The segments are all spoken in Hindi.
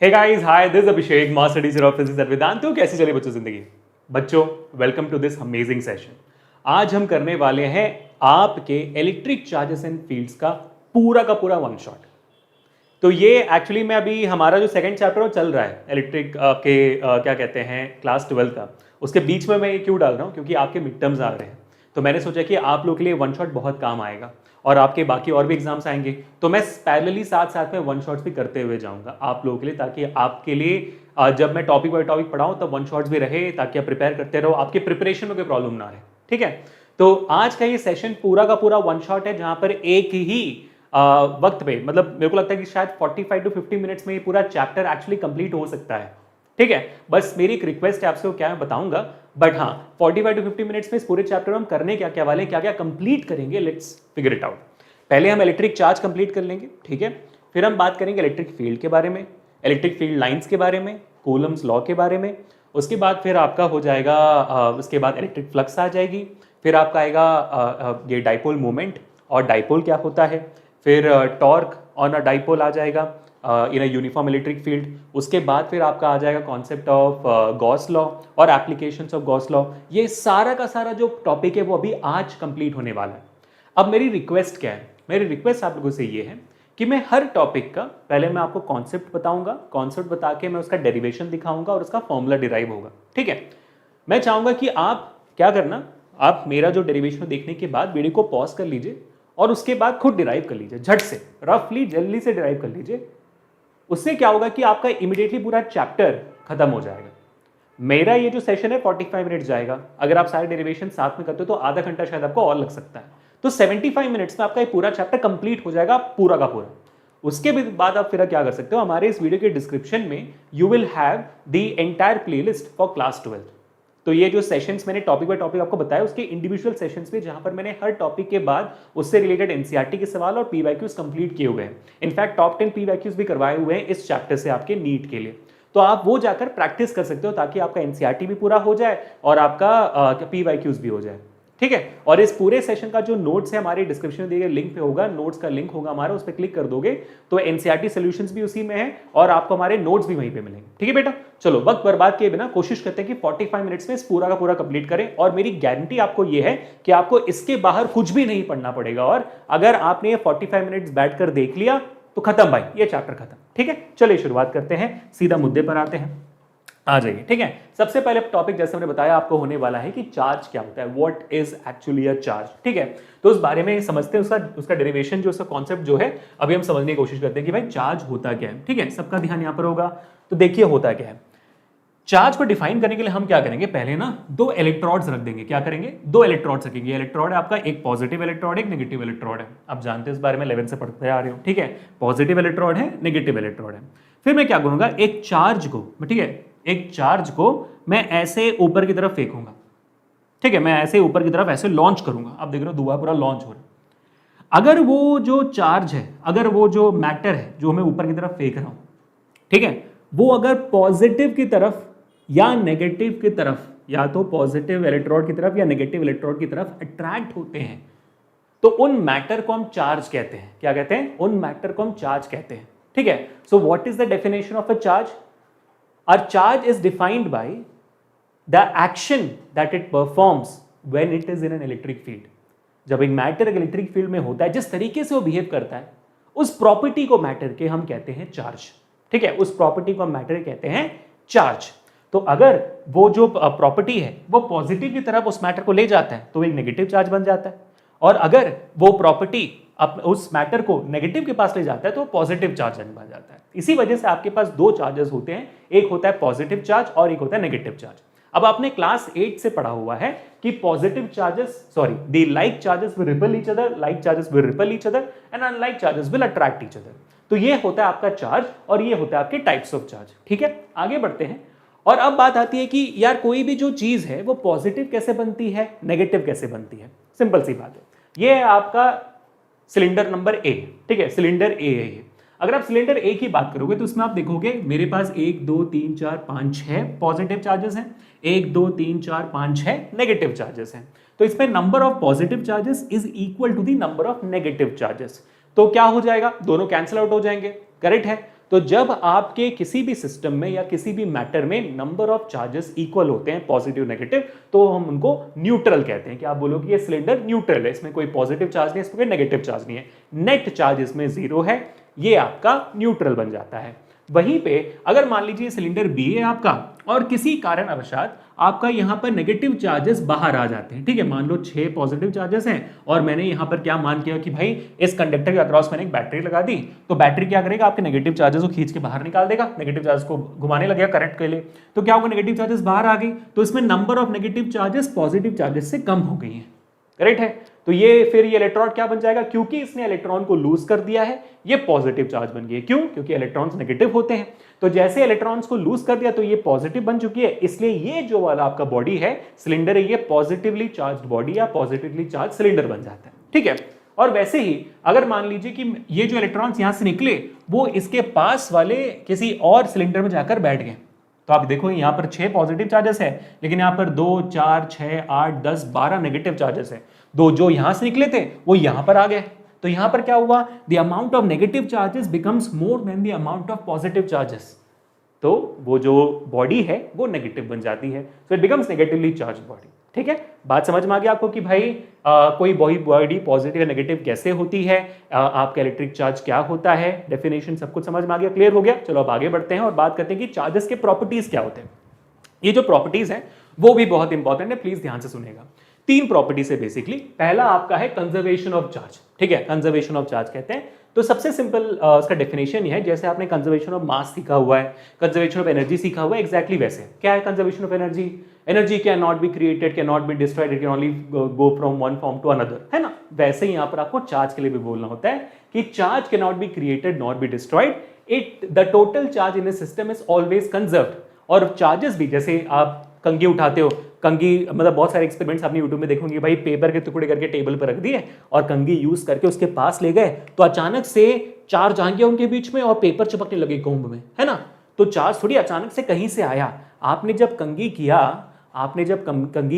Hey guys, hi, this Abhishek, master teacher of physics at Vedantu. तो कैसी चली बच्चों जिंदगी? बच्चों, welcome to this amazing session. आज हम करने वाले हैं आपके इलेक्ट्रिक चार्जेस एंड फील्ड्स का पूरा वन शॉट। तो ये एक्चुअली में अभी हमारा जो सेकंड चैप्टर वो चल रहा है इलेक्ट्रिक क्या कहते हैं क्लास 12 का। उसके बीच में मैं ये क्यों डाल रहा हूँ, क्योंकि आपके मिड टर्म्स आ रहे हैं। तो मैंने सोचा कि आप लोग के लिए वन शॉट बहुत काम आएगा और आपके बाकी और भी एग्जाम्स आएंगे, तो मैं पैरेलली साथ साथ में वन शॉट्स भी करते हुए जाऊंगा आप लोगों के लिए, ताकि आपके लिए जब मैं टॉपिक बाय टॉपिक पढ़ाऊँ तब वन शॉट्स भी रहे, ताकि आप प्रिपेयर करते रहो, आपके प्रिपरेशन में कोई प्रॉब्लम ना रहे। ठीक है, तो आज का ये सेशन पूरा का पूरा वन शॉट है, जहां पर एक ही वक्त पे, मतलब मेरे को लगता है कि शायद 45 to 50 मिनट्स में ये पूरा चैप्टर एक्चुअली कंप्लीट हो सकता है। ठीक है, बस मेरी एक रिक्वेस्ट है आपसे, वो क्या मैं बताऊंगा, बट हाँ 45 to 50 मिनट्स में इस पूरे चैप्टर में हम करने क्या क्या वाले, क्या क्या कंप्लीट करेंगे, लेट्स फिगर इट आउट। पहले हम इलेक्ट्रिक चार्ज कंप्लीट कर लेंगे, ठीक है। फिर हम बात करेंगे इलेक्ट्रिक फील्ड के बारे में, इलेक्ट्रिक फील्ड लाइंस के बारे में, कूलम्स लॉ के बारे में। उसके बाद फिर आपका हो जाएगा उसके बाद इलेक्ट्रिक फ्लक्स आ जाएगी। फिर आपका आएगा ये डाइपोल मोमेंट और डाइपोल क्या होता है। फिर टॉर्क ऑन अ डाइपोल आ जाएगा इन अ यूनिफॉर्म इलेक्ट्रिक फील्ड। उसके बाद फिर आपका आ जाएगा कॉन्सेप्ट ऑफ गॉस लॉ और एप्लीकेशंस ऑफ गॉस लॉ। ये सारा का सारा जो टॉपिक है वो अभी आज कंप्लीट होने वाला है। अब मेरी रिक्वेस्ट क्या है, मेरी रिक्वेस्ट आप लोगों से ये है कि मैं हर टॉपिक का पहले मैं आपको कॉन्सेप्ट बताऊंगा, कॉन्सेप्ट बता के मैं उसका डेरिवेशन दिखाऊंगा और उसका फॉर्मूला डिराइव होगा। ठीक है, मैं चाहूंगा कि आप क्या करना, आप मेरा जो डेरिवेशन देखने के बाद वीडियो को पॉज कर लीजिए और उसके बाद खुद डिराइव कर लीजिए, झट से, रफली जल्दी से डिराइव कर लीजिए। उससे क्या होगा कि आपका इमीडिएटली पूरा चैप्टर खत्म हो जाएगा। मेरा ये जो सेशन है 45 मिनट जाएगा, अगर आप सारे डेरिवेशन साथ में करते हो तो आधा घंटा शायद आपको और लग सकता है। तो 75 मिनट्स में आपका ये पूरा चैप्टर कंप्लीट हो जाएगा, पूरा का पूरा। उसके बाद आप फिर क्या कर सकते हो, हमारे इस वीडियो के डिस्क्रिप्शन में you will have the entire playlist for class 12। तो ये जो सेशंस मैंने टॉपिक बाय टॉपिक आपको बताया, उसके इंडिविजुअल सेशंस पे, जहां पर मैंने हर टॉपिक के बाद उससे रिलेटेड एनसीईआरटी के सवाल और पीवाईक्यूज कंप्लीट किए हुए हैं। इनफैक्ट टॉप 10 पीवाईक्यूज भी करवाए हुए हैं इस चैप्टर से आपके नीट के लिए। तो आप वो जाकर प्रैक्टिस कर सकते हो, ताकि आपका एनसीईआरटी भी पूरा हो जाए और आपका पीवाईक्यूज भी हो जाए। ठीक है, और इस पूरे सेशन का जो नोट्स है हमारे डिस्क्रिप्शन में दिए गए लिंक पे होगा, नोट्स का लिंक होगा हमारा, उस पर क्लिक कर दोगे तो एनसीईआरटी सॉल्यूशंस भी उसी में है और आपको हमारे नोट्स भी वहीं पे मिलेंगे। ठीक है बेटा, चलो वक्त बर्बाद किए बिना कोशिश करते हैं कि 45 मिनट्स में इस पूरा का पूरा कंप्लीट करें। और मेरी गारंटी आपको ये है कि आपको इसके बाहर कुछ भी नहीं पढ़ना पड़ेगा, और अगर आपने ये 45 मिनट्स बैठकर देख लिया तो खत्म भाई, ये चैप्टर खत्म। ठीक है, चलिए शुरुआत करते हैं, सीधा मुद्दे पर आते हैं, आ जाइए। ठीक है, सबसे पहले टॉपिक जैसे हमने बताया आपको होने वाला है कि चार्ज क्या होता है, what is actually a charge. ठीक है, तो उस बारे में समझते हैं, उसका डेरिवेशन जो उसका कॉन्सेप्ट जो है अभी हम समझने की कोशिश करते हैं कि भाई चार्ज होता क्या है। ठीक है, सबका ध्यान यहां पर होगा। तो देखिए होता क्या है, चार्ज को डिफाइन करने के लिए हम क्या करेंगे, पहले ना दो इलेक्ट्रोड्स रख देंगे। क्या करेंगे, दो इलेक्ट्रोड्स रखेंगे। इलेक्ट्रोड है आपका, एक पॉजिटिव इलेक्ट्रोड, एक नेगेटिव इलेक्ट्रोड है। आप जानते हैं इस बारे में 11 से पढ़ते आ रहे हो। ठीक है, पॉजिटिव इलेक्ट्रोड है, नेगेटिव इलेक्ट्रोड है। फिर मैं क्या करूंगा, एक चार्ज को, ठीक है, एक चार्ज को मैं ऐसे ऊपर की तरफ फेंकूंगा। ठीक है, मैं ऐसे ऊपर की तरफ ऐसे लॉन्च करूंगा। आप देख रहे हो धुआं पूरा लॉन्च हो रहा है। अगर वो जो चार्ज है, अगर वो जो मैटर है जो मैं ऊपर की तरफ फेंक रहा हूं, ठीक है, वो अगर पॉजिटिव की तरफ या नेगेटिव की तरफ, या तो पॉजिटिव इलेक्ट्रोड की तरफ या नेगेटिव इलेक्ट्रोड की तरफ अट्रैक्ट होते हैं, तो उन मैटर को हम चार्ज कहते हैं। क्या कहते हैं, उन मैटर को हम चार्ज कहते हैं। ठीक है, सो what is the definition of a charge? Our charge is defined by the action that it performs when it is in an electric field. जब एक मैटर इलेक्ट्रिक फील्ड में होता है, जिस तरीके से वो बिहेव करता है, उस प्रॉपर्टी को मैटर के हम कहते हैं चार्ज। ठीक है, उस प्रॉपर्टी को हम मैटर कहते हैं चार्ज। तो अगर वो जो प्रॉपर्टी है वो पॉजिटिव की तरफ उस मैटर को ले जाता है तो एक नेगेटिव चार्ज बन जाता है, और अगर वो प्रॉपर्टी उस मैटर को नेगेटिव के पास ले जाता है तो पॉजिटिव चार्ज बन जाता है। इसी वजह से आपके पास दो चार्जेस होते हैं, एक होता है पॉजिटिव चार्ज और एक होता है नेगेटिव चार्ज। अब आपने क्लास 8 से पढ़ा हुआ है कि positive charges, sorry, the like charges will ripple each other, like charges will ripple each other and unlike charges will attract each other. तो ये होता है आपका चार्ज और ये होता है आपके टाइप्स ऑफ चार्ज। ठीक है, आगे बढ़ते हैं। और अब बात आती है कि यार कोई भी जो चीज है वो पॉजिटिव कैसे बनती है, नेगेटिव कैसे बनती है। सिंपल सी बात है, ये है आपका सिलेंडर नंबर ए। ठीक है, सिलेंडर ए है ये। अगर आप सिलेंडर ए की बात करोगे तो उसमें आप देखोगे मेरे पास 1 2 3 4 5 6 पॉजिटिव चार्जेस हैं, 1 2 3 4 5 6 नेगेटिव चार्जेस हैं। तो इसमें number of positive charges is equal to the number of negative charges. तो क्या हो जाएगा, दोनों कैंसिल आउट हो जाएंगे। करेक्ट है, तो जब आपके किसी भी सिस्टम में या किसी भी मैटर में नंबर ऑफ चार्जेस इक्वल होते हैं पॉजिटिव नेगेटिव, तो हम उनको न्यूट्रल कहते हैं कि आप बोलोगे ये सिलेंडर न्यूट्रल है, इसमें कोई पॉजिटिव चार्ज नहीं है, इसमें कोई नेगेटिव चार्ज नहीं है, नेट चार्ज इसमें 0 है, ये आपका न्यूट्रल बन जाता है। वहीं पे अगर मान लीजिए सिलेंडर बी है आपका और किसी कारण अवशात आपका यहां पर नेगेटिव चार्जेस बाहर आ जाते हैं, ठीक है, मान लो 6 पॉजिटिव चार्जेस हैं और मैंने यहां पर क्या मान किया कि भाई इस कंडक्टर के अक्रॉस मैंने एक बैटरी लगा दी, तो बैटरी क्या करेगा, आपके नेगेटिव चार्जेस को खींच के बाहर निकाल देगा, नेगेटिव चार्जेस को घुमाने लगेगा करंट के लिए, तो क्या होगा, नेगेटिव चार्जेस बाहर आ गई, तो इसमें number of negative charges positive charges से कम हो गई है, करेक्ट है। तो ये फिर ये इलेक्ट्रॉन क्या बन जाएगा, क्योंकि इसने इलेक्ट्रॉन को लूज कर दिया है, ये पॉजिटिव चार्ज बन गई है। क्यों, क्योंकि इलेक्ट्रॉन्स नेगेटिव होते हैं, तो जैसे इलेक्ट्रॉन्स को लूज कर दिया तो ये पॉजिटिव बन चुकी है, इसलिए ये जो वाला आपका बॉडी है सिलेंडर है, ये पॉजिटिवली चार्ज बॉडी या पॉजिटिवली चार्ज सिलेंडर बन जाता है, ठीक है। और वैसे ही अगर मान लीजिए कि ये जो इलेक्ट्रॉन्स यहां से निकले वो इसके पास वाले किसी और सिलेंडर में जाकर बैठ गए, तो आप देखो यहां पर 6 पॉजिटिव चार्जेस है, लेकिन यहां पर 2 4 6 8 10 12 नेगेटिव चार्जेस है, दो जो यहां से निकले थे वो यहां पर आ गए, तो यहां पर क्या हुआ, the amount of negative charges becomes more than the amount of positive charges, तो वो जो बॉडी है वो नेगेटिव बन जाती है, so it becomes negatively charge body, ठीक है। बात समझ में आ गया आपको कि भाई कोई बॉडी पॉजिटिव या नेगेटिव कैसे होती है, आपका इलेक्ट्रिक चार्ज क्या होता है, डेफिनेशन सब कुछ समझ में आ गया, क्लियर हो गया। चलो अब आगे बढ़ते हैं और बात करते हैं कि चार्जेस के प्रॉपर्टीज क्या होते हैं। ये जो प्रॉपर्टीज हैं वो भी बहुत इंपॉर्टेंट है, प्लीज ध्यान से सुनेगा। 3 प्रॉपर्टीज है बेसिकली। पहला आपका है कंजर्वेशन ऑफ चार्ज, ठीक है, कंजर्वेशन ऑफ चार्ज कहते हैं। तो सबसे सिंपल उसका डेफिनेशन यह है, जैसे आपने कंजर्वेशन ऑफ मास सीखा हुआ है, कंजर्वेशन ऑफ एनर्जी सीखा हुआ है, एग्जैक्टली वैसे क्या है conservation of energy, energy can not be created, can not be destroyed, it can only go from one form to another, है ना। वैसे ही यहाँ पर आपको चार्ज के लिए भी बोलना होता है कि charge can not be created not be destroyed, it the total charge in a system is always conserved. और चार्जेस भी, जैसे आप कंघी उठाते हो, कंघी मतलब बहुत सारे एक्सपेरिमेंट्स आपने यूट्यूब में देखोगे, भाई पेपर के टुकड़े करके टेबल पर रख दिए और कंघी यूज करके उसके पास ले गए, तो अचानक से 4 जांघियां उनके बीच में और पेपर चिपकने लगे कोम्ब में, है ना। तो चार्ज थोड़ी अचानक से कहीं से आया, आपने जब कंघी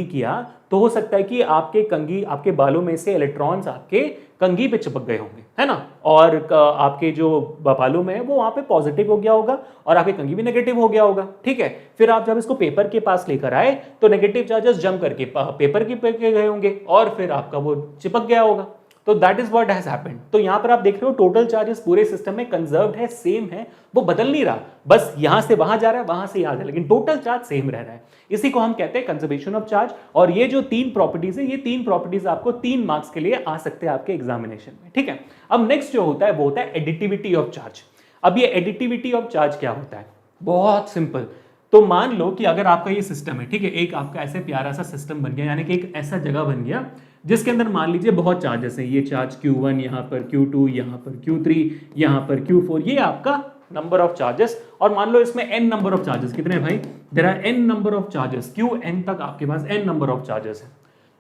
किया तो हो सकता है कि आपके बालों में से इलेक्ट्रॉन्स आपके कंघी पे चिपक गए होंगे, है ना, और आपके जो बालों में है वो वहां पे पॉजिटिव हो गया होगा और आपके कंघी भी नेगेटिव हो गया होगा, ठीक है। फिर आप जब इसको पेपर के पास लेकर आए तो नेगेटिव चार्जेस जम करके पेपर के गए होंगे और फिर आपका वो चिपक गया होगा, तो that is what has happened. तो यहां पर आप देख रहे हो टोटल चार्जेस पूरे सिस्टम में कंजर्व्ड है, सेम है, वो बदल नहीं रहा, बस यहां से वहां जा रहा है, वहां से यहां जा रहा है, लेकिन टोटल चार्ज सेम रह रहा है। इसी को हम कहते हैं कंजर्वेशन ऑफ चार्ज। और ये जो 3 प्रॉपर्टीज है, ये 3 प्रॉपर्टीज आपको 3 मार्क्स के लिए आ सकते हैं आपके एग्जामिनेशन में, ठीक है। अब नेक्स्ट जो होता है वो होता है एडिटिविटी ऑफ चार्ज। अब ये एडिटिविटी ऑफ चार्ज क्या होता है, बहुत सिंपल। तो मान लो कि अगर आपका ये सिस्टम है, ठीक है, एक आपका ऐसे प्यारा सा सिस्टम बन गया, यानी कि एक ऐसा जगह बन गया जिसके अंदर मान लीजिए बहुत चार्जेस हैं, ये चार्ज Q1, यहाँ पर Q2, यहाँ पर Q3, यहाँ पर Q4, ये आपका नंबर ऑफ चार्जेस। और मान लो इसमें n नंबर ऑफ चार्जेस, कितने हैं भाई, there are n number of charges, Qn तक आपके पास n नंबर ऑफ चार्जेस है।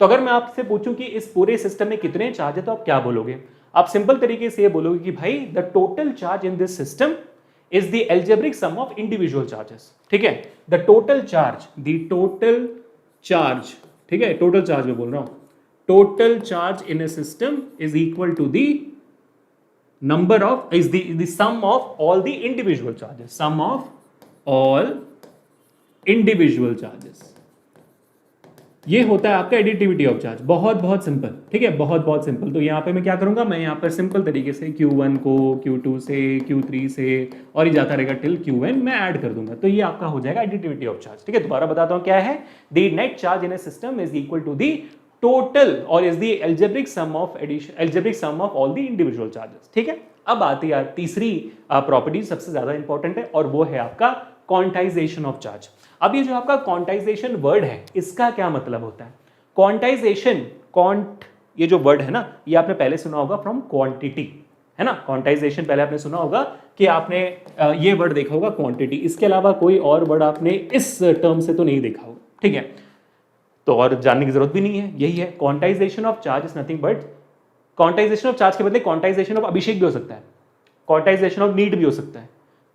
तो अगर मैं आपसे पूछूं कि इस पूरे सिस्टम में कितने चार्ज है, तो आप क्या बोलोगे, आप सिंपल तरीके से ये बोलोगे कि भाई the total charge in this system is the algebraic sum of individual charges, ठीक है। द टोटल चार्ज, ठीक है, टोटल चार्ज में बोल रहा हूं, total charge in a system is equal to the number of is the sum of all the individual charges, sum of all individual charges। ये होता है आपका एडिटिविटी ऑफ चार्ज, बहुत सिंपल, ठीक है, बहुत सिंपल। तो यहाँ पे मैं क्या करूंगा, मैं यहाँ पर सिंपल तरीके से Q1 को Q2 से Q3 से और ये जाता रहेगा टिल Qn मैं ऐड कर दूंगा, तो ये आपका हो जाएगा एडिटिविटी ऑफ चार्ज, ठीक है। दोबारा बताता हूँ क्या है, the net charge in a system is equal to the total or is the algebraic sum of all the individual charges, ठीक है। अब आती है तीसरी प्रॉपर्टी, सबसे ज्यादा इंपॉर्टेंट है, और वो है आपका क्वांटाइजेशन ऑफ चार्ज। अब ये जो आपका क्वांटाइजेशन वर्ड है, इसका क्या मतलब होता है, क्वांटाइजेशन, ये जो वर्ड है ना, ये आपने पहले सुना होगा फ्रॉम क्वांटिटी, है ना। क्वांटाइजेशन पहले आपने सुना होगा कि आपने ये वर्ड देखा होगा क्वांटिटी, इसके अलावा कोई और वर्ड आपने इस टर्म से तो नहीं देखा होगा, ठीक है। तो और जानने की जरूरत भी नहीं है, यही है quantization of charge is nothing but, quantization of charge के बदले क्वांटाइजेशन ऑफ अभिषेक भी हो सकता है, क्वांटाइजेशन ऑफ नीड भी हो सकता है।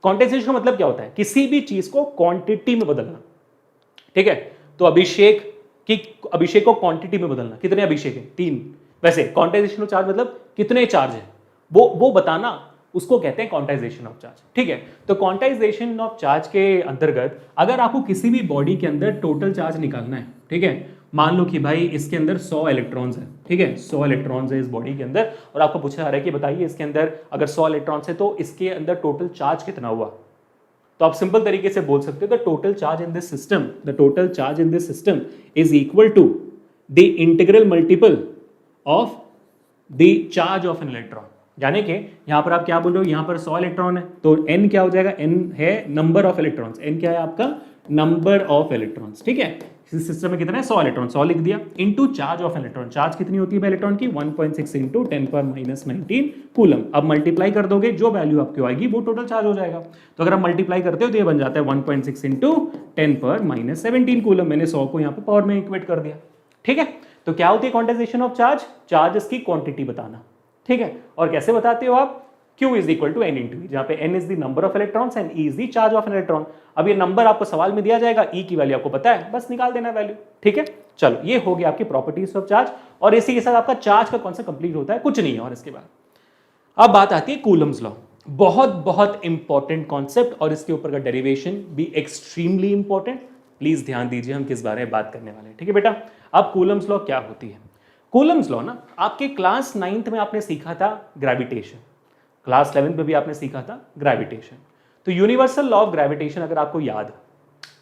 क्वांटाइजेशन का मतलब क्या होता है, किसी भी चीज को क्वांटिटी में बदलना, ठीक है। तो अभिषेक को क्वांटिटी में बदलना, कितने अभिषेक है, 3। वैसे क्वांटाइजेशन ऑफ चार्ज मतलब कितने चार्ज है वो बताना, उसको कहते हैं क्वांटाइजेशन ऑफ चार्ज। ठीक है, तो क्वांटाइजेशन ऑफ चार्ज के अंतर्गत अगर आपको किसी भी बॉडी के अंदर टोटल चार्ज निकालना है, ठीक है, मान लो कि भाई इसके अंदर 100 इलेक्ट्रॉन्स है, ठीक है, 100 इलेक्ट्रॉन्स है इस बॉडी के अंदर, और आपको पूछा जा रहा है कि बताइए इसके अंदर अगर 100 इलेक्ट्रॉन्स है तो इसके अंदर टोटल चार्ज कितना हुआ। तो आप सिंपल तरीके से बोल सकते हो the total charge in this system, the total charge in this system is equal to the integral multiple of the charge of an electron. यानी कि यहां पर आप क्या बोल रहे हो, यहां पर 100 इलेक्ट्रॉन है तो n क्या हो जाएगा, n है नंबर ऑफ इलेक्ट्रॉन्स, n क्या है आपका नंबर ऑफ इलेक्ट्रॉन्स। ठीक है, इस सिस्टम में कितना है 100 इलेक्ट्रॉन, 100 लिख दिया, into charge of electron, charge कितनी होती है इलेक्ट्रॉन की 1.6 इंटू 10⁻⁻19 कूलम। अब मल्टीप्लाई कर दोगे जो वैल्यू आपकी आएगी वो टोटल चार्ज हो जाएगा। तो अगर आप मल्टीप्लाई करते हो तो ये बन जाता है 1.6 इंटू 10⁻⁻17 कूलम। मैंने 100 को यहाँ पे पावर में इक्वेट कर दिया। ठीक है, तो क्या होती है क्वांटाइजेशन ऑफ चार्ज, चार्जेस की क्वांटिटी बताना। ठीक है, और कैसे बताते हो आप, Q is equal to n into, जहां पे n is the number of electrons and E is the charge of an electron. अब ये नंबर आपको सवाल में दिया जाएगा, E की वैल्यू आपको पता है, बस निकाल देना वैल्यू। ठीक है, चलो ये हो गया आपकी प्रॉपर्टीज ऑफ चार्ज, और इसी के साथ आपका चार्ज का कॉन्सेप्ट कंप्लीट होता है, कुछ नहीं है। और इसके बाद अब बात आती है कूलम्स लॉ, बहुत बहुत इंपॉर्टेंट कॉन्सेप्ट, और इसके ऊपर का डेरिवेशन भी एक्सट्रीमली इंपॉर्टेंट। प्लीज ध्यान दीजिए हम किस बारे में बात करने वाले हैं। ठीक है बेटा, अब कूलम्स लॉ क्या होती है। कूलम्स लॉ ना आपके क्लास 9th में आपने सीखा था ग्रेविटेशन, क्लास 11th में भी आपने सीखा था ग्रेविटेशन। तो यूनिवर्सल लॉ ऑफ ग्रेविटेशन अगर आपको याद है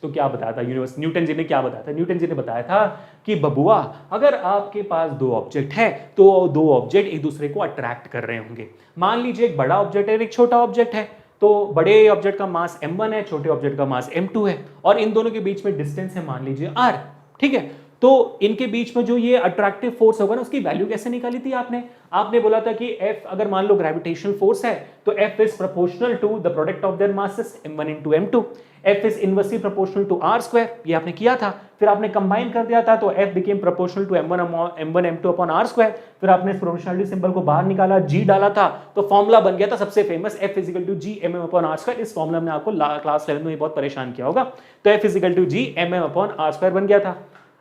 तो क्या बताया था न्यूटन जी ने, क्या बताया था न्यूटन जी ने, बताया था कि बबुआ अगर आपके पास दो ऑब्जेक्ट है तो दो ऑब्जेक्ट एक दूसरे को अट्रैक्ट कर रहे होंगे। मान लीजिए एक बड़ा ऑब्जेक्ट है और एक छोटा ऑब्जेक्ट है, तो बड़े ऑब्जेक्ट का मास m1 है, छोटे ऑब्जेक्ट का मास m2 है, और इन दोनों के बीच में डिस्टेंस है मान लीजिए r। ठीक है, तो इनके बीच में जो ये अट्रैक्टिव फोर्स होगा ना उसकी वैल्यू कैसे निकाली थी आपने बोला था कि F अगर मान लो ग्रेविटेशनल फोर्स है तो F is proportional to the product of their masses m1 into m2, F is inversely proportional to r square, ये आपने किया था। फिर आपने कंबाइन कर दिया था तो F became proportional to m1 m2 upon r square. फिर आपने इस प्रोपोर्शनलिटी सिंबल को बाहर निकाला, G डाला था, तो फॉर्मूला बन गया था सबसे famous F is equal to G mm upon r square. इस फॉर्मूला ने आपको क्लास 11 में बहुत परेशान किया होगा, तो F is equal to G mm upon r square बन गया था।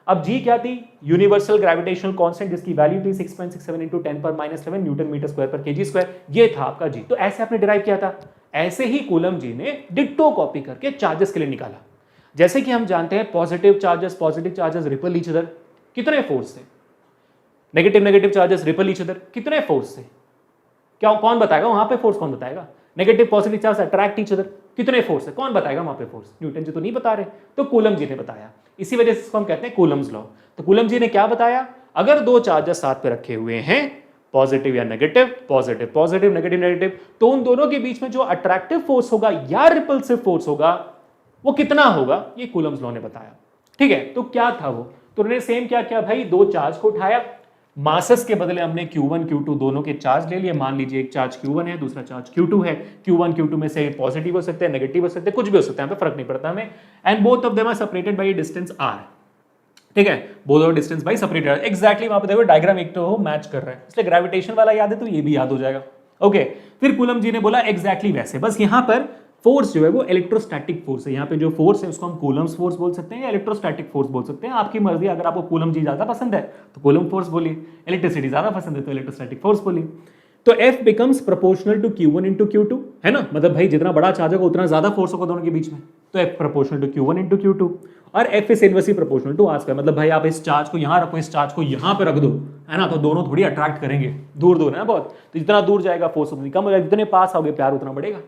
अब G क्या थी, यूनिवर्सल ग्रेविटेशनल कांस्टेंट जिसकी वैल्यू थी 6.67 into 10⁻⁻11 newton metre square per KG square, ये था आपका G। तो ऐसे आपने डिराइव किया था। ऐसे ही कूलम जी ने डिट्टो कॉपी करके चार्जेस के लिए निकाला। जैसे कि हम जानते हैं positive charges ripple each other, कितने फोर्स से, negative charges ripple each other, कितने फोर्स से, क्या कौन बताएगा वहां पे फोर्स, कौन बताएगा। Negative positive charge attract each other, कितने फोर्स है, कौन बताएगा वहां पे फोर्स, न्यूटन जी तो नहीं बता रहे, तो कूलम जी ने बताया। इसी वजह से इसको हम कहते हैं कूलम्स लॉ। तो कूलम जी ने क्या बताया, अगर दो चार्जेस साथ पे रखे हुए हैं, पॉजिटिव या नेगेटिव, पॉजिटिव नेगेटिव, तो उन दोनों के बीच में जो अट्रैक्टिव फोर्स होगा या रिपल्सिव फोर्स होगा वो कितना होगा, ये कूलम्स लॉ ने बताया। ठीक है, तो क्या था वो, तो उन्होंने सेम क्या किया भाई, दो चार्ज को उठाया, मासेस के बदले हमने Q1 Q2 दोनों के चार्ज ले लिए। मान लीजिए एक चार्ज Q1 है, दूसरा चार्ज Q2 है। Q1 Q2 में से पॉजिटिव हो सकते हैं, नेगेटिव हो सकते हैं, कुछ भी हो सकता है, यहाँ पे फर्क नहीं पड़ता हमें। And both of them are separated by distance r। ठीक है, both of distance by separated, exactly वहां पे देखो डायग्राम एक तो मैच कर रहा है, इसलिए ग्रेविटेशन वाला याद है तो ये भी याद हो जाएगा। ओके, फिर कूलम जी ने बोला एग्जैक्टली वैसे, बस यहाँ पर फोर्स जो है वो इलेक्ट्रोस्टैटिक फोर्स है। यहाँ पे जो फोर्स है उसको हम कूलम्स फोर्स बोल सकते हैं या इलेक्ट्रोस्टैटिक फोर्स बोल सकते हैं, आपकी मर्जी। अगर आपको कूलम जी ज्यादा पसंद है तो कूलम फोर्स बोलिए, इलेक्ट्रिसिटी ज्यादा पसंद है तो इलेक्ट्रोस्टैटिक फोर्स बोलिए। तो F becomes proportional to Q1 into Q2, है ना, मतलब भाई जितना बड़ा चार्ज होगा उतना ज्यादा फोर्स होगा दोनों के बीच में, तो F proportional to Q1 into Q2, और F is inversely proportional to r square. मतलब भाई आप इस चार्ज को यहाँ रखो, इस चार्ज को यहाँ पे रख दो, है ना, तो दोनों थोड़ी अट्रैक्ट करेंगे, दूर है ना बहुत, तो जितना दूर जाएगा फोर्स उतनी कम हो जाएगी, जितने पास आओगे प्यार उतना बढ़ेगा।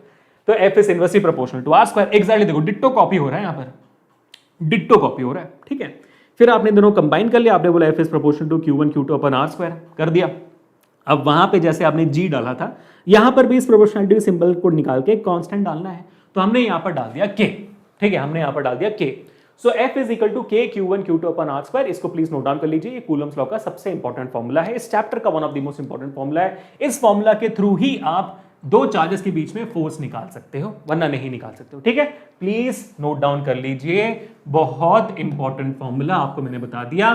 तो F is inversely proportional to r square. Exactly देखो डिट्टो कॉपी हो रहा है, यहाँ पर डिट्टो कॉपी हो रहा है। ठीक है, फिर आपने दोनों कंबाइन कर लिया, आपने बोला F is proportional to Q1 Q2 upon r square कर दिया। अब वहां पे जैसे आपने G डाला था, यहां पर भी इस प्रोपोर्शनलिटी सिंबल को निकाल के कांस्टेंट डालना है, तो हमने यहां पर डाल दिया K। ठीक है, हमने यहां पर डाल दिया K। So F is equal to K Q1 Q2 upon r square. इसको प्लीज नोट डाउन कर लीजिए, ये कूलम्स लॉ का सबसे इंपॉर्टेंट फॉर्मूला है, इस चैप्टर का one of the most important formula है। इस फॉर्मूला के थ्रू ही आप दो चार्जेस के बीच में फोर्स निकाल सकते हो, वरना नहीं निकाल सकते हो। ठीक है, प्लीज नोट डाउन कर लीजिए, बहुत इंपॉर्टेंट फॉर्मूला आपको मैंने बता दिया।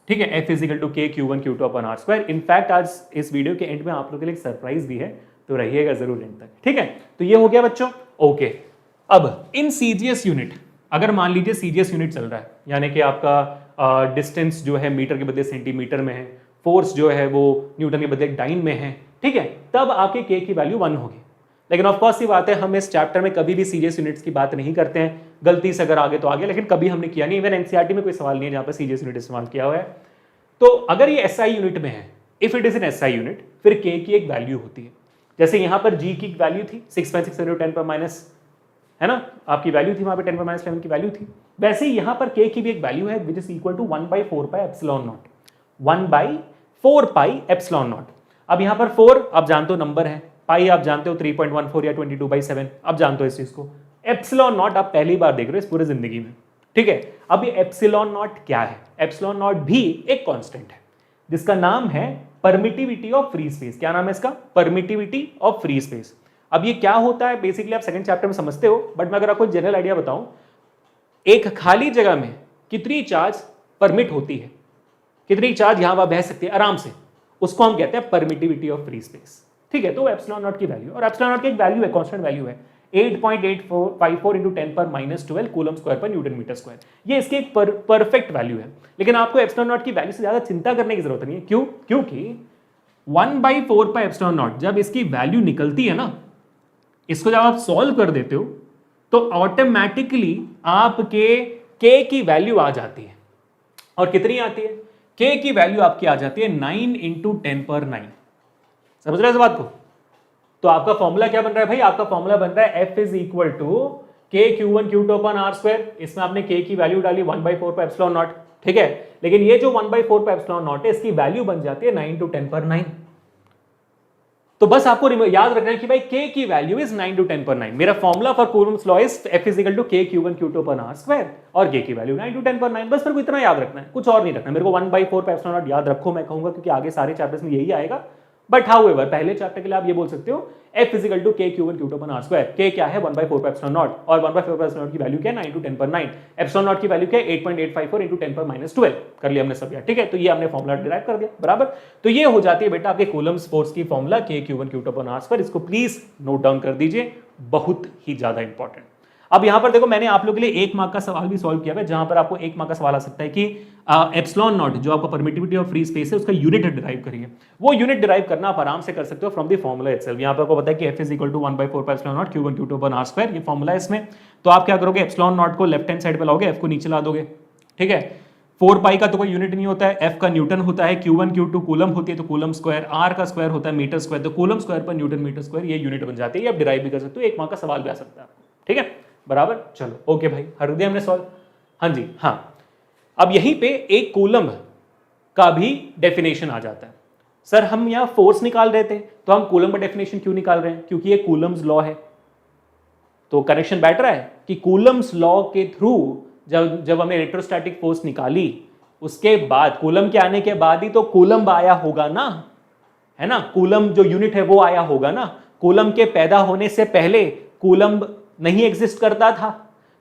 ठीक है, F is equal to K Q1 Q2 upon r square. In fact आज इस वीडियो के एंड में आप लोगों के लिए एक सरप्राइज भी है, तो रहिएगा जरूर एंड तक। ठीक है, तो ये हो गया बच्चों। ओके, अब इन CGS यूनिट, अगर मान लीजिए CGS यूनिट चल रहा है, यानी कि आपका डिस्टेंस जो है मीटर के बदले सेंटीमीटर में है, फोर्स जो है वो न्यूटन के बदले डाइन में है, ठीक है, तब आपके K की वैल्यू 1 होगी। लेकिन ऑफ कोर्स ये बात है, हम इस चैप्टर में कभी भी सीरियस यूनिट्स की बात नहीं करते हैं, गलती से अगर आगे तो आगे, लेकिन कभी हमने किया नहीं। इवन एनसीईआरटी में कोई सवाल नहीं है जहां पर सीरियस यूनिट इस्तेमाल किया हुआ है। तो अगर ये एसआई यूनिट में है, if it is in SI unit, फिर के की एक वैल्यू होती है। जैसे यहां पर जी की वैल्यू थी 6.6 × 10 पर माइनस, है ना, आपकी वैल्यू थी वहां पर 10 पर माइनस 11 की वैल्यू थी। वैसे ही यहां पर के की भी एक वैल्यू है which is equal to 1/4 pi epsilon naught, 1/4 pi epsilon naught. अब यहां पर 4 आप जानते हो नंबर है, पाई आप जानते हो 3.14 या 22/7, आप जानते हो इस चीज को। एप्सिलॉन नॉट आप पहली बार देख रहे हो इस पूरे जिंदगी में, ठीक है। अब ये एप्सिलॉन नॉट क्या है? एप्सिलॉन नॉट भी एक कांस्टेंट है जिसका नाम है परमिटिविटी ऑफ फ्री स्पेस। क्या नाम है इसका? Permittivity of free space. अब ये क्या होता है बेसिकली आप सेकंड चैप्टर में समझते हो, बट मैं अगर आपको जनरल आइडिया बताऊं, एक खाली जगह में कितनी चार्ज परमिट होती है, कितनी चार्ज यहां वहां बह सकती है आराम से, उसको हम कहते हैं परमिटिविटी ऑफ फ्री स्पेस, ठीक है। तो एप्सिलॉन नॉट की वैल्यू, और एप्सिलॉन नॉट की एक वैल्यू है, कांस्टेंट वैल्यू है 8.854 × 10 पर -12 कूलम स्क्वायर पर न्यूटन मीटर स्क्वायर। ये इसकी एक परफेक्ट वैल्यू है। लेकिन आपको एप्सिलॉन नॉट की वैल्यू से ज्यादा चिंता करने की जरूरत नहीं है। क्यों? क्योंकि 1/4 पाई एप्सिलॉन नॉट जब इसकी वैल्यू निकलती है ना, इसको जब आप सॉल्व कर देते हो तो ऑटोमेटिकली आपके के की वैल्यू आ जाती है। और कितनी आती है? के की वैल्यू आपकी आ जाती है 9 × 10 पर 9। समझ रहे हो इस बात को? तो आपका फॉर्मूला क्या बन रहा है भाई? आपका फॉर्मूला बन रहा है F is equal to K Q1 Q2 upon R square. इसमें आपने के की वैल्यू डाली 1/4 पर एप्सिलॉन नॉट, ठीक है। लेकिन ये जो 1/4 पर एप्सिलॉन नॉट है, इसकी वैल्यू बन जाती है 9 × 10 पर 9। तो बस आपको याद रखना है कि भाई के की वैल्यू इज 9 × 10 पर 9। मेरा formula for Coulomb's law is F is equal to K Q1 Q2 upon R square, और के की वैल्यू 9 × 10 पर 9। बस मेरे को इतना याद रखना है, कुछ और नहीं रखना। मेरे को 1/4 पर एप्सिलॉन नॉट याद रखो, मैं कहूंगा, क्योंकि आगे सारे चैप्टर्स में यही आएगा। बट हाउएवर पहले चैप्टर के लिए आप ये बोल सकते हो F is equal to K Q1 Q2 upon R square. के क्या है? 1/4 पर एप्सिलॉन नॉट, और 1/4 पर एप्सिलॉन नॉट की वैल्यू क्या है? 9 × 10 पर 9। एप्सिलॉन नॉट की वैल्यू क्या है? 8.854 × 10 पर -12। कर लिया हमने सब यार, ठीक है। तो ये हमने फॉर्मूला डिराइव कर दिया, बराबर। तो ये हो जाती है बेटा आपके कूलम्स फोर्स की फॉर्मूला के Q1 Q2 upon R square. इसको प्लीज नोट डाउन कर दीजिए, बहुत ही ज्यादा इंपॉर्टेंट। अब यहां पर देखो, मैंने आप लोगों के लिए 1 मार्क का सवाल भी सॉल्व किया है, जहां पर आपको 1 मार्क का सवाल आ सकता है कि एप्सिलॉन नॉट जो आपका परमिटिविटी ऑफ फ्री स्पेस है, उसका यूनिट डिराइव करिए। वो यूनिट डिराइव करना आप आराम से कर सकते हो फ्रॉम द फॉर्मूला इटसेल्फ। यहां पर आपको पता है कि F इज इक्वल टू 1/4 पर epsilon not Q1 Q2 upon R square, ये फॉर्मूला है इसमें। तो आप क्या करोगे? एप्सिलॉन नॉट को लेफ्ट हैंड साइड पे लाओगे, F को नीचे ला दोगे, ठीक है। 4 पाई का तो कोई यूनिट नहीं होता है, F का न्यूटन होता है, Q1 Q2 कूलम होती है तो कूलम स्क्वायर, R का स्क्वायर होता है मीटर स्क्वायर, तो कूलम स्क्वायर पर न्यूटन मीटर स्क्वायर, ये यूनिट बन जाती है। आप डिराइव भी कर सकते हो, 1 मार्क का सवाल भी आ सकता है, ठीक है, बराबर। चलो ओके भाई, हर दिया हमने सॉल्व। हाँ जी, हाँ। अब यहीं पे एक कूलम का भी डेफिनेशन आ जाता है। सर हम यहां फोर्स निकाल रहे थे, तो हम कूलम का डेफिनेशन क्यों निकाल रहे हैं? क्योंकि ये कूलम्स लॉ है। तो कनेक्शन बैठ रहा है कि कूलम्स लॉ के थ्रू जब हमने इलेक्ट्रोस्टैटिक फोर्स निकाली, उसके बाद कूलम के आने के बाद ही तो कूलम्ब आया होगा ना, है ना। कूलम जो यूनिट है वो आया होगा ना। कूलम के पैदा होने से पहले कूलम्ब नहीं एग्जिस्ट करता था,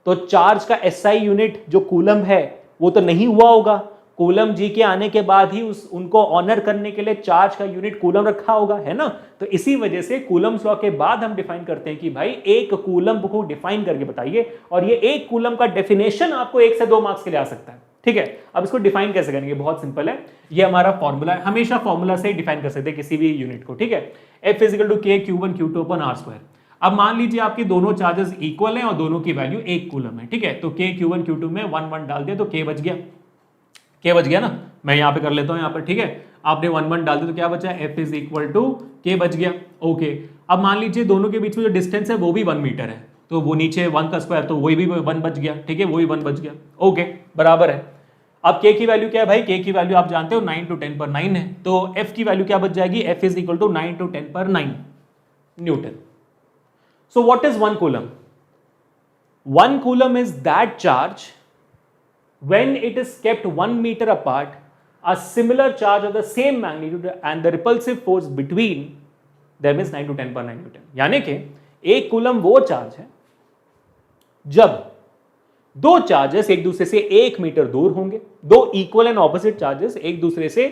तो चार्ज का एसआई यूनिट जो कूलम्ब है वो तो नहीं हुआ होगा। कूलम जी के आने के बाद ही उनको ऑनर करने के लिए चार्ज का यूनिट कूलम रखा होगा, है ना। तो इसी वजह से कूलम्स लॉ के बाद हम डिफाइन करते हैं कि भाई एक कूलम को डिफाइन करके बताइए, और ये एक कूलम का डेफिनेशन आपको 1 से 2 मार्क्स के लिए आ सकता है, ठीक है। अब इसको डिफाइन कैसे करेंगे? बहुत सिंपल है, ये हमारा फॉर्मूला है, हमेशा फॉर्मूला से डिफाइन कर सकते हैं किसी भी यूनिट को, ठीक है। F is equal to K Q1 Q2 upon R square. अब मान लीजिए आपकी दोनों चार्जेस इक्वल हैं और दोनों की वैल्यू 1 कूलम है, ठीक है। तो के Q1 Q2 में 1 1 डाल दिया तो के बच गया, के बच गया ना। मैं यहां पे कर लेता हूं, यहां पर, ठीक है। आपने 1 1 डाल दिया तो क्या बचा? F इज इक्वल टू के बच गया, ओके। अब मान लीजिए दोनों के बीच में जो डिस्टेंस है वो भी 1 मीटर है, तो वो नीचे 1 का स्क्वायर, तो वही भी 1 बच गया, ठीक है, वही 1 बच गया, ओके, बराबर है। अब के की वैल्यू क्या है भाई? के की वैल्यू आप जानते हो 9 × 10 पर 9 है, तो F की वैल्यू क्या बच जाएगी? F इज इक्वल टू 9 × 10 पर 9 Newton. So what is 1 coulomb? 1 coulomb is that charge when it is kept 1 meter apart, a similar charge of the same magnitude and the repulsive force between them is 9 × 10 पर 9 न्यूटन। यानी कि 1 कूलम वो चार्ज है जब दो चार्जेस एक दूसरे से 1 मीटर दूर होंगे, दो इक्वल एंड ऑपोजिट चार्जेस एक दूसरे से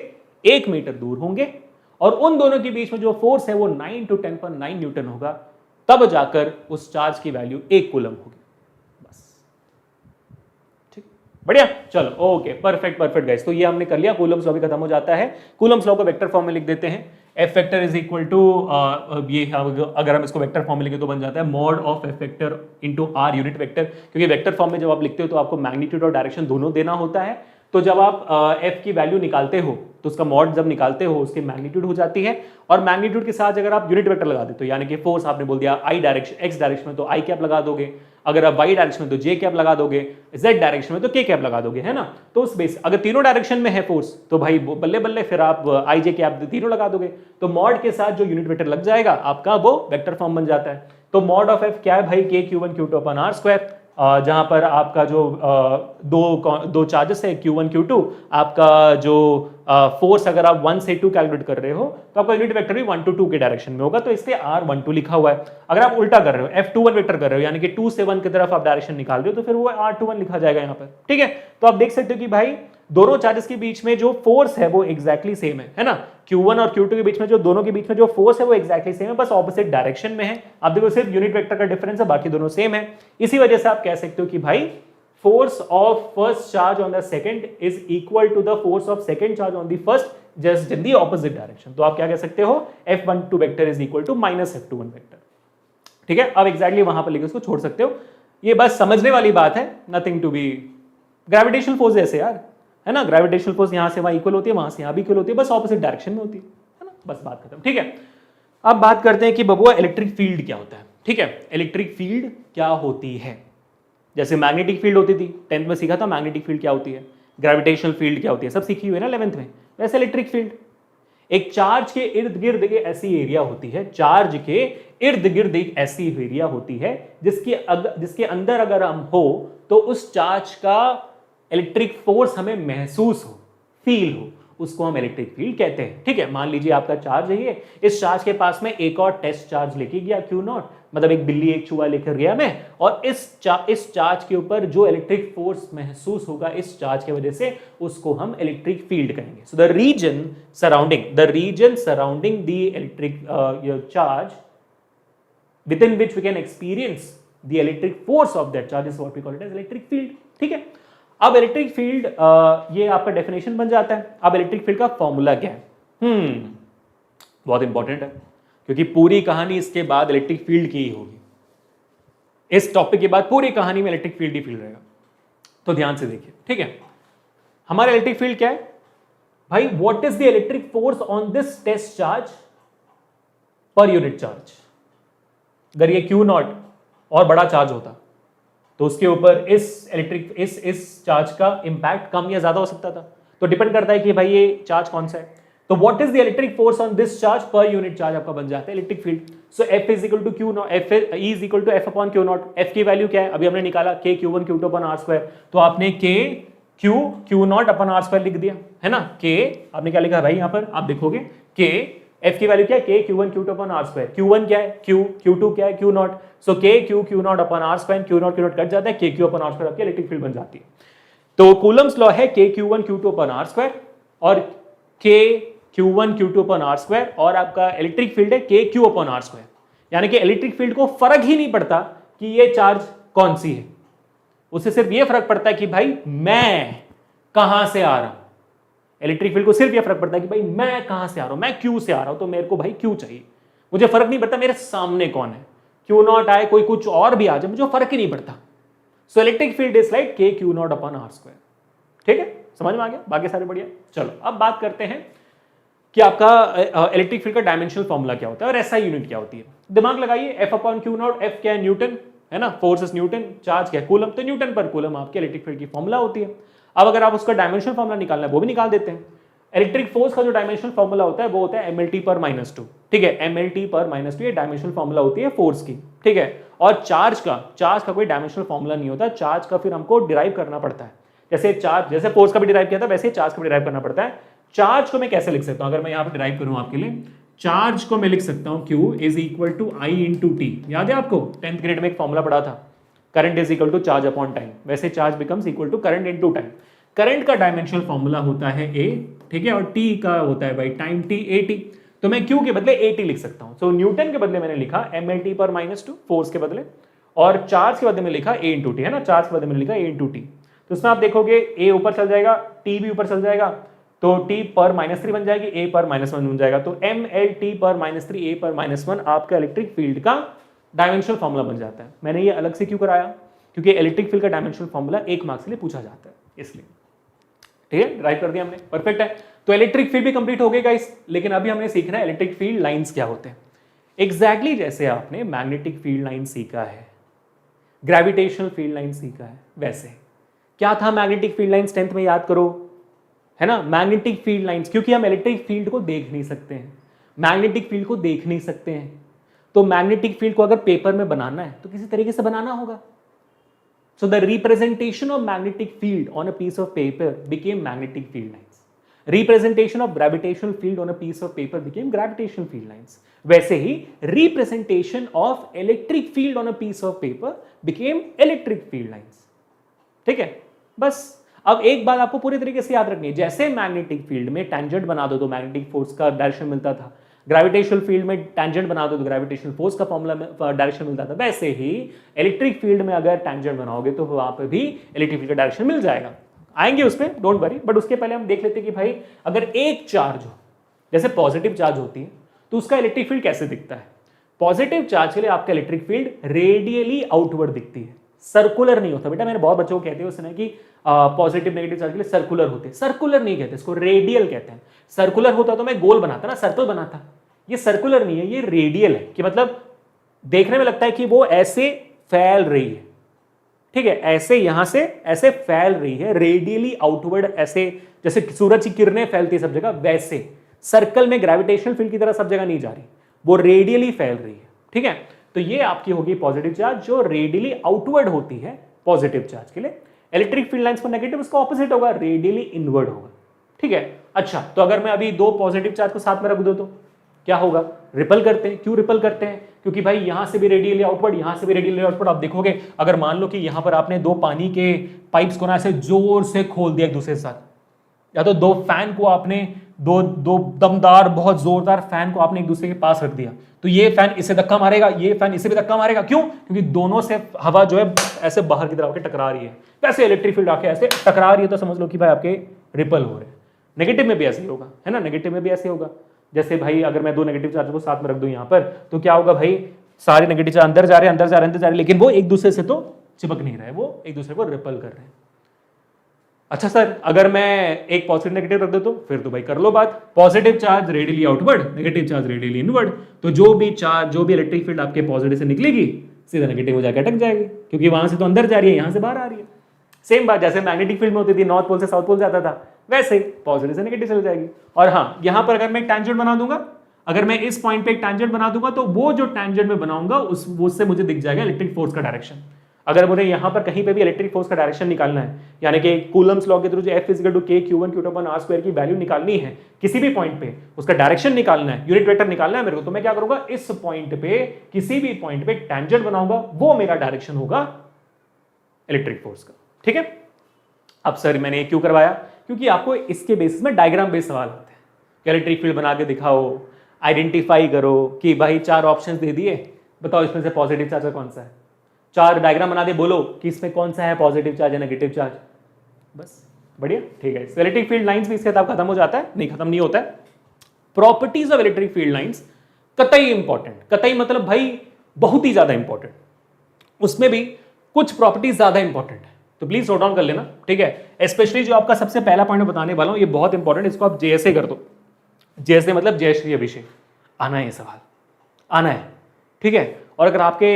1 मीटर दूर होंगे, और उन दोनों के बीच में जो फोर्स है वो 9 × 10 पर 9 न्यूटन होगा, तब जाकर उस चार्ज की वैल्यू 1 कूलम होगी। बस, ठीक, बढ़िया, चलो ओके, परफेक्ट परफेक्ट गाइस। तो ये हमने कर लिया, कूलम्स लॉ भी खत्म हो जाता है। कूलम्स लॉ को वेक्टर फॉर्म में लिख देते हैं, F vector is equal to ये अगर हम इसको वेक्टर फॉर्म में लिखें तो बन जाता है mod of F vector into r unit vector, क्योंकि वेक्टर फॉर्म में जब आप लिखते हो तो आपको मैग्नीट्यूड और डायरेक्शन दोनों देना होता है। तो जब आप एफ की वैल्यू निकालते हो तो उसका मॉड जब निकालते हो उसकी मैग्नीट्यूड हो जाती है, और मैग्नीट्यूड के साथ अगर आप यूनिट वेक्टर लगा देते हो, यानी कि फोर्स आपने बोल दिया आई डायरेक्शन एक्स डायरेक्शन में तो आई कैप लगा दोगे, अगर आप वाई डायरेक्शन में तो जे कैप लगा दोगे, जेड डायरेक्शन में तो के कैप लगा दोगे, है ना। तो उस बेस अगर तीनों डायरेक्शन में है फोर्स तो भाई बल्ले बल्ले फिर आप आई जे कैप तीनों लगा दोगे, तो मॉड के साथ जो यूनिट वेक्टर लग जाएगा आपका वो वेक्टर फॉर्म बन जाता है। तो मॉड ऑफ एफ क्या है भाई, के Q1 Q2 upon are square, जहां पर आपका जो दो चार्जेस है Q1 Q2, आपका जो फोर्स अगर आप 1 से 2 कैलकुलेट कर रहे हो तो आपका यूनिट वेक्टर भी 1 to 2 के डायरेक्शन में होगा, तो इसलिए R12 लिखा हुआ है। अगर आप उल्टा कर रहे हो F21 वेक्टर कर रहे हो, यानी कि 2 से 1 की तरफ आप डायरेक्शन निकाल रहे हो, तो फिर वो R21 लिखा जाएगा यहाँ पर, ठीक है। तो आप देख सकते हो कि भाई दोनों चार्जेस के बीच में जो फोर्स है वो एग्जैक्टली सेम है ना। Q1 और Q2 के बीच में जो दोनों के बीच में जो फोर्स है वो एग्जैक्टली सेम है, बस ऑपोजिट डायरेक्शन में है। आप देखो सिर्फ यूनिट वेक्टर का डिफरेंस है, बाकी दोनों सेम है। इसी वजह से आप कह सकते हो कि भाई force of first charge on the second is equal to the force of second charge on the first just in the opposite direction। तो आप क्या कह सकते हो, F12 vector is equal to minus F21 vector, ठीक है। अब एग्जैक्टली वहां पर लेके उसको छोड़ सकते हो, ये बस समझने वाली बात है, nothing to be. Gravitational force जैसे यार, है ना, ग्रेविटेशनल फोर्स यहां से वहां इक्वल होती है, वहां से यहां भी इक्वल होती है, बस ऑपोजिट डायरेक्शन में होती है ना, बस बात खत्म, ठीक है। अब बात करते हैं कि बबुआ इलेक्ट्रिक फील्ड क्या होता है, ठीक है। इलेक्ट्रिक फील्ड क्या होती है, जैसे मैग्नेटिक फील्ड होती थी, 10th में सीखा था मैग्नेटिक फील्ड क्या होती है, ग्रेविटेशनल फील्ड क्या होती है, सब सीखी हुई है ना 11th में। वैसे इलेक्ट्रिक फील्ड एक चार्ज के इर्द गिर्द एक ऐसी एरिया होती है, चार्ज के इर्द गिर्द एक ऐसी एरिया होती है जिसके अंदर अगर हम हो तो उस चार्ज का इलेक्ट्रिक फोर्स हमें महसूस हो, फील हो, उसको हम इलेक्ट्रिक फील्ड कहते हैं, ठीक है। मान लीजिए आपका चार्ज है ये, इस चार्ज के पास में एक और टेस्ट चार्ज लेके गया Q0, मतलब एक बिल्ली एक चूहा लेकर गया मैं, और इस चार्ज के ऊपर जो इलेक्ट्रिक फोर्स महसूस होगा इस चार्ज की वजह से, उसको हम इलेक्ट्रिक फील्ड कहेंगे। So the region surrounding the electric charge within which we can experience the electric force of that charge is what we call it as electric field, ठीक है। अब इलेक्ट्रिक फील्ड ये आपका डेफिनेशन बन जाता है। अब इलेक्ट्रिक फील्ड का फॉर्मूला क्या है, बहुत इंपॉर्टेंट है, क्योंकि पूरी कहानी इसके बाद इलेक्ट्रिक फील्ड की ही होगी। इस टॉपिक के बाद पूरी कहानी में इलेक्ट्रिक फील्ड ही फील्ड रहेगा, तो ध्यान से देखिए, ठीक है। हमारा इलेक्ट्रिक फील्ड क्या है भाई, what is the electric force on this test charge per unit charge. अगर ये Q0 और बड़ा चार्ज होता तो उसके ऊपर इस चार्ज का इंपैक्ट कम या ज्यादा हो सकता था, तो डिपेंड करता है कि भाई ये चार्ज कौन सा है। तो what is the electric force on this charge per unit charge आपका बन जाता है electric field. So F is equal to Q0, E is equal to F upon Q0। F की वैल्यू क्या है, अभी हमने निकाला K Q1 Q2 upon R square, तो आपने K Q0 upon R square लिख दिया, है ना। K आपने क्या लिखा भाई, यहां पर आप देखोगे K F की वैल्यू क्या है, K Q1 Q2 upon R square, Q1 क्या है Q, Q2 क्या है Q0, सो K Q0 upon R square, Q0 cut जाता है, K Q upon R square आपकी इलेक्ट्रिक फील्ड बन जाती है। तो कूलम्स लॉ है K Q1 Q2 upon R square और K Q1 Q2 upon R square, और आपका इलेक्ट्रिक फील्ड है K Q upon R square. यानी कि इलेक्ट्रिक फील्ड को फर्क ही नहीं पड़ता कि ये चार्ज कौन सी है, उससे सिर्फ ये फर्क पड़ता है कि भाई मैं कहां से आ रहा हूं। इलेक्ट्रिक फील्ड को सिर्फ ये फर्क पड़ता है कि भाई मैं कहां से आ रहा हूं, मैं Q से आ रहा हूं, तो मेरे को भाई Q चाहिए, मुझे फर्क नहीं पड़ता मेरे सामने कौन है, Q0 आए कोई कुछ और भी आ जाए, मुझे फर्क ही नहीं पड़ता। सो electric field is like K Q0 upon R square, ठीक है, समझ में आ गया, बाकी सारे बढ़िया। चलो अब बात करते हैं कि आपका इलेक्ट्रिक फील्ड का डायमेंशनल फॉर्मूला क्या होता है और एसआई यूनिट क्या होती है। दिमाग लगाइए, F अपॉन Q0, F क्या है न्यूटन, है ना, फोर्स इज न्यूटन, चार्ज क्या है कूलम, तो न्यूटन पर कूलम आपके इलेक्ट्रिक फील्ड की फॉर्मूला होती है। अब अगर आप उसका डायमेंशनल फॉर्मूला निकालना है वो भी निकाल देते हैं। इलेक्ट्रिक फोर्स का जो डायमेंशनल फॉर्मूला होता है वो होता है mLT पर -2, ठीक है, mLT पर -2 ये डायमेंशनल फॉर्मूला होती है फोर्स की, ठीक है। और चार्ज का कोई डायमेंशनल फॉर्मूला नहीं होता, चार्ज का फिर हमको डिराइव करना पड़ता है। जैसे फोर्स का भी डिराइव किया था वैसे चार्ज का भी डिराइव करना पड़ता है। चार्ज को मैं कैसे लिख सकता हूं, अगर मैं यहां पर डिराइव करूं आपके लिए, चार्ज को मैं लिख सकता हूं Q is equal to I into T. याद है आपको 10th ग्रेड में एक फॉर्मूला पढ़ा था, current is equal to charge upon time, वैसे charge becomes equal to current into time. Current का डायमेंशनल फॉर्मूला होता है A, ठीक है, और T का होता है भाई टाइम T, AT। तो मैं Q के बदले AT लिख सकता हूं। सो न्यूटन के बदले मैंने लिखा mLT पर -2 फोर्स के बदले, और चार्ज के बदले में लिखा A इंटू टी, है ना, चार्ज के बदले में लिखा A इंटू टी। तो उसमें आप देखोगे A ऊपर चल जाएगा, T भी ऊपर चल जाएगा, तो t पर -3 बन जाएगी, a पर -1 बन जाएगा। तो mlt पर -3 a पर -1 आपका इलेक्ट्रिक फील्ड का डायमेंशनल फॉर्मूला बन जाता है। मैंने ये अलग से क्यों कराया, क्योंकि इलेक्ट्रिक फील्ड का डायमेंशनल फॉर्मूला 1 मार्क्स के लिए पूछा जाता है, इसलिए। ठीक है, ड्राइव कर दिया हमने, परफेक्ट है। तो इलेक्ट्रिक फील्ड भी कंप्लीट हो गए गाइस, लेकिन अभी हमने सीखना है इलेक्ट्रिक फील्ड लाइंस क्या होते हैं। एग्जैक्टली जैसे आपने मैग्नेटिक फील्ड लाइन सीखा है, ग्रेविटेशनल फील्ड लाइन सीखा है, वैसे क्या था मैग्नेटिक फील्ड लाइंस 10th में, याद करो, है ना। मैग्नेटिक फील्ड लाइंस, क्योंकि हम इलेक्ट्रिक फील्ड को देख नहीं सकते हैं, मैग्नेटिक फील्ड को देख नहीं सकते हैं, तो मैग्नेटिक फील्ड को अगर पेपर में बनाना है तो किसी तरीके से बनाना होगा। So the representation of magnetic field on a piece of paper became magnetic field lines, representation of gravitational field on a piece of paper became gravitational field lines. वैसे ही representation of electric field on a piece of paper became electric field lines. ठीक है, बस अब एक बात आपको पूरी तरीके से याद रखनी है, जैसे मैग्नेटिक फील्ड में टेंजेंट बना दो तो मैग्नेटिक फोर्स का डायरेक्शन मिलता था, ग्रेविटेशनल फील्ड में टेंजेंट बना दो तो ग्रेविटेशनल फोर्स का फॉर्मूला डायरेक्शन मिलता था, वैसे ही इलेक्ट्रिक फील्ड में अगर टेंजेंट बनाओगे तो वहां पर भी इलेक्ट्रिक फील्ड का डायरेक्शन मिल जाएगा। आएंगे उसमें, डोंट वरी, बट उसके पहले हम देख लेते हैं कि भाई अगर एक चार्ज हो, जैसे पॉजिटिव चार्ज होती है, तो उसका इलेक्ट्रिक फील्ड कैसे दिखता है। पॉजिटिव चार्ज के लिए आपका इलेक्ट्रिक फील्ड रेडियली आउटवर्ड दिखती है, सर्कुलर नहीं होता। बेटा मैंने बहुत बच्चों को कहते हैं उसने कि पॉजिटिव नेगेटिव चार्ज के लिए सर्कुलर होते हैं, सर्कुलर नहीं कहते, इसको रेडियल कहते हैं। सर्कुलर होता तो मैं गोल बनाता ना, सर्कल बनाता, ये सर्कुलर नहीं है, ये रेडियल है, कि मतलब देखने में लगता है कि वो ऐसे फैल रही है। ठीक है, ऐसे यहां से ऐसे फैल रही है, रेडियली आउटवर्ड, ऐसे जैसे सूरज की किरणें फैलती है सब जगह, वैसे सर्कल में ग्रेविटेशनल फील्ड की तरह सब जगह नहीं जा रही, वो रेडियली फैल रही है। ठीक है, तो ये आपकी होगी पॉजिटिव चार्ज जो रेडियली आउटवर्ड होती है पॉजिटिव चार्ज के लिए। इलेक्ट्रिक फील्ड लाइंस पर नेगेटिव, उसका ऑपोजिट होगा, रेडियली इनवर्ड होगा। ठीक है, अच्छा, तो अगर मैं अभी दो पॉजिटिव चार्ज को साथ में रख दूं तो क्या होगा, रिपल करते हैं। क्यों रिपल करते हैं, क्योंकि भाई यहां से भी रेडियली आउटवर्ड, यहां से भी रेडियली आउटवर्ड। आप देखोगे अगर मान लो कि यहां पर आपने दो पानी के पाइप्स को ना ऐसे जोर से खोल दिया एक दूसरे के साथ, या तो दो फैन को आपने दो दमदार बहुत जोरदार फैन को आपने एक दूसरे के पास रख दिया, तो ये फैन इसे धक्का मारेगा, ये फैन इसे भी धक्का मारेगा। क्यों, क्योंकि दोनों से हवा जो है ऐसे बाहर की तरफ आके टकरा रही है, वैसे इलेक्ट्रिक फील्ड आके ऐसे टकरा रही है, तो समझ लो कि भाई आपके रिपल हो रहे हैं। नेगेटिव में भी ऐसे ही होगा, है ना, नेगेटिव में भी ऐसे होगा। जैसे भाई अगर मैं दो नेगेटिव चार्ज को साथ में रख दूं यहां पर, तो क्या होगा भाई, सारे नेगेटिव चार्ज अंदर जा रहे हैं, अंदर जा रहे हैं, अंदर जा रहे हैं, लेकिन वो एक दूसरे से तो चिपक नहीं रहे, वो एक दूसरे को रिपल कर रहे हैं। अच्छा सर, अगर मैं एक पॉजिटिव नेगेटिव रख दे तो फिर तो भाई कर लो बात, positive charge radially outward, negative charge radially inward, तो जो भी चार्ज, जो भी इलेक्ट्रिक फील्ड आपके पॉजिटिव से निकलेगी सीधा नेगेटिव हो जाकर अटक जाएगी, क्योंकि वहां से तो अंदर जा रही है, यहां से बाहर आ रही है। सेम बात जैसे मैग्नेटिक फील्ड में होती थी, नॉर्थ पोल से साउथ पोल जाता था, वैसे पॉजिटिव से नेगेटिव चल जाएगी। और हाँ, यहां पर अगर मैं एक टैंजेंट बना दूंगा, अगर मैं इस पॉइंट पे एक टैंजेंट बना दूंगा, तो वो जो टैंजेंट में बनाऊंगा उससे मुझे दिख जाएगा इलेक्ट्रिक फोर्स का डायरेक्शन। अगर मुझे यहां पर कहीं पे भी इलेक्ट्रिक फोर्स का डायरेक्शन निकालना है, यानी कि कूलम्स लॉ के थ्रू जो F = K Q1 Q2 R square की वैल्यू निकालनी है, किसी भी पॉइंट पे उसका डायरेक्शन निकालना है, यूनिट वेक्टर निकालना है मेरे को, तो मैं क्या करूंगा, इस पॉइंट पे किसी भी पॉइंट पे टैंजेंट बनाऊंगा, वो मेरा डायरेक्शन होगा इलेक्ट्रिक फोर्स का। ठीक है, अब सर मैंने ये क्यों करवाया, क्योंकि आपको इसके बेसिस में डायग्राम बेस्ड सवाल आते हैं कि इलेक्ट्रिक फील्ड बना के दिखाओ, आइडेंटिफाई करो कि भाई 4 ऑप्शंस दे दिए, बताओ इसमें से पॉजिटिव चार्ज कौन सा है, 4 डायग्राम बना दे, बोलो कि इसमें कौन सा है पॉजिटिव चार्ज या नेगेटिव चार्ज, बस बढ़िया। ठीक है, इलेक्ट्रिक फील्ड लाइंस भी इसके साथ खत्म हो जाता है, नहीं खत्म नहीं होता है। Properties of electric field lines कतई इंपॉर्टेंट, कतई मतलब भाई बहुत ही ज्यादा इंपॉर्टेंट, उसमें भी कुछ प्रॉपर्टीज ज्यादा इंपॉर्टेंट है, तो प्लीज नोट डाउन कर लेना। ठीक है, स्पेशली जो आपका सबसे पहला पॉइंट बताने वाला हूं, ये बहुत इंपॉर्टेंट, इसको आप JSA कर दो। JSA मतलब जय श्री अभिषेक, आना है ये सवाल, आना है। ठीक है, और अगर आपके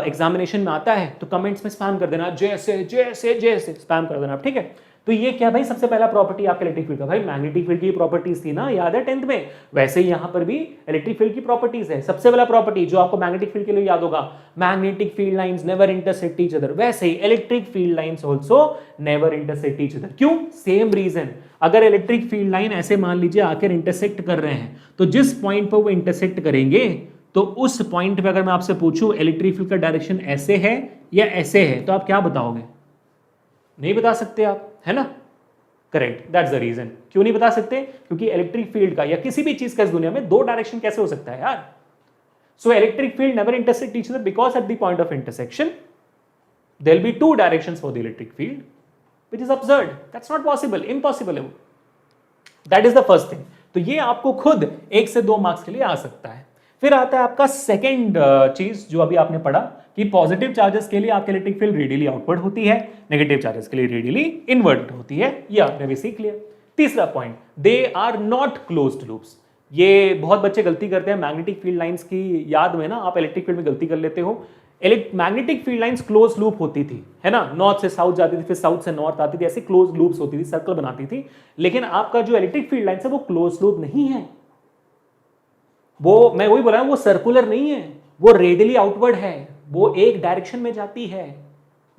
एग्जामिनेशन में आता है तो कमेंट्स में स्पैम कर देना, JSA JSA JSA स्पैम कर देना आप। ठीक है, तो ये क्या भाई, सबसे पहला प्रॉपर्टी आपके इलेक्ट्रिक फील्ड का, भाई मैग्नेटिक फील्ड की प्रॉपर्टीज थी ना, याद है 10th में, वैसे ही यहां पर भी इलेक्ट्रिक फील्ड की प्रॉपर्टीज है। सबसे पहला प्रॉपर्टी जो आपको मैग्नेटिक फील्ड के लिए याद होगा, magnetic field lines never intersect each other, वैसे ही electric field lines also never intersect each other. क्यों, सेम रीजन, अगर इलेक्ट्रिक फील्ड लाइन ऐसे मान लीजिए आकर इंटरसेक्ट कर रहे हैं, तो जिस पॉइंट पर वो इंटरसेक्ट करेंगे, तो उस पॉइंट पे अगर मैं आपसे पूछूं इलेक्ट्रिक फील्ड का डायरेक्शन ऐसे है या ऐसे है, तो आप क्या बताओगे, नहीं बता सकते आप, है ना, करेक्ट, दैट्स द रीजन। क्यों नहीं बता सकते, क्योंकि इलेक्ट्रिक फील्ड का या किसी भी चीज का इस दुनिया में 2 डायरेक्शन कैसे हो सकता है यार। So electric field never intersect each other because at the point of intersection there will be 2 directions for the electric field, which is absurd, that's not possible, impossible है वो। That is the first thing. तो ये आपको खुद 1 से 2 मार्क्स के लिए आ सकता है। फिर आता है आपका सेकेंड चीज जो अभी आपने पढ़ा कि पॉजिटिव चार्जेस के लिए आपकी इलेक्ट्रिक फील्ड रेडियली आउटवर्ड होती है, नेगेटिव चार्जेस के लिए रेडियली इनवर्ट होती है। या वी क्लियर। तीसरा point, they are not closed loops. ये बहुत बच्चे गलती करते हैं मैग्नेटिक फील्ड लाइंस की याद में ना, आप इलेक्ट्रिक फील्ड में गलती कर लेते हो। Magnetic field lines close loop होती थी, है ना, नॉर्थ से साउथ जाती थी, फिर साउथ से नॉर्थ आती थी, ऐसे क्लोज लूप्स होती थी, सर्कल बनाती थी। लेकिन आपका जो इलेक्ट्रिक फील्ड लाइंस है वो क्लोज लूप नहीं है। वो मैं वही बोल रहा हूं, वो सर्कुलर नहीं है, वो रेडियली आउटवर्ड है, वो एक डायरेक्शन में जाती है,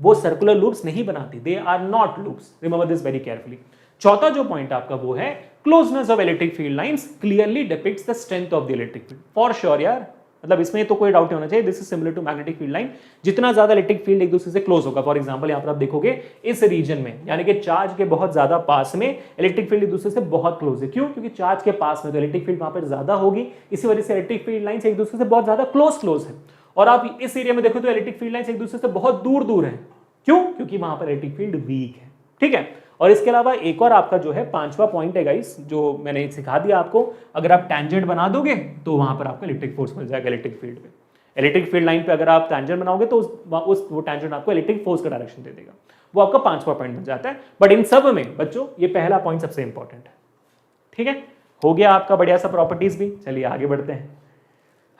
वो सर्कुलर लूप्स नहीं बनाती। They are not loops, remember this very carefully. चौथा जो पॉइंट आपका वो है closeness of electric field lines clearly depicts the strength of the electric field. For sure यार, मतलब इसमें तो कोई डाउट नहीं होना चाहिए, this is similar to magnetic field line. जितना ज्यादा इलेक्ट्रिक फील्ड एक दूसरे से क्लोज होगा, फॉर एग्जांपल यहां पर आप देखोगे इस रीजन में, यानी कि चार्ज के बहुत ज्यादा पास में इलेक्ट्रिक फील्ड एक दूसरे से बहुत क्लोज है। क्यों? क्योंकि चार्ज के पास में तो इलेक्ट्रिक फील्ड वहां पर ज्यादा होगी, इसी वजह से इलेक्ट्रिक फील्ड लाइंस एक दूसरे से बहुत ज्यादा क्लोज है। और आप इस एरिया में देखो तो इलेक्ट्रिक फील्ड लाइंस एक दूसरे से बहुत दूर है। क्यों? क्योंकि वहां पर इलेक्ट्रिक फील्ड वीक है। ठीक है। और इसके अलावा एक और आपका जो है 5वां पॉइंट है गाइस, जो मैंने सिखा दिया आपको, अगर आप टैंजेंट बना दोगे तो वहां पर आपको इलेक्ट्रिक फोर्स मिल जाएगा। इलेक्ट्रिक फील्ड पे, इलेक्ट्रिक फील्ड लाइन पे अगर आप टैंजेंट बनाओगे तो वो टैंजेंट आपको इलेक्ट्रिक फोर्स का डायरेक्शन दे देगा। वो आपका 5वां पॉइंट बन जाता है। बट इन सब में बच्चों ये पहला पॉइंट सबसे इंपॉर्टेंट है। ठीक है, हो गया आपका बढ़िया सा प्रॉपर्टीज भी। चलिए आगे बढ़ते हैं।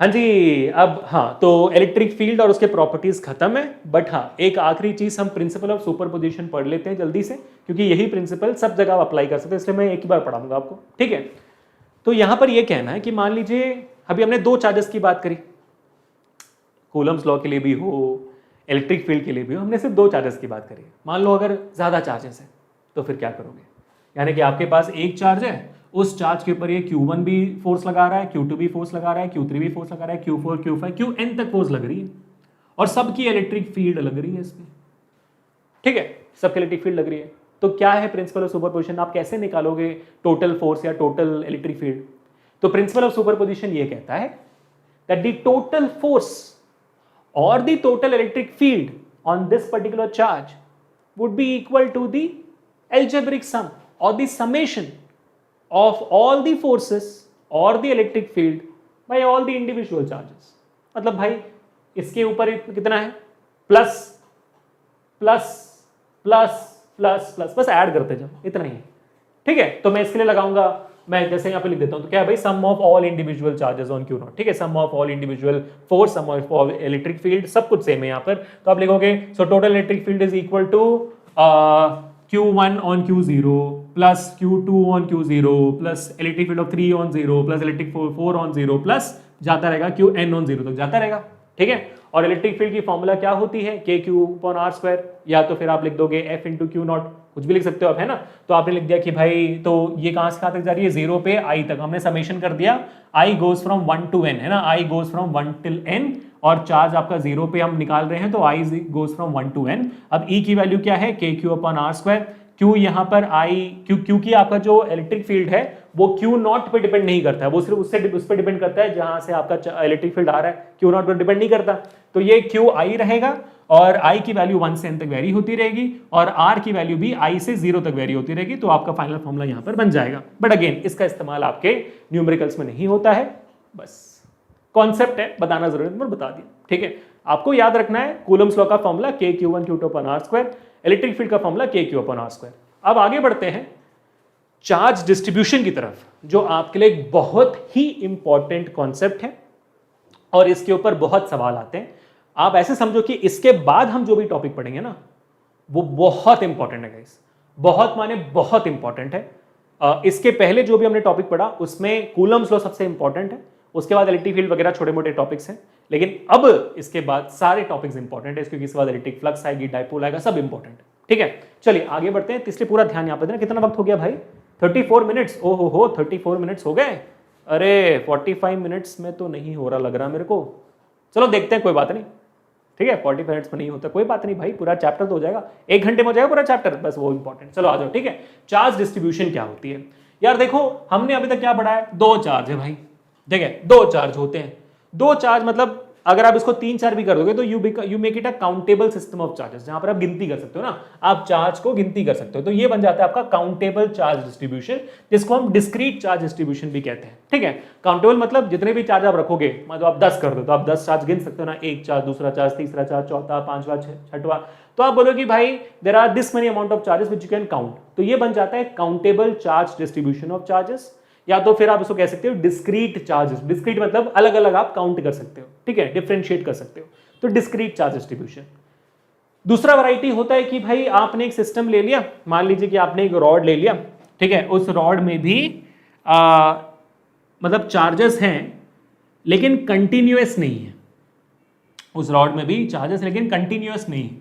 हाँ जी, अब हाँ, तो इलेक्ट्रिक फील्ड और उसके प्रॉपर्टीज खत्म है। बट हाँ, एक आखिरी चीज हम प्रिंसिपल ऑफ सुपरपोजिशन पढ़ लेते हैं जल्दी से, क्योंकि यही प्रिंसिपल सब जगह अप्लाई कर सकते हैं, इसलिए मैं एक ही बार पढ़ाऊंगा आपको। ठीक है। तो यहां पर यह कहना है कि मान लीजिए अभी हमने 2 चार्जेस की बात करी, कूलम्स लॉ के लिए भी हो, इलेक्ट्रिक फील्ड के लिए भी हो, हमने सिर्फ 2 चार्जेस की बात करी। मान लो अगर ज्यादा चार्जेस है तो फिर क्या करोगे? यानी कि आपके पास एक चार्ज है, उस चार्ज के ऊपर ये Q1 भी फोर्स लगा रहा है, Q2 भी फोर्स लगा रहा है, Q3 भी फोर्स लगा रहा है, Q4, Q5, Qn तक फोर्स लग रही है, और सबकी इलेक्ट्रिक फील्ड लग रही है इसमें। ठीक है, सबकी इलेक्ट्रिक फील्ड लग रही है। तो क्या है प्रिंसिपल ऑफ सुपरपोजिशन? आप कैसे निकालोगे टोटल फोर्स या टोटल इलेक्ट्रिक फील्ड? तो प्रिंसिपल ऑफ सुपरपोजिशन ये कहता है दैट द टोटल फोर्स और the total electric field on this particular charge would be equal to the algebraic sum or the summation of all the forces or the electric field by all the individual charges। मतलब भाई इसके ऊपर कितना है? Plus plus plus plus plus, बस ऐड करते जाओ, इतना ही है। ठीक है, तो मैं इसके लिए लगाऊंगा, मैं जैसे यहाँ पे लिख देता हूं, तो क्या है भाई, sum of all individual charges on Q naught. ठीक है, sum of all individual force, sum of all electric field, सब कुछ सेम है यहाँ पर। तो आप लिखोगे so total electric field is equal to Q1 on Q0 plus Q2 on Q0 plus electric field of 3 on 0 plus electric 4 on 0 plus जाता रहेगा Qn on 0 तक जाता रहेगा। ठीक है, और इलेक्ट्रिक फील्ड की फॉर्मूला क्या होती है? KQ/R², या तो फिर आप लिख दोगे F × Q0, कुछ भी लिख सकते हो आप, है ना। तो आपने लिख दिया कि भाई, तो ये कहां से कहां तक जा रही है? 0 पे I तक। हमने समेशन कर दिया, I goes from 1 to n, है ना, I goes from 1 till n, और चार्ज आपका 0 पे हम निकाल रहे हैं, तो I goes from 1 to n। अब E की वैल्यू क्या है? KQ/R²। Q यहाँ पर क्योंकि आपका जो इलेक्ट्रिक फील्ड है वो Q0 पे डिपेंड नहीं करता है, वो सिर्फ उस पर डिपेंड करता है जहां से आपका इलेक्ट्रिक फील्ड आ रहा है, Q0 पर डिपेंड नहीं करता। तो ये QI रहेगा, और I की वैल्यू 1 से n तक वेरी होती रहेगी, और R की वैल्यू भी I से 0 तक वेरी होती रहेगी। तो आपका फाइनल फॉर्मूला यहाँ पर बन जाएगा। बट अगेन इसका इस्तेमाल आपके न्यूमेरिकल्स में नहीं होता है, बस कॉन्सेप्ट है, बताना जरूरी है, बता दिया। ठीक है, आपको याद रखना है कूलम्स लॉ का फॉर्मूला KQ1Q2/R², इलेक्ट्रिक फील्ड का फॉर्मूला KQ/R²। अब आगे बढ़ते हैं चार्ज डिस्ट्रीब्यूशन की तरफ, जो आपके लिए एक बहुत ही इंपॉर्टेंट कॉन्सेप्ट है, और इसके ऊपर बहुत सवाल आते हैं। आप ऐसे समझो कि इसके बाद हम जो भी टॉपिक पढ़ेंगे ना, वो बहुत इंपॉर्टेंट है गाइस, बहुत माने बहुत इंपॉर्टेंट है। इसके पहले जो भी हमने टॉपिक पढ़ा उसमें कूलम्स लॉ सबसे इंपॉर्टेंट है, उसके बाद इलेक्ट्रिक फील्ड वगैरह छोटे मोटे टॉपिक्स हैं, लेकिन अब इसके बाद सारे टॉपिक्स इंपॉर्टेंट है, क्योंकि इसके बाद इलेक्ट्रिक फ्लक्स आएगी, डाइपोल आएगा, सब इंपॉर्टेंट है। ठीक है, चलिए आगे बढ़ते हैं। इसलिए पूरा ध्यान यहाँ पे देना। कितना वक्त हो गया भाई? 34 मिनट्स। ओहो हो, 34 मिनट्स हो गए। अरे 45 मिनट्स में तो नहीं हो रहा लग रहा मेरे को। चलो देखते हैं, कोई बात नहीं। ठीक है, 40 मिनट्स में नहीं होता, कोई बात नहीं भाई, पूरा चैप्टर तो हो जाएगा, 1 घंटे में हो जाएगा पूरा चैप्टर, बस वो इंपॉर्टेंट। चलो आ जाओ। ठीक है, चार्ज डिस्ट्रीब्यूशन क्या होती है यार? देखो हमने अभी तक क्या पढ़ा है? 2 चार्ज है भाई। ठीक है, 2 चार्ज होते हैं। 2 चार्ज मतलब अगर आप इसको 3-4 भी कर दोगे तो you make it a countable system of charges, जहां पर आप गिनती कर सकते हो ना, आप चार्ज को गिनती कर सकते हो। तो ये बन जाता है आपका काउंटेबल चार्ज डिस्ट्रीब्यूशन, जिसको हम डिस्क्रीट चार्ज डिस्ट्रीब्यूशन भी कहते हैं। ठीक है, काउंटेबल मतलब जितने भी चार्ज आप रखोगे, मतलब आप 10 कर दो तो आप 10 चार्ज गिन सकते हो ना, एक चार्ज, दूसरा चार्ज, तीसरा चार्ज, चौथा, पांचवा, छठवा, तो आप बोलो कि भाई there are this many amount of charges which you can count, तो ये बन जाता है countable charge distribution of charges, या तो फिर आप इसको कह सकते हो डिस्क्रीट चार्जेस। डिस्क्रीट मतलब अलग अलग आप काउंट कर सकते हो, ठीक है, डिफरेंशिएट कर सकते हो, तो डिस्क्रीट चार्ज डिस्ट्रीब्यूशन। दूसरा वैरायटी होता है कि भाई आपने एक सिस्टम ले लिया, मान लीजिए कि आपने एक रॉड ले लिया, ठीक है, उस रॉड में भी मतलब चार्जेस हैं लेकिन कंटिन्यूअस नहीं है, उस रॉड में भी चार्जेस लेकिन कंटिन्यूअस नहीं है,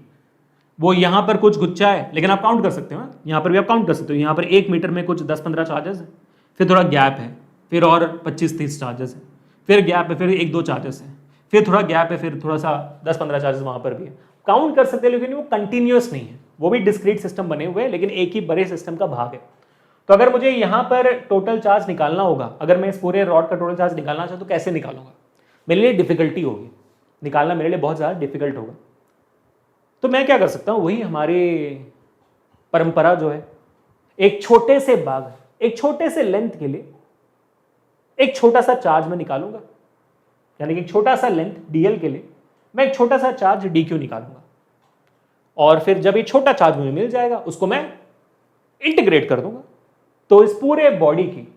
वो यहां पर कुछ गुच्छा है लेकिन आप काउंट कर सकते हो, यहां पर भी आप काउंट कर सकते हो, यहां पर 1 मीटर में कुछ 10-15 चार्जेस है, फिर थोड़ा गैप है, फिर और 25-30 चार्जेस है, फिर गैप है, फिर 1-2 चार्जेस है, फिर थोड़ा गैप है, फिर थोड़ा सा 10-15 चार्जेस वहां पर भी है, काउंट कर सकते हैं लेकिन वो कंटिन्यूअस नहीं है, वो भी डिस्क्रीट सिस्टम बने हुए हैं लेकिन एक ही बड़े सिस्टम का भाग है। तो अगर मुझे यहां पर टोटल चार्ज निकालना होगा, अगर मैं इस पूरे रॉड का टोटल चार्ज निकालना चाहूँ तो कैसे निकालूंगा, मेरे लिए डिफिकल्टी होगी, निकालना मेरे लिए बहुत ज़्यादा डिफिकल्ट होगा। तो मैं क्या कर सकता हूँ, वही हमारी परंपरा जो है, एक छोटे से भाग, एक छोटे से लेंथ के लिए एक छोटा सा चार्ज मैं निकालूंगा, यानी कि एक छोटा सा लेंथ डीएल के लिए मैं एक छोटा सा चार्ज डीक्यू निकालूंगा, और फिर जब ये छोटा चार्ज मुझे मिल जाएगा उसको मैं इंटीग्रेट कर दूंगा। तो इस पूरे बॉडी की,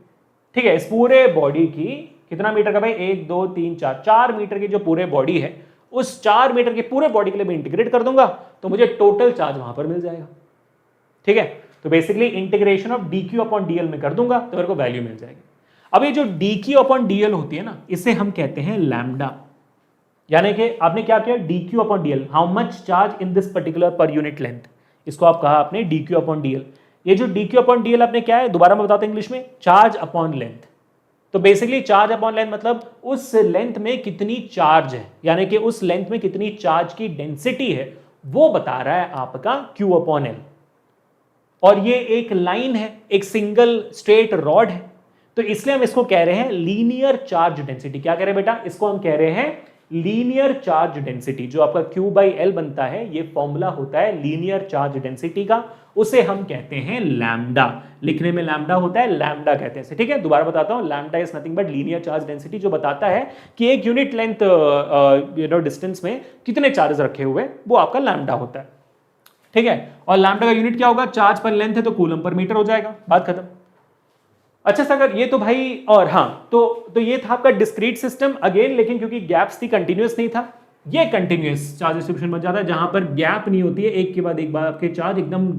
ठीक है, इस पूरे बॉडी की कितना मीटर का भाई, 1 2 3 4 मीटर की जो पूरे बॉडी है, उस 4 मीटर की पूरे बॉडी के लिए मैं इंटीग्रेट कर दूंगा, तो मुझे टोटल चार्ज वहां पर मिल जाएगा। ठीक है, तो basically integration of D Q upon D L में कर दूंगा तो मेरे को वैल्यू मिल जाएगी। अब ये जो डीक्यू अपॉन डीएल होती है ना, इसे हम कहते हैं लैम्डा, यानी कि आपने क्या किया, D Q upon D L, how much charge in this particular per unit length, इसको आप कहा आपने डीक्यू अपॉन डीएल। ये जो डीक्यू अपॉन डीएल आपने क्या है, दोबारा मैं बताता हूं इंग्लिश में, चार्ज अपॉन लेंथ। तो बेसिकली चार्ज अपॉन लेंथ मतलब उस लेंथ में कितनी चार्ज है, यानी कि उस लेंथ में कितनी चार्ज की डेंसिटी है, वो बता रहा है आपका Q अपॉन L। और ये एक लाइन है, एक सिंगल स्ट्रेट रॉड है, तो इसलिए हम इसको कह रहे हैं लीनियर चार्ज डेंसिटी। क्या कह रहे हैं बेटा, इसको हम कह रहे हैं लीनियर चार्ज डेंसिटी। जो आपका Q/L बनता है, ये फॉर्मूला होता है लीनियर चार्ज डेंसिटी का, उसे हम कहते हैं लैम्डा। लिखने में लैम्डा होता है, लैम्डा कहते हैं। ठीक है, दोबारा बताता हूं, lambda is nothing but linear charge density, जो बताता है कि एक यूनिट लेंथ डिस्टेंस में कितने चार्ज रखे हुए, वो आपका लैम्डा होता है। ठीक है, और लैम्डा का यूनिट क्या होगा, चार्ज पर लेंथ है तो कूलम पर मीटर हो जाएगा, बात खत्म। अच्छा सर, ये तो भाई, और हाँ, तो ये था आपका डिस्क्रीट सिस्टम अगेन, लेकिन क्योंकि गैप्स थी, कंटिन्यूअस नहीं था, ये कंटिन्यूअस चार्ज डिस्ट्रीब्यूशन बन जाता है, जहां पर गैप नहीं होती है, एक के बाद एक बार आपके चार्ज एकदम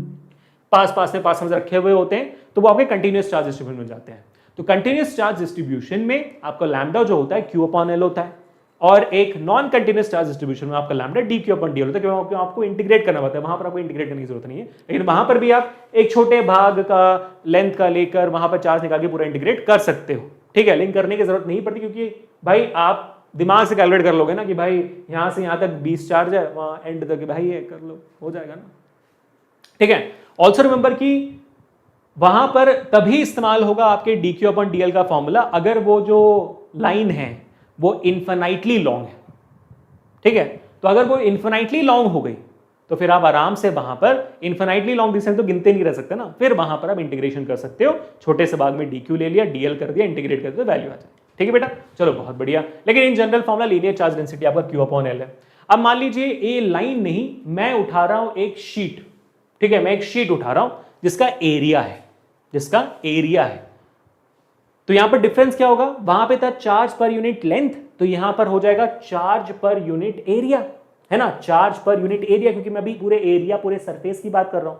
पास में रखे हुए होते हैं, तो वो आपके कंटिन्यूअस चार्ज डिस्ट्रीब्यूशन बन जाते हैं। तो कंटिन्यूअस चार्ज डिस्ट्रीब्यूशन में आपका लैम्डा जो होता है Q अपॉन L होता है, और एक नॉन कंटिन्यूअस चार्ज डिस्ट्रीब्यूशन में आपका लैम्डा DQ अपॉन DL होता है, क्योंकि आपको इंटीग्रेट करना पड़ता है, वहां पर आपको इंटीग्रेट करने की जरूरत नहीं है, लेकिन वहां पर भी आप एक छोटे भाग का लेंथ का लेकर वहां पर चार्ज निकाल के पूरा इंटीग्रेट कर सकते हो। ठीक है, लिंक करने की जरूरत नहीं पड़ती, क्योंकि भाई आप दिमाग से कैलकुलेट कर लोगे ना कि भाई यहां से यहां तक 20 चार्ज है, वहां एंड तक भाई ये कर लो, हो जाएगा ना। ठीक है, ऑल्सो रिमेंबर कि वहां पर तभी इस्तेमाल होगा आपके DQ अपॉन DL का फॉर्मूला अगर वो जो लाइन है वो इन्फिनाइटली लॉन्ग है। ठीक है, तो अगर वो इन्फिनाइटली लॉन्ग हो गई तो फिर आप आराम से वहां पर इन्फिनाइटली लॉन्ग डिस्टेंस तो गिनते नहीं रह सकते ना, फिर वहां पर आप इंटीग्रेशन कर सकते हो, छोटे से भाग में DQ ले लिया, DL कर दिया, इंटीग्रेट कर दिया, वैल्यू आ जाए। ठीक है बेटा, चलो बहुत बढ़िया। लेकिन in general formula linear charge density आपका Q अपॉन L है। अब मान लीजिए ये लाइन नहीं, मैं उठा रहा हूं एक शीट। ठीक है, मैं एक शीट उठा रहा हूं जिसका एरिया है, तो यहां पर डिफरेंस क्या होगा, वहां पे था चार्ज पर यूनिट लेंथ, तो यहां पर हो जाएगा चार्ज पर यूनिट एरिया, है ना, चार्ज पर यूनिट एरिया, क्योंकि मैं अभी पूरे एरिया, पूरे सरफेस की बात कर रहा हूं,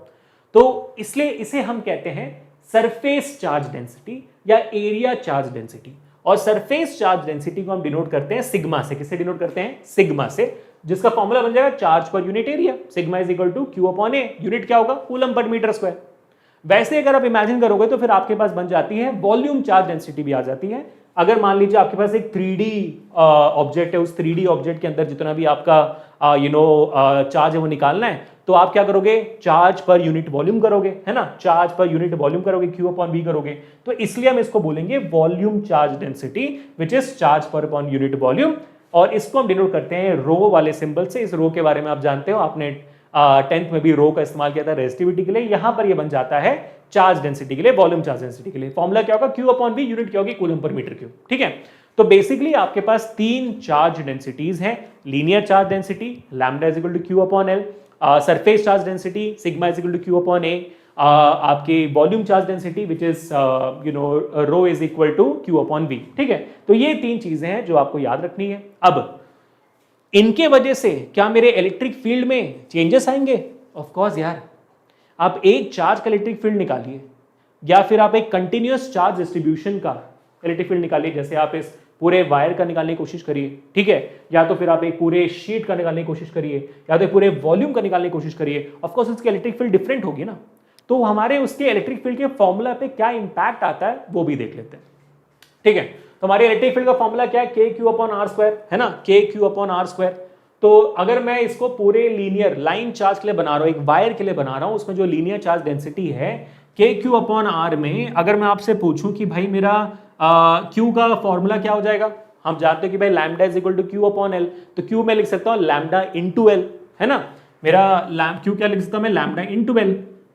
तो इसलिए इसे हम कहते हैं सरफेस चार्ज डेंसिटी या एरिया चार्ज डेंसिटी। और सरफेस चार्ज डेंसिटी को हम डिनोट करते हैं सिग्मा से। किससे डिनोट करते हैं, सिग्मा से, जिसका फॉर्मूला बन जाएगा charge per unit area, sigma is equal to Q upon A, unit क्या होगा, कूलम पर मीटर स्क्वायर। वैसे अगर आप इमेजिन करोगे तो फिर आपके पास बन जाती है वॉल्यूम चार्ज डेंसिटी भी आ जाती है। अगर मान लीजिए आपके पास एक 3D ऑब्जेक्ट है, उस 3D ऑब्जेक्ट के अंदर जितना भी आपका चार्ज है वो निकालना है, तो आप क्या करोगे, चार्ज पर यूनिट वॉल्यूम करोगे, है ना, चार्ज पर यूनिट वॉल्यूम करोगे, Q अपॉन V करोगे, तो इसलिए हम इसको बोलेंगे volume charge density, which is charge पर अपॉन यूनिट वॉल्यूम। और इसको हम डिनोट करते हैं रो वाले सिंबल से। इस रो के बारे में आप जानते हो, आपने 10th में भी रो का इस्तेमाल किया था रेजिस्टिविटी के लिए। यहां पर ये बन जाता है चार्ज डेंसिटी के लिए, वॉल्यूम चार्ज डेंसिटी के लिए। फॉर्मूला क्या होगा, Q/V, यूनिट क्या होगी, कूलम पर मीटर क्यूब। ठीक है, तो बेसिकली आपके पास 3 चार्ज डेंसिटीज हैं। Linear charge density lambda is equal to Q/L, surface charge density sigma is equal to Q/A, आपकी volume charge density which is rho is equal to Q/V। ठीक है, तो ये 3 चीजें हैं जो आपको याद रखनी है। अब इनके वजह से क्या मेरे इलेक्ट्रिक फील्ड में चेंजेस आएंगे? ऑफ कोर्स यार, आप एक चार्ज का इलेक्ट्रिक फील्ड निकालिए या फिर आप एक कंटिन्यूअस चार्ज डिस्ट्रीब्यूशन का इलेक्ट्रिक फील्ड निकालिए, जैसे आप इस पूरे वायर का निकालने की कोशिश करिए, ठीक है, या तो फिर आप एक पूरे शीट का निकालने की कोशिश करिए, या तो पूरे वॉल्यूम का निकालने की कोशिश करिए। ऑफ कोर्स उसकी इलेक्ट्रिक फील्ड डिफरेंट होगी ना, तो हमारे उसके इलेक्ट्रिक फील्ड के फॉर्मूला पे क्या इंपैक्ट आता है वो भी देख लेते हैं। ठीक है, तो हमारे इलेक्ट्रिक फील्ड का फॉर्मूला क्या है, KQ/R² है ना, KQ/R²। तो अगर मैं इसको पूरे लीनियर लाइन चार्ज के लिए बना रहा हूं, एक वायर के लिए बना रहा हूं, उसमें जो लीनियर चार्ज डेंसिटी है KQ/R में, अगर मैं आपसे पूछूं कि भाई मेरा Q का फॉर्मूला क्या हो जाएगा, हम जानते हैं कि भाई lambda is equal to Q/L, तो Q में लिख सकता हूं लैम्डा इंटू L, है ना। मेरा Q क्या लिख सकता हूं मैं, लैम्डा इंटू L।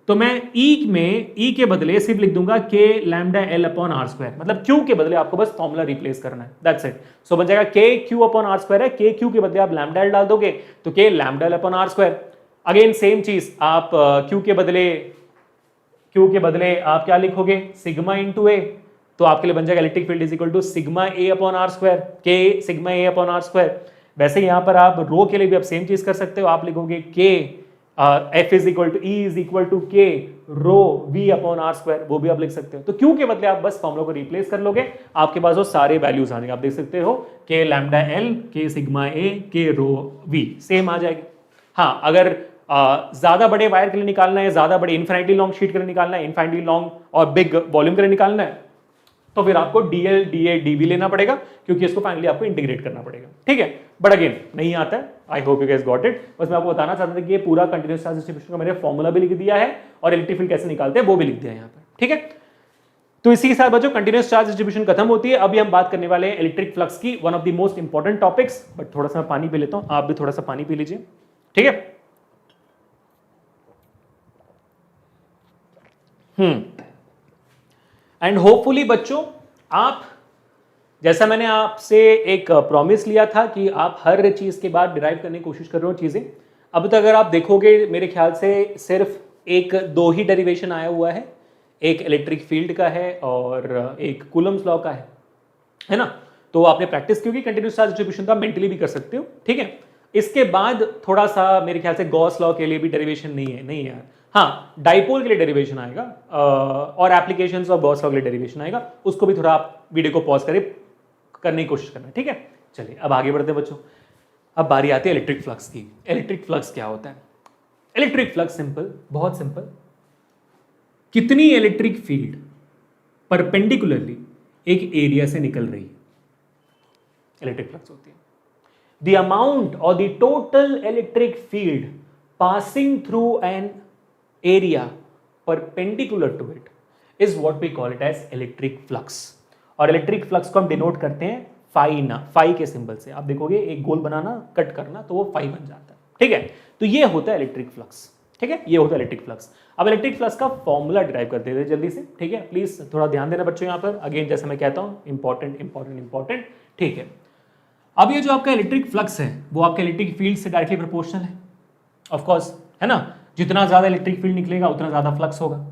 तो मैं E के बदले सिर्फ लिख दूंगा K लैम्डा L/R², मतलब Q के बदले आपको बस फॉर्मूला रिप्लेस करना है, दैट्स इट। सो बन जाएगा KQ/R² है, KQ के बदले आप लैम्डा L डाल दोगे तो K lambda L/R²। Again same चीज, आप Q के बदले आप क्या लिखोगे, सिग्मा इंटू A, तो आपके लिए बन जाएगा electric field is equal to sigma A/R², K sigma A/R²। वैसे यहां पर आप रो के लिए भी आप सेम चीज कर सकते हो, आप लिखोगे K F is equal to E is equal to K rho V/R², वो भी आप लिख सकते हो। तो Q के बदले आप बस फॉर्मूला को रिप्लेस कर लोगे, आपके पास वो सारे वैल्यूज आ जाएंगे। आप देख सकते हो K lambda L, K sigma A, K rho V same आ जाएगी। हाँ, अगर ज्यादा बड़े वायर के लिए निकालना है, ज्यादा बड़े इन्फिनिटली लॉन्ग शीट के लिए निकालना है, इन्फिनिटली लॉन्ग और बिग वॉल्यूम के लिए निकालना है, तो फिर आपको DL, DA, DV लेना पड़ेगा, क्योंकि इसको फाइनली आपको इंटीग्रेट करना पड़ेगा। ठीक है, बट अगेन नहीं आता है, I hope you guys got it. बस मैं आपको बताना चाहता था कि ये पूरा कंटीन्यूअस चार्ज डिस्ट्रीब्यूशन का मैंने फॉर्मूला भी लिख दिया है और इलेक्ट्रिक फील्ड कैसे निकालते हैं वो भी लिख दिया है यहाँ पर। ठीक है, तो इसी के साथ बच्चों कंटीन्यूअस चार्ज डिस्ट्रीब्यूशन खत्म होती है। अभी हम बात करने वाले हैं इलेक्ट्रिक फ्लक्स की, one of the most important topics. But थोड़ा सा मैं पानी पी लेता हूं, आप भी थोड़ा सा पानी पी लीजिए। ठीक है, एंड होपफुली बच्चों, आप, जैसा मैंने आपसे एक प्रॉमिस लिया था कि आप हर चीज के बाद डिराइव करने की कोशिश कर रहे हो चीजें, अब तक अगर आप देखोगे मेरे ख्याल से सिर्फ 1-2 ही डेरिवेशन आया हुआ है, एक इलेक्ट्रिक फील्ड का है और एक कूलम्स लॉ का है ना। तो आपने प्रैक्टिस की होगी कंटीन्यूअस चार्ज डिस्ट्रीब्यूशन, तो आप मेंटली भी कर सकते हो। ठीक है, इसके बाद थोड़ा सा मेरे ख्याल से गॉस लॉ के लिए भी डेरिवेशन नहीं है यार। हाँ, डाइपोल के लिए डेरिवेशन आएगा और एप्लीकेशंस ऑफ गॉस लॉ के लिए डेरिवेशन आएगा, उसको भी थोड़ा आप वीडियो को पॉज करने की कोशिश करना। ठीक है, चलिए अब आगे बढ़ते हैं बच्चों। अब बारी आती है इलेक्ट्रिक फ्लक्स की। इलेक्ट्रिक फ्लक्स क्या होता है? इलेक्ट्रिक फ्लक्स सिंपल, बहुत सिंपल, कितनी इलेक्ट्रिक फील्ड परपेंडिकुलरली एक एरिया से निकल रही है, इलेक्ट्रिक फ्लक्स होती है। द अमाउंट और the total electric field passing through an area perpendicular to it is what we call it as electric flux. और इलेक्ट्रिक फ्लक्स को हम डिनोट करते हैं फाई के सिंबल से। आप देखोगे एक गोल बनाना, कट करना, तो वो फाई बन जाता है। ठीक है, तो ये होता है इलेक्ट्रिक फ्लक्स। ठीक है, ये होता है इलेक्ट्रिक फ्लक्स। अब इलेक्ट्रिक फ्लक्स का फॉर्मूला डिराइव कर देते हैं जल्दी से। ठीक है, प्लीज थोड़ा ध्यान देना बच्चों यहाँ पर। अगेन जैसे मैं कहता हूँ, इंपॉर्टेंट। ठीक है, अब ये जो आपका इलेक्ट्रिक फ्लक्स है वो आपके इलेक्ट्रिक फील्ड से डायरेक्टली प्रोपोर्शनल है, ऑफ कोर्स, है ना। जितना ज्यादा इलेक्ट्रिक फील्ड निकलेगा उतना ज्यादा फ्लक्स होगा,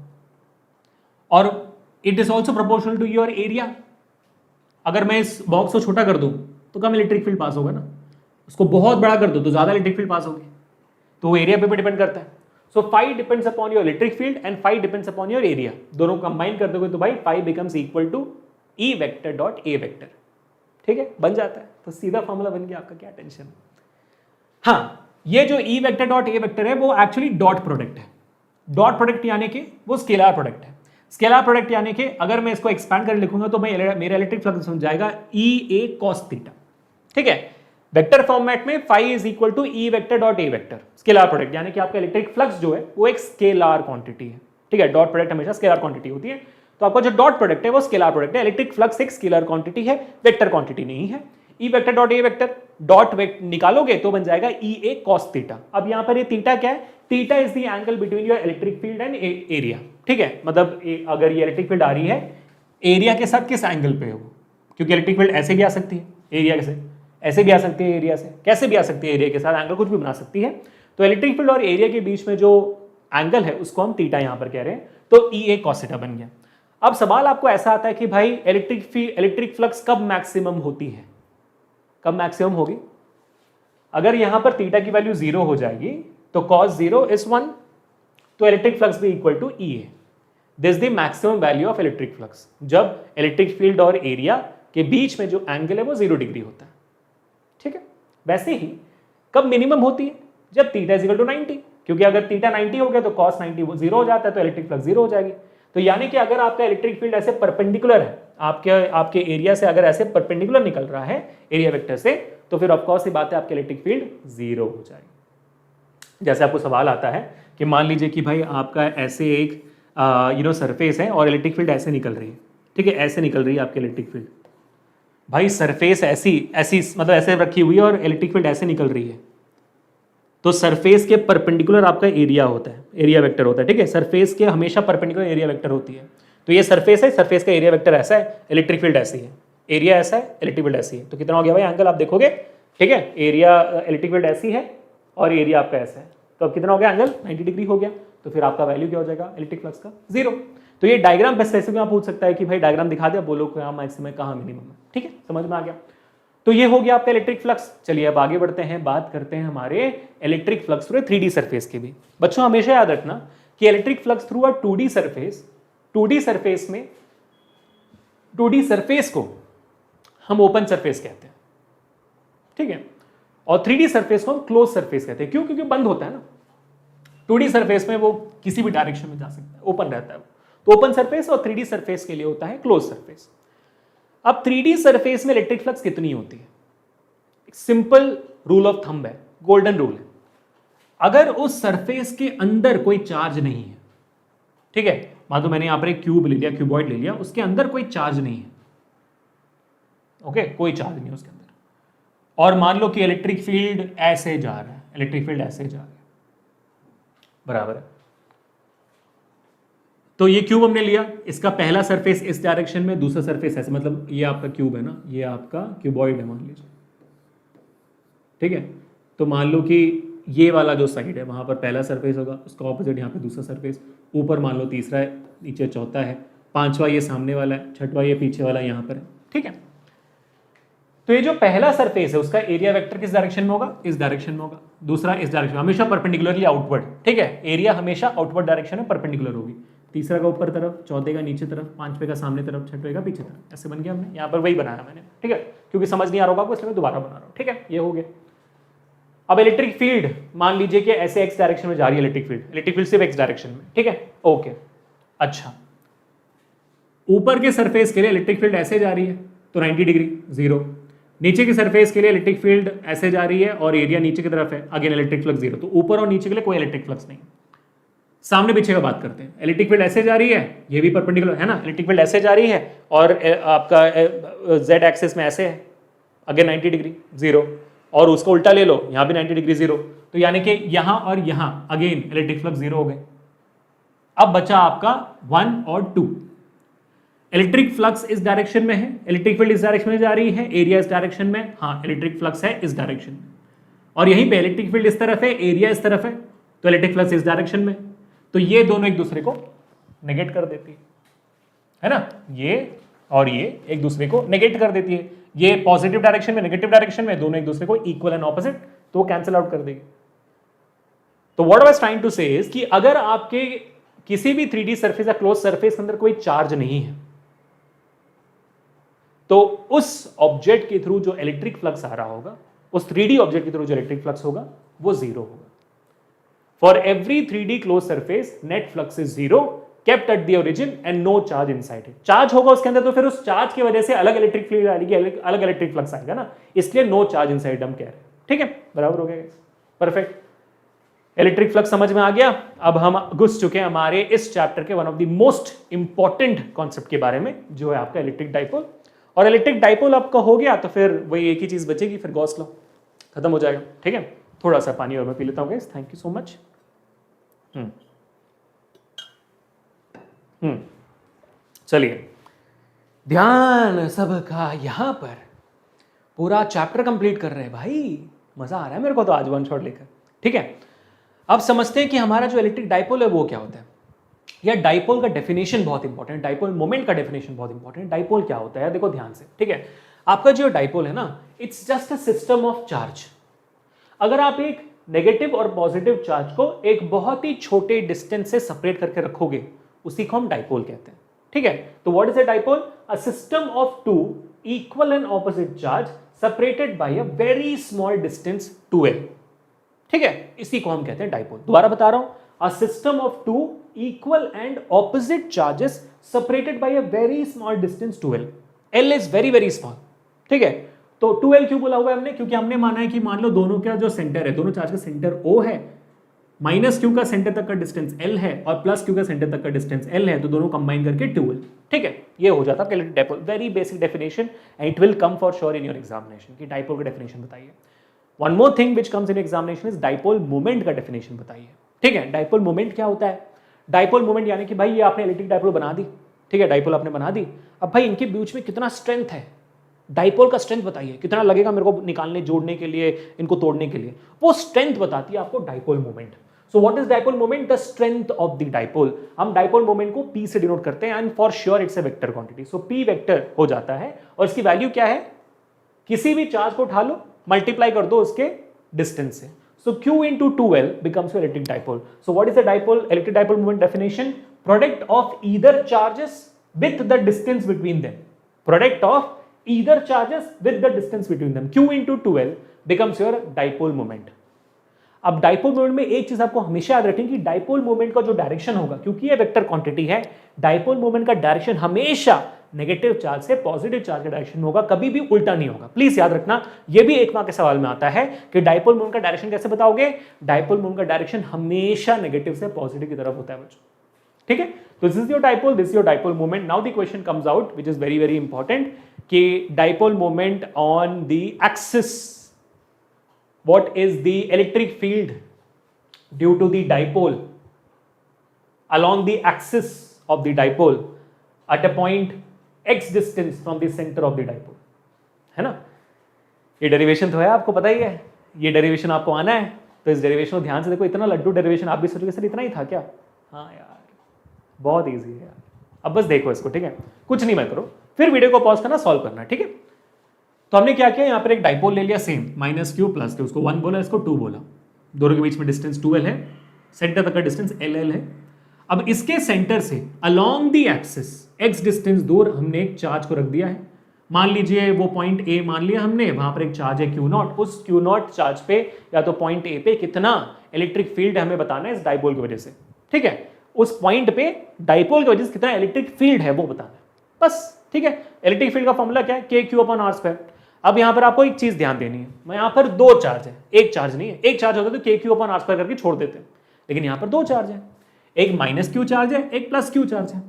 और it is also proportional to your area. अगर मैं इस बॉक्स को छोटा कर दूं तो कम इलेक्ट्रिक फील्ड पास होगा ना, उसको बहुत बड़ा कर दो तो ज्यादा इलेक्ट्रिक फील्ड पास होगी, तो वो एरिया पे भी डिपेंड करता है। So phi depends upon your electric field and phi depends upon your area. दोनों को कंबाइन कर दोगे तो भाई phi becomes equal to E vector dot A vector. ठीक है, बन जाता है, तो सीधा फॉर्मूला बन गया आपका, क्या टेंशन। हाँ, ये जो E vector dot A vector है वो एक्चुअली डॉट प्रोडक्ट है। डॉट प्रोडक्ट यानी कि वो स्केलर प्रोडक्ट है। स्केलर प्रोडक्ट यानी कि अगर मैं इसको एक्सपैंड कर लिखूंगा तो मैं मेरा इलेक्ट्रिक फ्लक्स बन जाएगा EA cos थीटा। ठीक है, वेक्टर फॉर्मेट में phi is equal to E vector dot A vector, scalar product, यानी कि आपका इलेक्ट्रिक फ्लक्स जो है वो एक स्केलर क्वांटिटी है। ठीक है, डॉट प्रोडक्ट हमेशा स्केलर क्वांटिटी होती है, तो आपका जो डॉट प्रोडक्ट है वो स्केलर प्रोडक्ट है। इलेक्ट्रिक फ्लक्स एक स्केलर क्वांटिटी है, वेक्टर क्वांटिटी नहीं है। E vector dot A vector dot निकालोगे तो बन जाएगा ई ए कॉस थीटा। अब यहां पर ये थीटा क्या है? Theta is the angle between your electric field and area, ठीक है। मतलब अगर ये इलेक्ट्रिक फील्ड आ रही है एरिया के साथ किस एंगल पे हो, क्योंकि इलेक्ट्रिक फील्ड ऐसे भी आ सकती है एरिया से, ऐसे भी आ सकती है एरिया से, कैसे भी आ सकती है एरिया के साथ, एंगल कुछ भी बना सकती है। तो इलेक्ट्रिक फील्ड और एरिया के बीच में जो एंगल है उसको हम थीटा यहां पर कह रहे हैं, तो ई ए कॉस थीटा बन गया। अब सवाल आपको ऐसा आता है कि भाई इलेक्ट्रिक फ्लक्स कब मैक्सिमम होती है, कब मैक्सिमम होगी? अगर यहां पर थीटा की वैल्यू 0 हो जाएगी तो cos 0 is 1, तो इलेक्ट्रिक फ्लक्स भी equal to E A. This the maximum value of electric flux, जब इलेक्ट्रिक फील्ड और एरिया के बीच में जो एंगल है वो 0 डिग्री होता है, ठीक है। वैसे ही कब मिनिमम होती है? जब थीटा इज इक्वल टू 90, क्योंकि अगर थीटा 90 हो गया तो cos 90 वो 0 हो जाता है, तो इलेक्ट्रिक फ्लक्स 0 हो जाएगी। तो यानी कि अगर आपका इलेक्ट्रिक फील्ड ऐसे परपेंडिकुलर है, आपके एरिया से अगर ऐसे परपेंडिकुलर निकल रहा है एरिया वेक्टर से, तो फिर ऑफकोर्स ये बात है आपकी इलेक्ट्रिक फील्ड 0 हो जाएगी। जैसे आपको सवाल आता है कि मान लीजिए कि भाई आपका ऐसे एक सरफेस है और इलेक्ट्रिक फील्ड ऐसे निकल रही है, ठीक है, ऐसे निकल रही है आपकी इलेक्ट्रिक फील्ड। भाई सरफेस ऐसी मतलब ऐसे रखी हुई है और इलेक्ट्रिक फील्ड ऐसे निकल रही है, तो सरफेस के परपेंडिकुलर आपका एरिया होता है, एरिया वेक्टर होता है, ठीक है। सरफेस के हमेशा परपेंडिकुलर एरिया वेक्टर होती है। तो ये सरफेस है, सरफेस का एरिया वेक्टर ऐसा है, इलेक्ट्रिक फील्ड ऐसी है, एरिया ऐसा है, इलेक्ट्रिक फील्ड ऐसी है। तो कितना हो गया भाई एंगल आप देखोगे, ठीक है। एरिया इलेक्ट्रिक फील्ड ऐसी है और एरिया आपका ऐसा है, तो अब कितना हो गया एंगल 90 डिग्री हो गया। तो फिर आपका वैल्यू क्या हो जाएगा इलेक्ट्रिक फ्लक्स का? 0। तो ये डायग्राम पे वैसे भी पूछ सकता है कि भाई डायग्राम दिखा दिया, बोलो कहाँ मैक्सिमम है कहाँ मिनिमम है, ठीक है, समझ में आ गया। तो ये हो गया आपका इलेक्ट्रिक फ्लक्स। चलिए अब आगे बढ़ते हैं, बात करते हैं हमारे electric flux through 3D surface की भी। बच्चों हमेशा याद रखना कि इलेक्ट्रिक फ्लक्स थ्रू अ 2D सरफेस, 2D सरफेस में 2D सरफेस को हम ओपन सरफेस कहते हैं, ठीक है, और 3D सरफेस को हम क्लोज सरफेस कहते हैं। क्यों? क्योंकि बंद होता है ना। 2D सरफेस में वो किसी भी डायरेक्शन में जा सकता है, ओपन रहता है। तो ओपन सरफेस और 3D सरफेस के लिए होता है क्लोज सरफेस। अब 3D सरफेस में इलेक्ट्रिक फ्लक्स कितनी होती है? एक सिंपल रूल ऑफ थंब है, गोल्डन रूल है। अगर उस सरफेस के अंदर कोई चार्ज नहीं है, ठीक है, मान लो मैंने यहां पर एक क्यूब ले लिया, क्यूबॉइड ले लिया, उसके अंदर कोई चार्ज नहीं है, ओके, कोई चार्ज नहीं है उसके अंदर, और मान लो कि इलेक्ट्रिक फील्ड ऐसे जा रहा है, इलेक्ट्रिक फील्ड ऐसे जा रहा है, बराबर है। तो ये क्यूब हमने लिया, इसका पहला सरफेस इस डायरेक्शन में, दूसरा सरफेस ऐसे, मतलब ये आपका क्यूब है ना, ये आपका क्यूबॉइड है मान लीजिए, ठीक है। तो मान लो कि ये वाला जो साइड है वहां पर पहला सरफेस होगा, उसका ऑपोजिट यहाँ पे दूसरा सरफेस, ऊपर मान लो तीसरा है, नीचे चौथा है, पांचवा ये सामने वाला है, छठवा ये पीछे वाला यहाँ पर है, ठीक है। तो ये जो पहला सरफेस है उसका एरिया वेक्टर किस डायरेक्शन में होगा? इस डायरेक्शन में होगा। दूसरा इस डायरेक्शन में, हमेशा परपेंडिकुलरली आउटवर्ड, ठीक है, एरिया हमेशा आउटवर्ड डायरेक्शन में परपेंडिकुलर होगी। तीसरा का ऊपर तरफ, चौथे का नीचे तरफ, पांचवे का सामने तरफ, छठवे का पीछे तरफ, ऐसे बन गया। हमने यहाँ पर वही बनाया मैंने, ठीक है, क्योंकि समझ नहीं आ रहा होगा आपको इसलिए मैं दोबारा बना रहा हूँ, ठीक है, ये हो गया। अब इलेक्ट्रिक फील्ड मान लीजिए कि ऐसे एक्स डायरेक्शन में जा रही है इलेक्ट्रिक फील्ड सिर्फ एक्स डायरेक्शन में, ठीक है, ओके। अच्छा, ऊपर के सरफेस के लिए इलेक्ट्रिक फील्ड ऐसे जा रही है तो 90 डिग्री 0, नीचे की सरफेस के लिए इलेक्ट्रिक फील्ड ऐसे जा रही है और एरिया नीचे की तरफ है, अगेन इलेक्ट्रिक फ्लक्स 0। तो ऊपर और नीचे के लिए कोई इलेक्ट्रिक फ्लक्स नहीं। सामने पीछे का बात करते हैं, इलेक्ट्रिक फील्ड ऐसे जा रही है, ये भी परपेंडिकुलर है ना, इलेक्ट्रिक फील्ड ऐसे जा रही है और आपका जेड एक्सिस में ऐसे है, अगेन 90 डिग्री 0, और उसको उल्टा ले लो, यहाँ भी 90 डिग्री 0, तो यानी कि यहाँ और यहाँ अगेन इलेक्ट्रिक फ्लक्स 0 हो गए। अब बचा आपका 1 और 2। इलेक्ट्रिक फ्लक्स इस डायरेक्शन में है, इलेक्ट्रिक फील्ड इस डायरेक्शन में जा रही है, एरिया इस डायरेक्शन में, हाँ इलेक्ट्रिक फ्लक्स है इस डायरेक्शन में, और यहीं पे इलेक्ट्रिक फील्ड इस तरफ है, एरिया इस तरफ है, तो इलेक्ट्रिक फ्लक्स इस डायरेक्शन में। तो ये दोनों एक दूसरे को नेगेट कर देती है ना, ये और ये एक दूसरे को नेगेट कर देती है। ये पॉजिटिव डायरेक्शन में, नेगेटिव डायरेक्शन में, दोनों एक दूसरे को इक्वल एंड ऑपोजिट, तो वो कैंसिल आउट कर देगी। तो what I was trying to say is कि अगर आपके किसी भी 3D सरफेस या क्लोज सरफेस के अंदर कोई चार्ज नहीं है, तो उस ऑब्जेक्ट के थ्रू जो इलेक्ट्रिक फ्लक्स आ रहा होगा, उस 3D ऑब्जेक्ट के थ्रू जो इलेक्ट्रिक फ्लक्स होगा वो 0 होगा। For every 3D close surface net flux is 0 kept at the origin and no charge inside it. Charge होगा उसके अंदर तो फिर उस चार्ज की वजह से अलग इलेक्ट्रिक फील्ड आएगी, अलग इलेक्ट्रिक फ्लक्स आएगा ना, इसलिए नो चार्ज इनसाइड हम कह रहे हैं, ठीक है, बराबर हो गया, परफेक्ट। इलेक्ट्रिक फ्लक्स समझ में आ गया। अब हम घुस चुके हैं हमारे इस चैप्टर के one of the most important concept के बारे में, जो है आपका इलेक्ट्रिक डाइपोल। और इलेक्ट्रिक डाइपोल आपका हो गया तो फिर वही एक ही चीज बचेगी, फिर गॉस लॉ। खत्म हो जाएगा। ठीक है, थोड़ा सा पानी और मैं पी लेता हूँ guys, thank you so much. चलिए, ध्यान सबका यहां पर, पूरा चैप्टर कंप्लीट कर रहे हैं भाई, मजा आ रहा है मेरे को तो आज वन शॉट लेकर। ठीक है, अब समझते हैं कि हमारा जो इलेक्ट्रिक डाइपोल है वो क्या होता है। या डाइपोल का डेफिनेशन बहुत इंपॉर्टेंट, डाइपोल मोमेंट का डेफिनेशन बहुत इंपॉर्टेंट। डाइपोल क्या होता है देखो ध्यान से। ठीक है, आपका जो डाइपोल है ना, it's just a system of charge. अगर आप एक नेगेटिव और पॉजिटिव चार्ज को एक बहुत ही छोटे डिस्टेंस से सेपरेट करके रखोगे, उसी को हम डाइपोल कहते हैं। ठीक है, तो what is a dipole? A system of two equal and opposite charge separated by a very small distance 2l। ठीक है, इसी को हम कहते हैं डाइपोल। दोबारा बता रहा हूं, a system of two equal and opposite charges separated by a very small distance 2l। l is very very small. ठीक है, तो 2l क्यों बोला हुआ है हमने? क्योंकि हमने माना है कि मान लो दोनों का जो सेंटर है, दोनों चार्ज का सेंटर O है, माइनस क्यू का सेंटर तक का डिस्टेंस L है और प्लस क्यू का सेंटर तक का डिस्टेंस L है, तो दोनों कंबाइन करके 2l। ठीक है, ये हो जाता है electric dipole. Very basic definition and it will come for sure in your examination कि डाइपोल का डेफिनेशन बताइए। One more thing which comes in examination is dipole moment का डेफिनेशन बताइए। ठीक है, डाइपोल मोमेंट क्या होता है? डाइपोल मोमेंट यानी कि भाई ये आपने इलेक्ट्रिक डाइपोल बना दी, ठीक है, डाइपोल आपने बना दी, अब भाई इनके बीच में कितना स्ट्रेंथ है, डाइपोल का स्ट्रेंथ बताइए, कितना लगेगा मेरे को निकालने जोड़ने के लिए, इनको तोड़ने के लिए, वो स्ट्रेंथ बताती है आपको dipole moment. So what is dipole moment? The strength of the dipole. हम डाइपोल मोमेंट को P से डिनोट करते हैं and for sure it's a vector quantity. So P vector हो जाता है और इसकी वैल्यू क्या है? किसी भी चार्ज को उठा लो, मल्टीप्लाई कर दो उसके डिस्टेंस से। So Q into 2L becomes your electric dipole. So what is the dipole, electric dipole moment definition? Product of either charges with the distance between them. Product of either charges with the distance between them. Q into 2L becomes your dipole moment. अब डाइपोल मोमेंट में एक चीज आपको हमेशा याद रखें कि डाइपोल मोमेंट का जो डायरेक्शन होगा, क्योंकि ये वेक्टर क्वांटिटी है, डाइपोल मोमेंट का डायरेक्शन हमेशा नेगेटिव चार्ज से पॉजिटिव चार्ज का डायरेक्शन में होगा, कभी भी उल्टा नहीं होगा। प्लीज याद रखना, ये भी एक मार्क के सवाल में आता है कि डाइपोल मोमेंट का डायरेक्शन कैसे बताओगे? डाइपोल मोमेंट का डायरेक्शन हमेशा नेगेटिव से पॉजिटिव की तरफ होता है बच्चों। ठीक है, तो this is your dipole, this is your dipole moment. Now the question comes out which is very very important कि dipole moment on the axis, what is the electric field due to the dipole along the axis of the dipole at a point x distance from the center of the dipole, है ना? ये डेरिवेशन तो है, आपको पता ही है, ये डेरिवेशन आपको आना है, तो इस डेरिवेशन को ध्यान से देखो। इतना लड्डू डेरिवेशन आप भी सोचोगे सर इतना ही था क्या? हाँ यार, बहुत ईजी है यार। अब बस देखो इसको, ठीक है, कुछ नहीं मैं करो, फिर वीडियो को पॉज करना, सॉल्व करना। ठीक है, तो हमने क्या किया, यहाँ पर एक डाइपोल ले लिया same, minus Q plus Q, उसको 1 बोला, इसको 2 बोला, दोनों के बीच में डिस्टेंस 2l है, सेंटर तक का डिस्टेंस ll है। अब इसके सेंटर से along the axis x distance दूर हमने एक चार्ज को रख दिया है। मान लीजिए वो पॉइंट A मान लिया हमने, वहां पर एक चार्ज है Q0, उस Q0 चार्ज पे या तो पॉइंट A पे कितना इलेक्ट्रिक फील्ड हमें बताना है इस डाइपोल की वजह से। ठीक है, उस पॉइंट पे डाइपोल की वजह से कितना इलेक्ट्रिक फील्ड है वो बताना है बस। ठीक है, इलेक्ट्रिक फील्ड का फॉर्मूला क्या है? KQ/R²। अब यहां पर आपको एक चीज ध्यान देनी है, मैं यहां पर 2 चार्ज है, एक चार्ज नहीं है। एक चार्ज होता तो KQ/R² करके छोड़ देते हैं, लेकिन यहां पर 2 चार्ज है, एक माइनस क्यू चार्ज है, एक प्लस क्यू चार्ज है।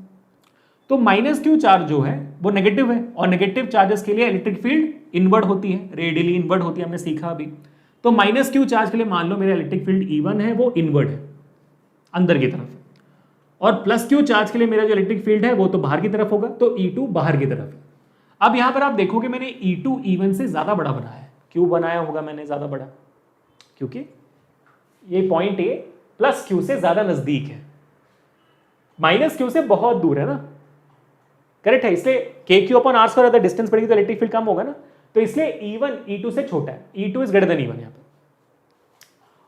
तो माइनस क्यू चार्ज जो है वो नेगेटिव है, और नेगेटिव चार्जेस के लिए इलेक्ट्रिक फील्ड इनवर्ड होती है, रेडियली इनवर्ड होती है, हमने सीखा अभी। तो माइनस क्यू चार्ज के लिए मान लो मेरा इलेक्ट्रिक फील्ड E1 है, वो इनवर्ड है अंदर की तरफ, और प्लस क्यू चार्ज के लिए मेरा जो इलेक्ट्रिक फील्ड है वो तो बाहर की तरफ होगा, तो E2 बाहर की तरफ है। अब यहां पर आप देखोगे मैंने E2 E1 से ज्यादा बड़ा बनाया है। क्यों बनाया होगा मैंने ज्यादा बड़ा? क्योंकि ये पॉइंट A प्लस क्यू से ज्यादा नजदीक है, माइनस क्यू से बहुत दूर है ना, करेक्ट है, इसलिए KQ/R² अगर डिस्टेंस बढ़ेगी तो इलेक्ट्रिक फील्ड कम होगा ना, तो इसलिए E1 E2 से छोटा है, E2 is greater than E1 यहां पर,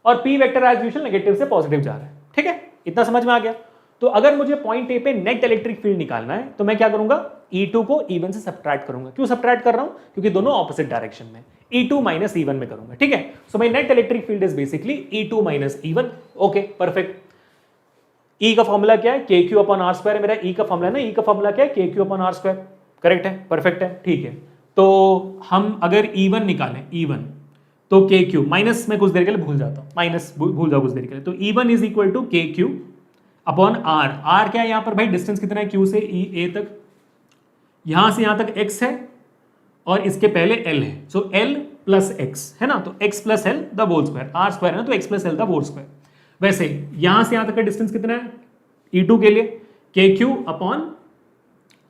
और P vector as usual negative से पॉजिटिव जा रहा है। ठीक है, इतना समझ में आ गया? तो अगर मुझे पॉइंट A पे नेट इलेक्ट्रिक फील्ड निकालना है तो मैं क्या करूंगा? E2 को E1 से सब्ट्रैक्ट करूंगा। क्यों सब्ट्रैक्ट कर रहा हूं? क्योंकि दोनों ऑपोजिट डायरेक्शन में, E2 माइनस E1 में करूंगा। ठीक है, so my net electric field is basically E2 minus E1। Okay, perfect. E का फॉर्मूला क्या है? KQ/R²। मेरा E का फॉर्मूला है ना, E का फॉर्मूला क्या है? KQ/R²। करेक्ट है, परफेक्ट है, ठीक है। तो हम अगर E1 निकालें, E1 तो KQ माइनस, मैं कुछ देर के लिए भूल जाता हूं, माइनस भूल जाओ कुछ देर के लिए, तो E1 is equal to KQ/R। R क्या है यहां पर भाई? डिस्टेंस कितना है Q से A तक, यहां से यहां तक x है और इसके पहले L है, सो L प्लस एक्स है ना, तो x plus L the whole square, R square है ना तो x plus L the whole square. वैसे यहां से यहां तक का डिस्टेंस कितना है E2 के लिए, के क्यू अपॉन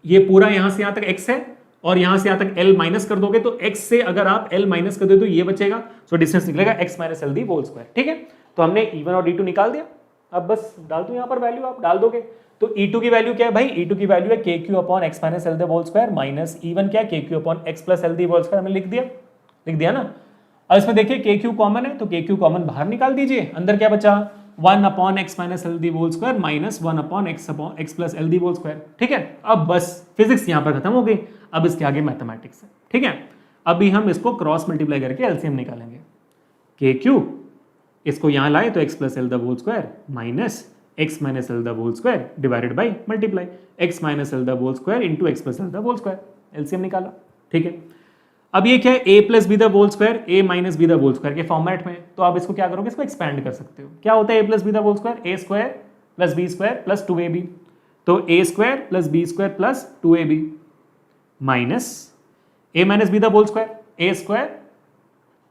ये पूरा यहां से यहां तक x है और यहां से यहां तक l माइनस कर दोगे तो x से अगर आप l माइनस कर दो तो ये बचेगा, सो डिस्टेंस निकलेगा x minus L the whole square. ठीक है, तो हमने E1 और E2 निकाल दिया। अब बस डाल दो यहां पर वैल्यू, आप डाल दोगे तो E2 की वैल्यू क्या है भाई, E2 की वैल्यू है K Q upon x minus L the whole square minus E1 क्या है K Q upon x plus L the whole square. हमने लिख दिया ना। अब इसमें देखिए के क्यू कॉमन है तो के क्यू कॉमन बाहर निकाल दीजिए, अंदर क्या बचा 1 upon x minus L the whole square minus 1 upon x plus L the whole square. ठीक है, अब बस फिजिक्स यहां पर खत्म हो गई, अब इसके आगे मैथमेटिक्स है। ठीक है, अभी हम इसको क्रॉस मल्टीप्लाई करके एलसीएम निकालेंगे। के क्यू इसको यहां लाए तो x plus L the whole square minus x minus L the whole square divided by multiply x minus L the whole square into x plus L the whole square, LCM निकाला। ठीक है, अब ये क्या है a plus b the whole square a minus b the whole square के फॉर्मेट में, तो आप इसको क्या करोगे, इसको एक्सपैंड कर सकते हो। क्या होता है a plus b the whole square, a square plus b square plus 2ab, तो a square plus b square plus 2ab minus a minus b the whole square a square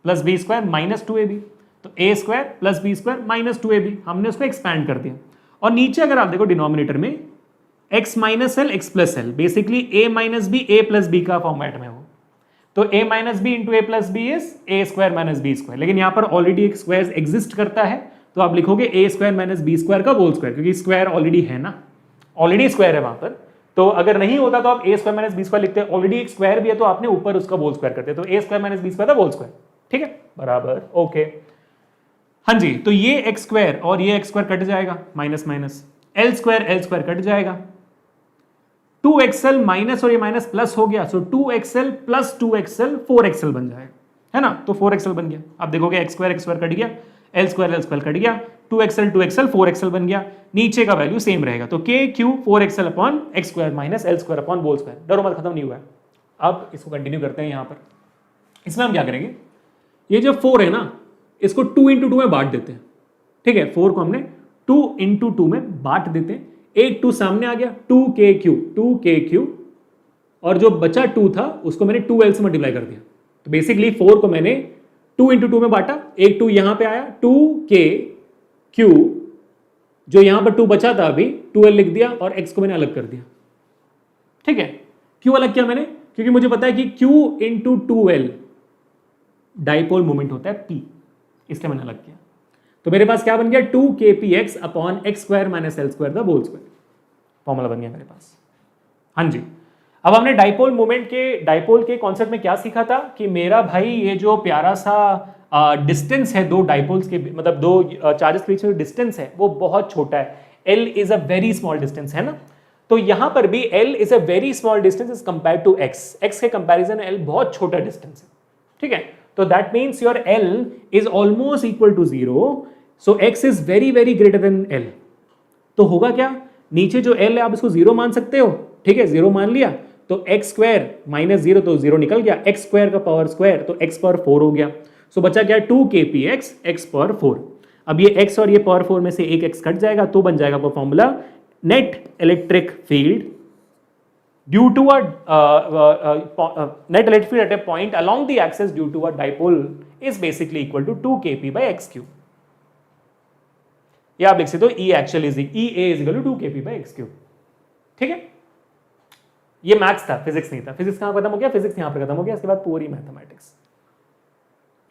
plus b square minus 2ab, तो a square plus b square minus 2ab, हमने उसको एक्सपैंड कर दिया। और नीचे अगर आप देखो डिनोमिनेटर में x minus l x plus l, basically a minus b a plus b का फॉर्मेट में हो, तो a minus b into a plus b is a square minus b square, लेकिन यहां पर ऑलरेडी एक स्क्वायर एग्जिस्ट करता है तो आप लिखोगे ए स्क्वायर माइनस बी स्क्वायर का होल स्क्वायर, क्योंकि स्क्वायर ऑलरेडी है ना, ऑलरेडी स्क्वायर है वहां पर। तो अगर नहीं होता तो आप ए स्क्वायर माइनस बी स्क्वायर लिखते हैं, ऑलरेडी एक स्क्वायर भी है तो आपने ऊपर उसका होल स्क्वायर करते, तो a square minus b square का होल स्क्वायर। ठीक है, बराबर, ओके। हाँ जी, तो ये एक्स स्क्वायर और ये एक्स स्क्वायर कट जाएगा, minus minus L square cut जाएगा, 2xl माइनस और ये माइनस प्लस हो गया, सो 2xl प्लस 2xl 4xl बन जाएगा, है ना, तो 4xl बन गया। अब देखोगे एक्स स्क्वायर कट गया, एल स्क्वायर कट गया, 2xl 4xl बन गया, नीचे का वैल्यू सेम रहेगा, तो K Q 4xl upon x square minus L square upon whole square. डरो मत, खत्म नहीं हुआ है। अब इसको कंटिन्यू करते हैं यहाँ पर। इसमें हम क्या करेंगे, ये जो 4 है ना इसको 2 इंटू 2 में बांट देते हैं। ठीक है, 4 को हमने 2 इंटू 2 में बांट देते हैं, एक 2 सामने आ गया, 2k क्यू और जो बचा 2 था उसको मैंने 2l से मल्टीप्लाई कर दिया, तो बेसिकली 4 को मैंने 2 इंटू 2 में बांटा, एक 2 यहां पे आया, 2k जो यहां पर 2 बचा था अभी 2l लिख दिया और x को मैंने अलग कर दिया। ठीक है, क्यों अलग किया मैंने, क्योंकि मुझे पता है कि q into 2l dipole moment होता है p, इसलिए मैंने अलग किया। तो मेरे पास क्या बन गया, 2kpx upon x square minus L square the whole square, formula बन गया मेरे पास। हाँ जी, अब हमने डाइपोल मोमेंट के डाइपोल के कॉन्सेप्ट में क्या सीखा था कि मेरा भाई ये जो प्यारा सा डिस्टेंस है दो डाइपोल्स के, मतलब दो चार्जेस के बीच में डिस्टेंस है वो बहुत छोटा है, L is a very small distance, है ना। तो यहां पर भी L is a very small distance as compare to x के कंपैरिजन L बहुत छोटा डिस्टेंस है। ठीक है, तो that means your L is almost equal to 0, सो x is very very greater than L। तो होगा क्या, नीचे जो L है आप इसको 0 मान सकते हो। ठीक है, 0 मान लिया तो x स्क्वायर माइनस 0 तो 0 निकल गया, x स्क्वायर का पावर स्क्वायर तो x पावर 4 हो गया, सो बचा क्या 2kpx x पावर 4। अब ये x और ये पावर 4 में से एक x कट जाएगा तो बन जाएगा formula net electric field due to a net electric field at a point along the axis due to a dipole is basically equal to 2kp by x cube। या आप लिख सकते हो E actual is EA is equal to 2kp by x cube। ठीक है, ये मैथ्स था, फिजिक्स नहीं था। फिजिक्स कहां खत्म हो गया, फिजिक्स यहां पर खत्म हो गया, इसके बाद पूरी मैथमेटिक्स।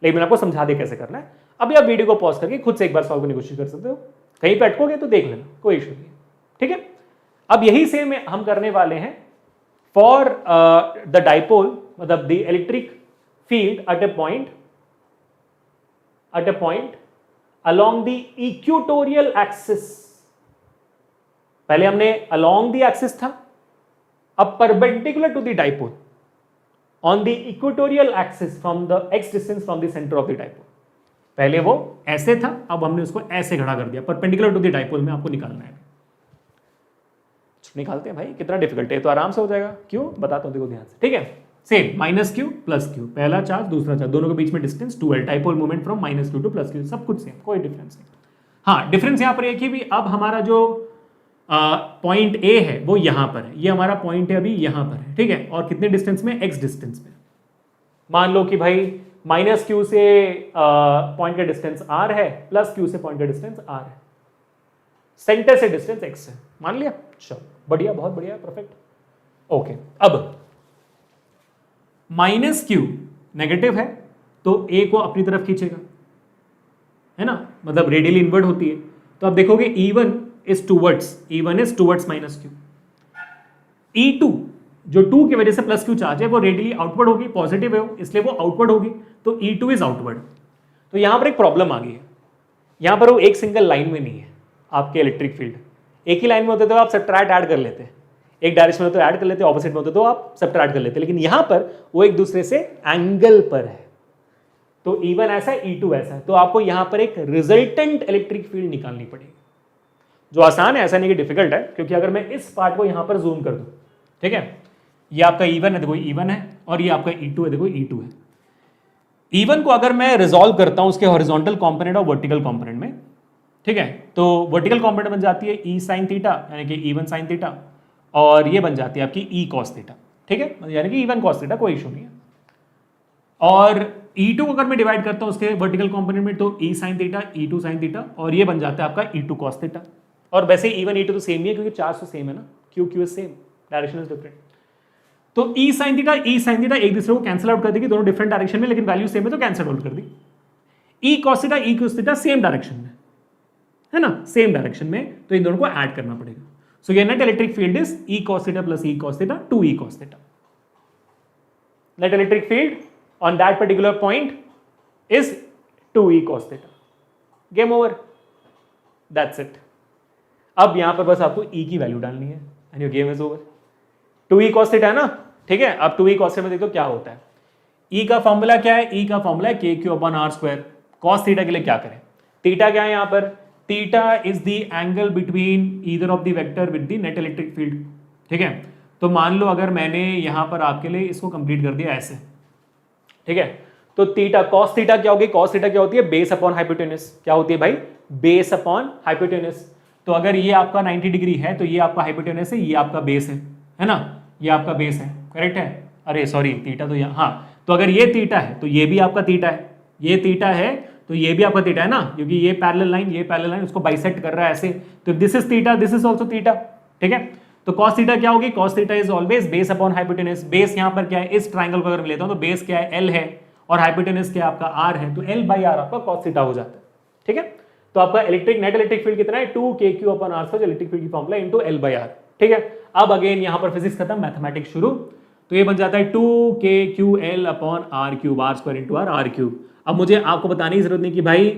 लेकिन मैंने आपको समझा दिया कैसे करना है। अभी आप वीडियो को पॉज करके खुद से एक बार सॉल्व करने की कोशिश कर सकते हो, कहीं पे अटकोगे तो देख लेना, कोई इशू नहीं। ठीक है, अब यही सेम हम करने वाले हैं फॉर द डाइपोल, मतलब the electric field at A point along the equatorial axis। पहले हमने along the axis था, अब perpendicular to the dipole on the equatorial axis from the x distance from the center of the dipole। पहले वो ऐसे था, अब हमने उसको ऐसे खड़ा कर दिया, perpendicular to the dipole में आपको निकालना है। निकालते हैं भाई, कितना डिफिकल्ट है, तो आराम से हो जाएगा। क्यों बताता हूं, देखो ध्यान से। ठीक है, same minus Q plus Q, पहला चार्ज दूसरा चार्ज, दोनों के बीच में distance 2l, dipole moment from minus Q to plus Q, सब कुछ सेम, कोई डिफरेंस नहीं। हाँ, डिफरेंस यहां पर एक ही भी, अब हमारा जो पॉइंट ए है वो यहां पर है, ये हमारा पॉइंट है अभी यहां पर है। ठीक है, और कितने डिस्टेंस में, x डिस्टेंस में। मान लो कि भाई माइनस क्यू से पॉइंट का डिस्टेंस r है, प्लस क्यू से पॉइंट का डिस्टेंस r है, सेंटर से डिस्टेंस x है, मान लिया। चलो बढ़िया, बहुत बढ़िया, परफेक्ट। ओके, अब माइनस क्यू नेगेटिव है तो a को अपनी तरफ खींचेगा, है ना, मतलब रेडियली इनवर्ट होती है। तो आप देखोगे E1 is towards minus Q. E2 जो 2 की वजह से प्लस क्यू चार्ज है वो रेडियली आउटवर्ड होगी, पॉजिटिव है वो, इसलिए वो आउटवर्ड होगी, तो E2 इज आउटवर्ड। तो यहां पर एक प्रॉब्लम आ गई है, यहां पर वो एक सिंगल लाइन में नहीं है आपके इलेक्ट्रिक फील्ड। एक ही लाइन में होते तो आप सब्ट्रैक्ट ऐड कर लेते, एक डायरेक्शन में तो ऐड कर लेते, ऑपोजिट में होते तो आप सब्ट्रैक्ट कर लेते, लेकिन यहां पर वो एक दूसरे से एंगल पर है। तो E1 ऐसा है, E2 ऐसा है, तो आपको यहां पर एक रिजल्टेंट इलेक्ट्रिक फील्ड निकालनी पड़ेगी, जो आसान है, ऐसा नहीं कि डिफिकल्ट है। क्योंकि अगर मैं इस पार्ट को यहां पर जूम कर दूं, ठीक है, ये आपका E1 है, देखो E1 है, और ये आपका E2 है, देखो E2 है। E1 को अगर मैं रिजॉल्व करता हूं उसके हॉरिजॉन्टल कंपोनेंट और वर्टिकल कंपोनेंट में, ठीक है, तो वर्टिकल कंपोनेंट बन जाती है E sin थीटा, यानी कि E1 sin थीटा, और ये बन जाती है आपकी E cos थीटा, ठीक है, यानी कि E1 cos थीटा, कोई इशू नहीं है। और E2 को अगर मैं डिवाइड करता हूं उसके वर्टिकल कंपोनेंट में, तो E sin theta, E2 sin theta, और ये बन जाता है आपका E2 cos थीटा। और वैसे E1 E2 तो सेम ही है, क्योंकि चार्ज तो सेम है ना, Q Q is same, direction is different. तो E sin थीटा एक दूसरे को कैंसिल आउट कर देगी, दोनों डिफरेंट डायरेक्शन में, लेकिन वैल्यू सेम है तो कैंसिल आउट कर दी। E cos theta same direction में है ना, सेम डायरेक्शन में, तो इन दोनों को ऐड करना पड़ेगा। सो ये net electric field is E cos theta plus E cos theta 2E cos theta. Net electric field on that particular point is 2E cos theta. Game over. That's it. अब यहां पर बस आपको E की वैल्यू डालनी है and your game is over. 2E cos theta है ना, ठीक है। अब 2E cos theta में देखो क्या होता है। E का फॉर्मूला क्या है? E का फॉर्मूला है KQ/R²। cos थीटा के लिए क्या करें? थीटा क्या है यहां पर? Theta is the angle between either of the vector with the net electric field, ठीक है। तो मान लो अगर मैंने यहां पर आपके लिए इसको कंप्लीट कर दिया ऐसे, ठीक है, तो थीटा cos थीटा क्या होगी? cos थीटा क्या होती है? Base upon hypotenuse. क्या होती है भाई? Base upon hypotenuse. तो अगर ये आपका 90 डिग्री है तो ये आपका हाइपोटेन्यूस है, ये आपका बेस है ना, ये आपका बेस है, करेक्ट है। अरे सॉरी, थीटा तो यहाँ, हाँ, तो अगर ये थीटा है तो ये भी आपका थीटा है, ये थीटा है तो ये भी आपका थीटा है ना, क्योंकि ये पैरेलल लाइन उसको बाइसेक्ट कर रहा है ऐसे, तो this is theta, this is also theta, ठीक है। तो cos थीटा क्या होगी? cos theta is always base upon hypotenuse. Base यहाँ पर क्या है? इस ट्राइंगल को अगर मैं लेता हूं तो बेस क्या है? L है, और हाइपोटेन्यूस क्या आपका R है, तो L/R आपका cos थीटा हो जाता है, ठीक है। तो आपका नेट इलेक्ट्रिक फील्ड कितना है? 2KQ/R², इलेक्ट्रिक फील्ड की फॉर्मूला इनटू L/R, ठीक है। अब अगेन यहाँ पर फिजिक्स खत्म, मैथमेटिक्स शुरू। तो ये बन जाता है 2KQL/R³ R² इंटू R3। अब मुझे आपको बताने की जरूरत नहीं कि भाई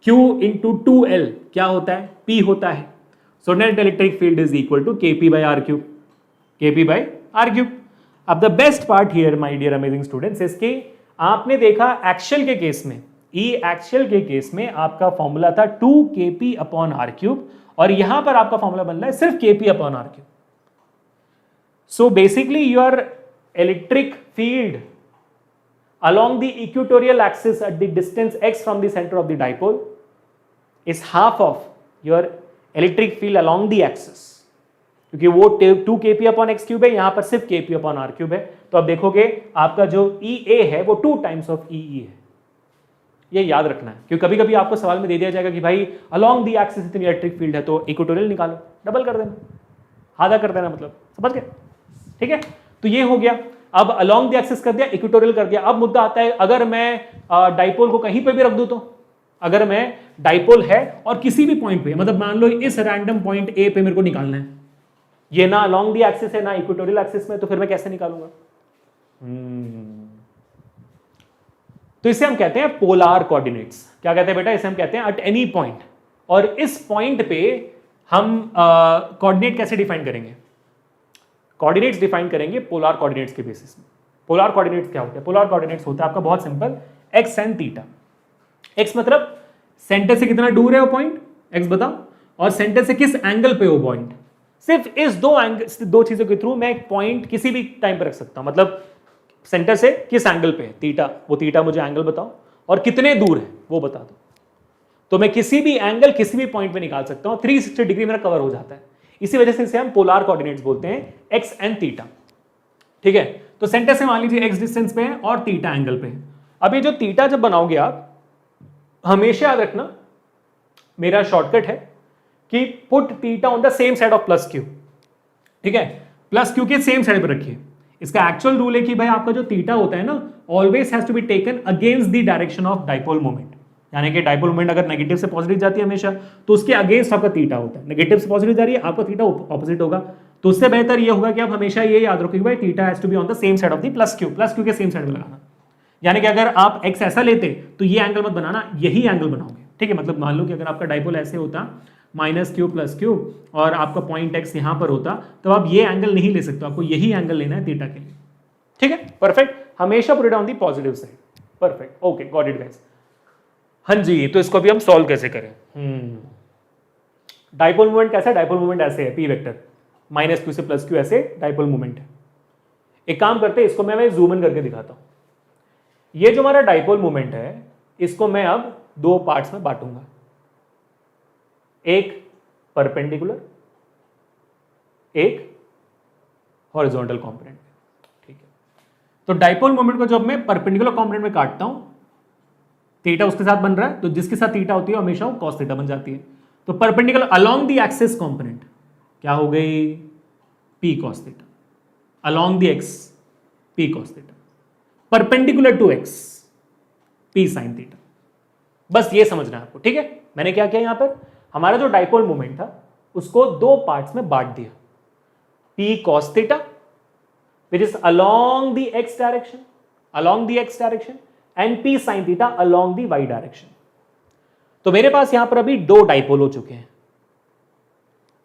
Q इंटू 2L क्या होता है? P होता है। So net electric field is equal to KP/R³, KP/R³। अब the best part here, my dear amazing students, is कि आपने देखा एक्शियल के केस में, E एक्शियल के केस में आपका फॉर्मूला था 2KP/R³, और यहां पर आपका फॉर्मूला बन रहा है सिर्फ KP/R³। So basically your electric field along the equatorial axis at the distance x from the center of the dipole is half of your electric field along the axis, क्योंकि वो 2KP/x³ है, यहां पर सिर्फ KP/R³ है। तो अब देखोगे आपका जो EA है वो 2 टाइम्स ऑफ EE है, ये याद रखना है, क्योंकि कभी कभी आपको सवाल में दे दिया जाएगा कि भाई अलॉन्ग दी एक्सिस इतनी इलेक्ट्रिक फील्ड है, तो इक्वेटोरियल निकालो, डबल कर देना, आधा कर देना, मतलब समझ गए, ठीक है। तो ये हो गया। अब अलॉन्ग दी एक्सिस कर दिया, इक्वेटोरियल कर दिया। अब मुद्दा आता है, अगर मैं डाइपोल को कहीं पे भी रख दूं, तो अगर मैं डाइपोल है और किसी भी पॉइंट पे, मतलब मान लो इस रैंडम पॉइंट ए पे मेरे को निकालना है, ये ना अलोंग दी एक्सिस है ना इक्वेटोरियल एक्सिस में, तो फिर मैं कैसे निकालूंगा? तो इसे हम कहते हैं पोलार कोऑर्डिनेट्स। क्या कहते हैं बेटा? इसे हम कहते हैं एट एनी पॉइंट। और इस पॉइंट पे हम कोऑर्डिनेट कैसे डिफाइन करेंगे? कोऑर्डिनेट्स डिफाइन करेंगे पोलार कोऑर्डिनेट्स के बेसिस में। पोलार कोऑर्डिनेट्स क्या होते हैं? पोलार कोऑर्डिनेट्स होता है आपका बहुत simple, x and theta. X मतलब सेंटर से कितना दूर है वो पॉइंट, एक्स बताओ, और सेंटर से किस एंगल पे वो पॉइंट। सिर्फ इस दो चीजों के थ्रू मैं एक पॉइंट किसी भी टाइम पर रख सकता हूं। मतलब सेंटर से किस एंगल पे है, थीटा, वो थीटा मुझे एंगल बताओ, और कितने दूर है वो बता दो, तो मैं किसी भी एंगल किसी भी पॉइंट पे निकाल सकता हूं। 360 डिग्री मेरा कवर हो जाता है। इसी वजह से इसे हम पोलार कोऑर्डिनेट्स बोलते हैं, एक्स एंड थीटा, ठीक है। तो सेंटर से मान लीजिए एक्स डिस्टेंस पे है और थीटा एंगल पे है, अब ये जो थीटा जब बनाओगे आप, हमेशा याद रखना, मेरा शॉर्टकट है कि put theta on the same side of plus Q. ठीक है, प्लस क्यू के सेम साइड पर रखिए। इसका एक्चुअल रूल है कि भाई आपका जो थीटा होता है ना, always has to be taken against the direction of dipole moment. यानी कि डाइपोल मोमेंट अगर नेगेटिव से पॉजिटिव जाती है हमेशा, तो उसके अगेंस्ट आपका थीटा होता है। नेगेटिव से पॉजिटिव जा रही है, आपका थीटा ऑपोजिट होगा। तो उससे बेहतर ये होगा कि आप हमेशा ये याद रखो कि भाई theta has to be on the same side of the plus Q के सेम साइड में लगाना। यानी कि अगर आप एक्स ऐसा लेते तो ये एंगल मत बनाना, यही एंगल बनाओगे। ठीक है, मतलब मान लो कि अगर आपका डाइपोल ऐसे होता माइनस क्यू प्लस क्यू और आपका पॉइंट एक्स यहां पर होता, तो आप ये एंगल नहीं ले सकते, आपको यही एंगल लेना है थीटा के लिए। ठीक है, परफेक्ट, हमेशा put it on the positive side. Perfect, okay, got it guys. हाँ जी, तो इसको भी हम सॉल्व कैसे करें? डाइपोल मोमेंट कैसा है? डाइपोल मोमेंट ऐसे है, पी वेक्टर माइनस क्यू से प्लस क्यू, ऐसे डाइपोल मोमेंट है। एक काम करते हैं, इसको मैं जूम इन करके दिखाता हूं। ये जो हमारा डाइपोल मोमेंट है, इसको मैं अब दो पार्ट्स में बांटूंगा, एक परपेंडिकुलर, एक हॉरिजॉन्टल कंपोनेंट। ठीक है, तो डाइपोल मोमेंट को जब मैं परपेंडिकुलर कंपोनेंट में काटता हूं, थीटा उसके साथ बन रहा है, तो जिसके साथ थीटा होती है हमेशा वो कॉस थीटा बन जाती है। तो perpendicular along the axis component क्या हो गई? P cos theta, along the x P cos theta, perpendicular to x P sine theta. बस ये समझना है आपको। ठीक है, मैंने क्या किया यहां पर, हमारा जो डाइपोल मोमेंट था उसको दो पार्ट्स में बांट दिया, P cos theta which is along the x direction, and P sine theta along the Y direction. तो मेरे पास यहां पर अभी दो डाइपोल हो चुके हैं,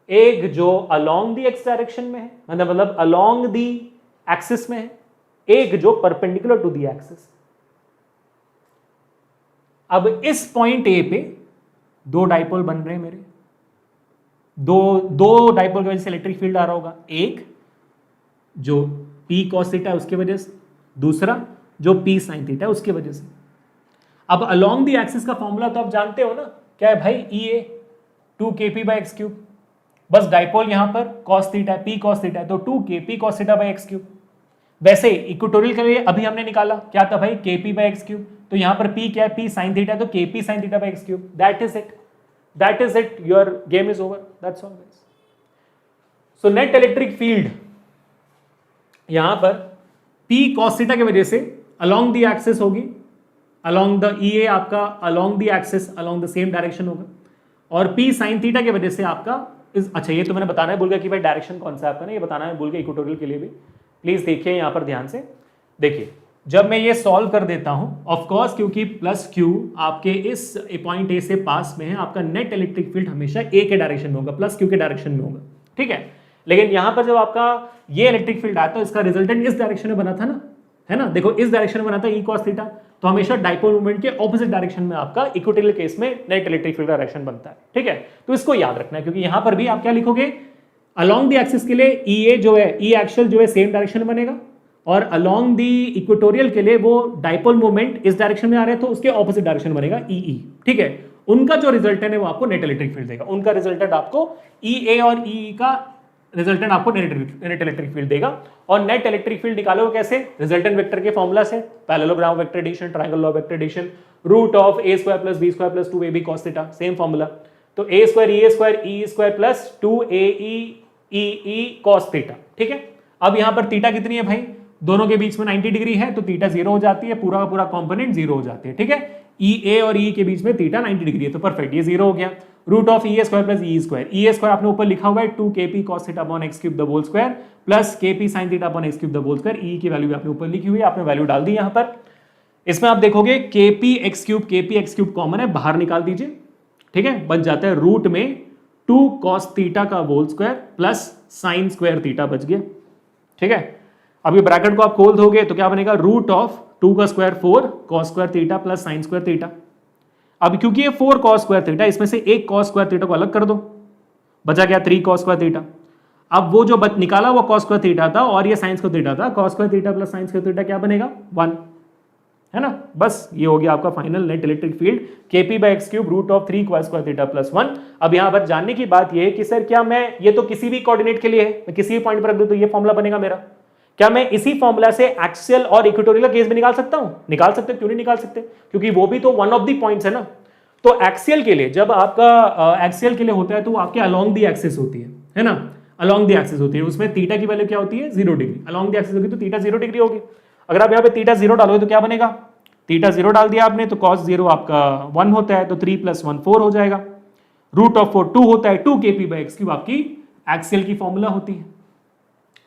एक जो अलोंग द एक्स डायरेक्शन में है, मतलब अलोंग द एक्सिस में है, एक जो परपेंडिकुलर टू द एक्सिस। अब इस पॉइंट ए पे दो डाइपोल बन रहे हैं मेरे, दो डाइपोल की वजह से इलेक्ट्रिक फील्ड आ रहा होगा, एक जो पी कॉस थीटा है उसकी वजह से, दूसरा जो पी साइन थीटा है उसकी वजह से। अब अलोंग द एक्सिस का फॉर्मूला तो आप जानते हो ना, क्या है भाई? ई ए 2kp/x³। बस डाइपोल यहां पर कॉस थीटा है, पी कॉस थीटा है, तो 2kp cos θ/x³। वैसे इक्वेटोरियल के लिए अभी हमने निकाला क्या था भाई? kp/x³। तो यहां पर p क्या है? p sin θ है, तो kp sin θ/x³। That is it, your game is over, that's all guys. So net electric field यहां पर p cos θ की वजह से अलोंग द एक्सिस होगी, अलोंग द ई ए आपका along the axis along the same direction होगा, और p sin θ की वजह से आपका अच्छा ये तो मैंने बताना है भूल गया कि भाई डायरेक्शन कौन सा है आपका ना, ये बताना है भूल गया इक्वेटोरियल के लिए भी। प्लीज देखिए यहां पर ध्यान से देखिए, जब मैं ये सॉल्व कर देता हूं, ऑफ कोर्स क्योंकि प्लस क्यू आपके इस पॉइंट ए से पास में है, आपका नेट इलेक्ट्रिक फील्ड हमेशा ए के डायरेक्शन में होगा, प्लस क्यू के डायरेक्शन में होगा। ठीक है, लेकिन यहां पर जब आपका ये इलेक्ट्रिक फील्ड आता है, इसका रिजल्टेंट इस डायरेक्शन में बना था ना, है ना? देखो इस डायरेक्शन में बना था ई कॉस थीटा, तो हमेशा डाइपोल मोमेंट के ऑपोजिट डायरेक्शन में आपका इक्वेटोरियल केस में नेट इलेक्ट्रिक फील्ड डायरेक्शन बनता है। ठीक है, तो इसको याद रखना है, क्योंकि यहां पर भी आप क्या लिखोगे? अलोंग द एक्सिस के लिए ई ए जो है, ई एक्सियल जो है सेम डायरेक्शन बनेगा, और अलोंग द इक्वेटोरियल के लिए वो डाइपोल मोमेंट इस डायरेक्शन में आ रहे हैं, तो उसके ऑपोजिट डायरेक्शन बनेगा ई ई। ठीक है, उनका जो रिजल्टेंट है वो आपको नेट इलेक्ट्रिक फील्ड देगा, उनका रिजल्टेंट आपको ई ए और ई का रिजल्टेंट आपको नेट इलेक्ट्रिक फील्ड देगा। और नेट इलेक्ट्रिक फील्ड निकालोगे कैसे? रिजल्टेंट वेक्टर के फॉर्मूला से, parallelogram vector addition, triangle law vector addition, root of a² + b² + 2ab cos θ, same formula. तो a² e² plus 2ae cos θ। ठीक है, अब यहां पर थीटा कितनी है भाई? दोनों के बीच में 90 डिग्री है, तो थीटा 0 हो जाती है, पूरा का पूरा कंपोनेंट 0 हो जाती है। ठीक है, ई ए और ई के बीच में थीटा 90 डिग्री है, तो परफेक्ट, ये 0 हो गया। रूट ऑफ e² + e², आपने ऊपर लिखा हुआ है 2kp cos θ/x³ the whole square plus kp sin θ/x³ the whole square. E की वैल्यू आपने ऊपर लिखी हुई है, आपने वैल्यू डाल दी यहां पर। इसमें आप देखोगे kp(x³) कॉमन है, बाहर निकाल दीजिए। ठीक है, बच जाता है रूट में 2 cos θ का whole square plus sin square θ बच गया। ठीक है, अब ये ब्रैकेट को आप खोल दोगे तो क्या बनेगा? रूट ऑफ 2 का square 4 cos square θ plus sin square θ। अब क्योंकि ये 4 cos स्क्वायर θ, इसमें से एक cos स्क्वायर θ को अलग कर दो, बचा क्या? 3 cos स्क्वायर θ। अब वो जो निकाला वो cos स्क्वायर θ था और ये sin स्क्वायर θ था, cos square θ plus sin square θ क्या बनेगा? 1, है ना? बस ये हो गया आपका final net electric field, kp/x³ root of 3 cos square θ plus 1। अब यहां पर जानने की बात ये है कि सर क्या मैं, ये तो किसी भी कोऑर्डिनेट के लिए है, मैं किसी भी पॉइंट पर रख दूं तो ये फॉर्मूला बनेगा मेरा, क्या मैं इसी फॉर्मूला से एक्सियल और इक्वेटोरियल का केस भी निकाल सकता हूं? निकाल सकते, क्यों नहीं निकाल सकते? क्योंकि वो भी तो वन ऑफ द पॉइंट्स है ना। तो एक्सियल के लिए, जब आपका एक्सियल के लिए होता है तो आपके अलोंग द एक्सिस होती है ना, अलोंग द एक्सिस होती है, उसमें थीटा की वैल्यू क्या होती है? 0 डिग्री। अलोंग द एक्सिस होगी तो थीटा 0 डिग्री होगी। अगर आप यहाँ पे थीटा 0 डालोगे तो क्या बनेगा? थीटा 0 डाल दिया आपने तो cos 0 आपका 1 होता है, तो 3 + 1 4 हो जाएगा। रूट ऑफ 4 2 होता है, 2 kp/x³ आपकी एक्सियल की फॉर्मूला होती है।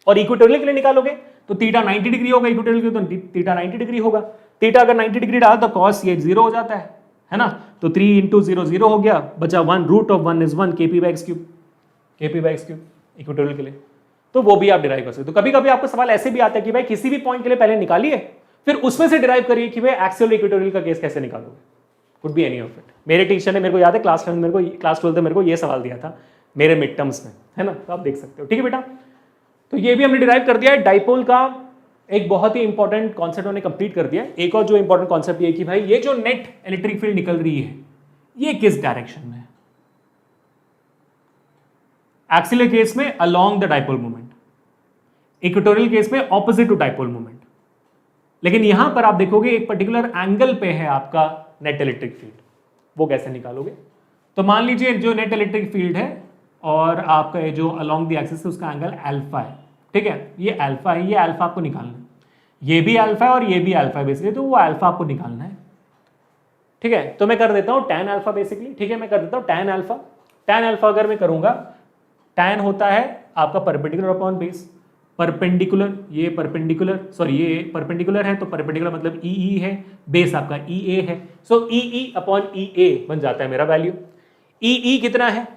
और इक्वेटोरियल के लिए निकालोगे तो थीटा 90 डिग्री होगा, इक्वेटोरियल के तो थीटा 90 डिग्री होगा। थीटा अगर 90 डिग्री डाल तो cos ये 0 हो जाता है ना। तो 3 × 0 0 हो गया, बचा 1, root of 1 is 1 kp/x³ equatorial के लिए। तो वो भी आप डिराइव कर सकते हो। तो कभी कभी आपको सवाल ऐसे भी आता है कि भाई किसी भी पॉइंट के लिए पहले निकालिए, फिर उसमें से डिराइव करिए कि भाई एक्सियल इक्वेटोरियल का केस कैसे निकालोगे। Could be any of it. मेरे टीचर ने, मेरे को याद है क्लास 12 में मेरे को ये सवाल दिया था मेरे मिड टर्म्स में, है ना। तो आप देख सकते हो। ठीक है बेटा, तो ये भी हमने डिराइव कर दिया है। डाइपोल का एक बहुत ही इंपॉर्टेंट कॉन्सेप्ट हमने कंप्लीट कर दिया। एक और जो इंपॉर्टेंट कॉन्सेप्ट ये कि भाई ये जो नेट इलेक्ट्रिक फील्ड निकल रही है ये किस डायरेक्शन में है? एक्सियल केस में along the dipole moment, equatorial case में ऑपोजिट टू डाइपोल मोमेंट। लेकिन यहां पर आप देखोगे एक पर्टिकुलर एंगल पे है आपका नेट इलेक्ट्रिक फील्ड, वो कैसे निकालोगे? तो मान लीजिए जो नेट इलेक्ट्रिक फील्ड है और आपका ये जो अलोंग द एक्सिस है उसका एंगल अल्फा है। ठीक है, ये अल्फा है, ये अल्फा आपको निकालना है। ये भी अल्फा है और ये भी अल्फा है बेसिकली, तो वो अल्फा आपको निकालना है। ठीक है, तो मैं कर देता हूं tan अल्फा बेसिकली। ठीक है, मैं कर देता हूं tan अल्फा। tan अल्फा अगर मैं करूंगा, tan होता है आपका परपेंडिकुलर अपॉन बेस। परपेंडिकुलर, ये परपेंडिकुलर, सॉरी ये परपेंडिकुलर है तो परपेंडिकुलर मतलब ई है, बेस आपका ई ए है। सो ई अपॉन ई ए बन जाता है मेरा वैल्यू। ई कितना है?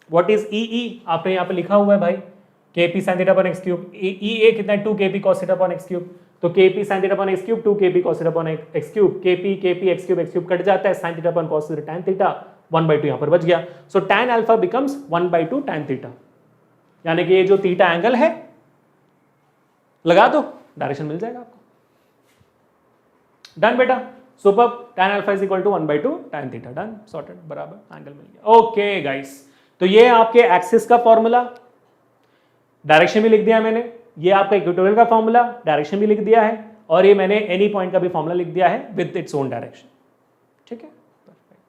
व्हाट इज ई? आपने यहाँ पे लिखा हुआ है भाई kp sin θ upon x³। ई ए कितना है? 2 kp cos θ upon x³। तो kp sin θ upon x³ 2 kp cos θ upon x³। kp x³ cut जाता है, sin θ upon cos θ tan θ 1/2 यहाँ पर बच गया। सो tan अल्फा बिकम्स 1/2 tan θ, यानी कि ये जो थीटा एंगल है लगा दो, डायरेक्शन मिल जाएगा आपको। डन बेटा, super. tan alpha is equal to 1/2 tan θ। Done, sorted, बराबर एंगल मिल गया। ओके गाइस, तो ये आपके एक्सिस का फॉर्मूला, डायरेक्शन भी लिख दिया मैंने। ये आपका इक्वेटोरियल का फॉर्मूला, डायरेक्शन भी लिख दिया है। और ये मैंने एनी पॉइंट का भी फॉर्मूला लिख दिया है विद इट्स ओन डायरेक्शन। ठीक है,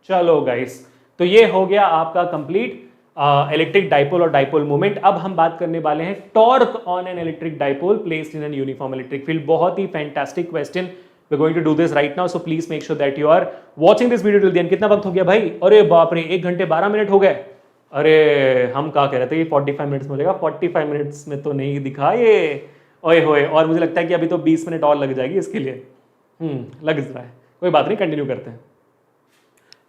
चलो गाइस, तो ये हो गया आपका कंप्लीट इलेक्ट्रिक डाइपोल और डाइपोल मोमेंट। अब हम बात करने वाले हैं torque on an electric dipole placed in an uniform electric field. बहुत ही fantastic question, we are going to do this right now, so please make sure that you are watching this video till the end. कितना वक्त हो गया भाई? अरे बाप रे, 1 घंटे 12 मिनट हो गए। अरे हम क्या कह रहे थे, ये 45 मिनट्स में हो जाएगा। 45 मिनट्स में तो नहीं दिखा ये, ओए होए। और मुझे लगता है कि अभी तो 20 मिनट और लग जाएगी इसके लिए। लग रहा है, कोई बात नहीं, कंटिन्यू करते हैं।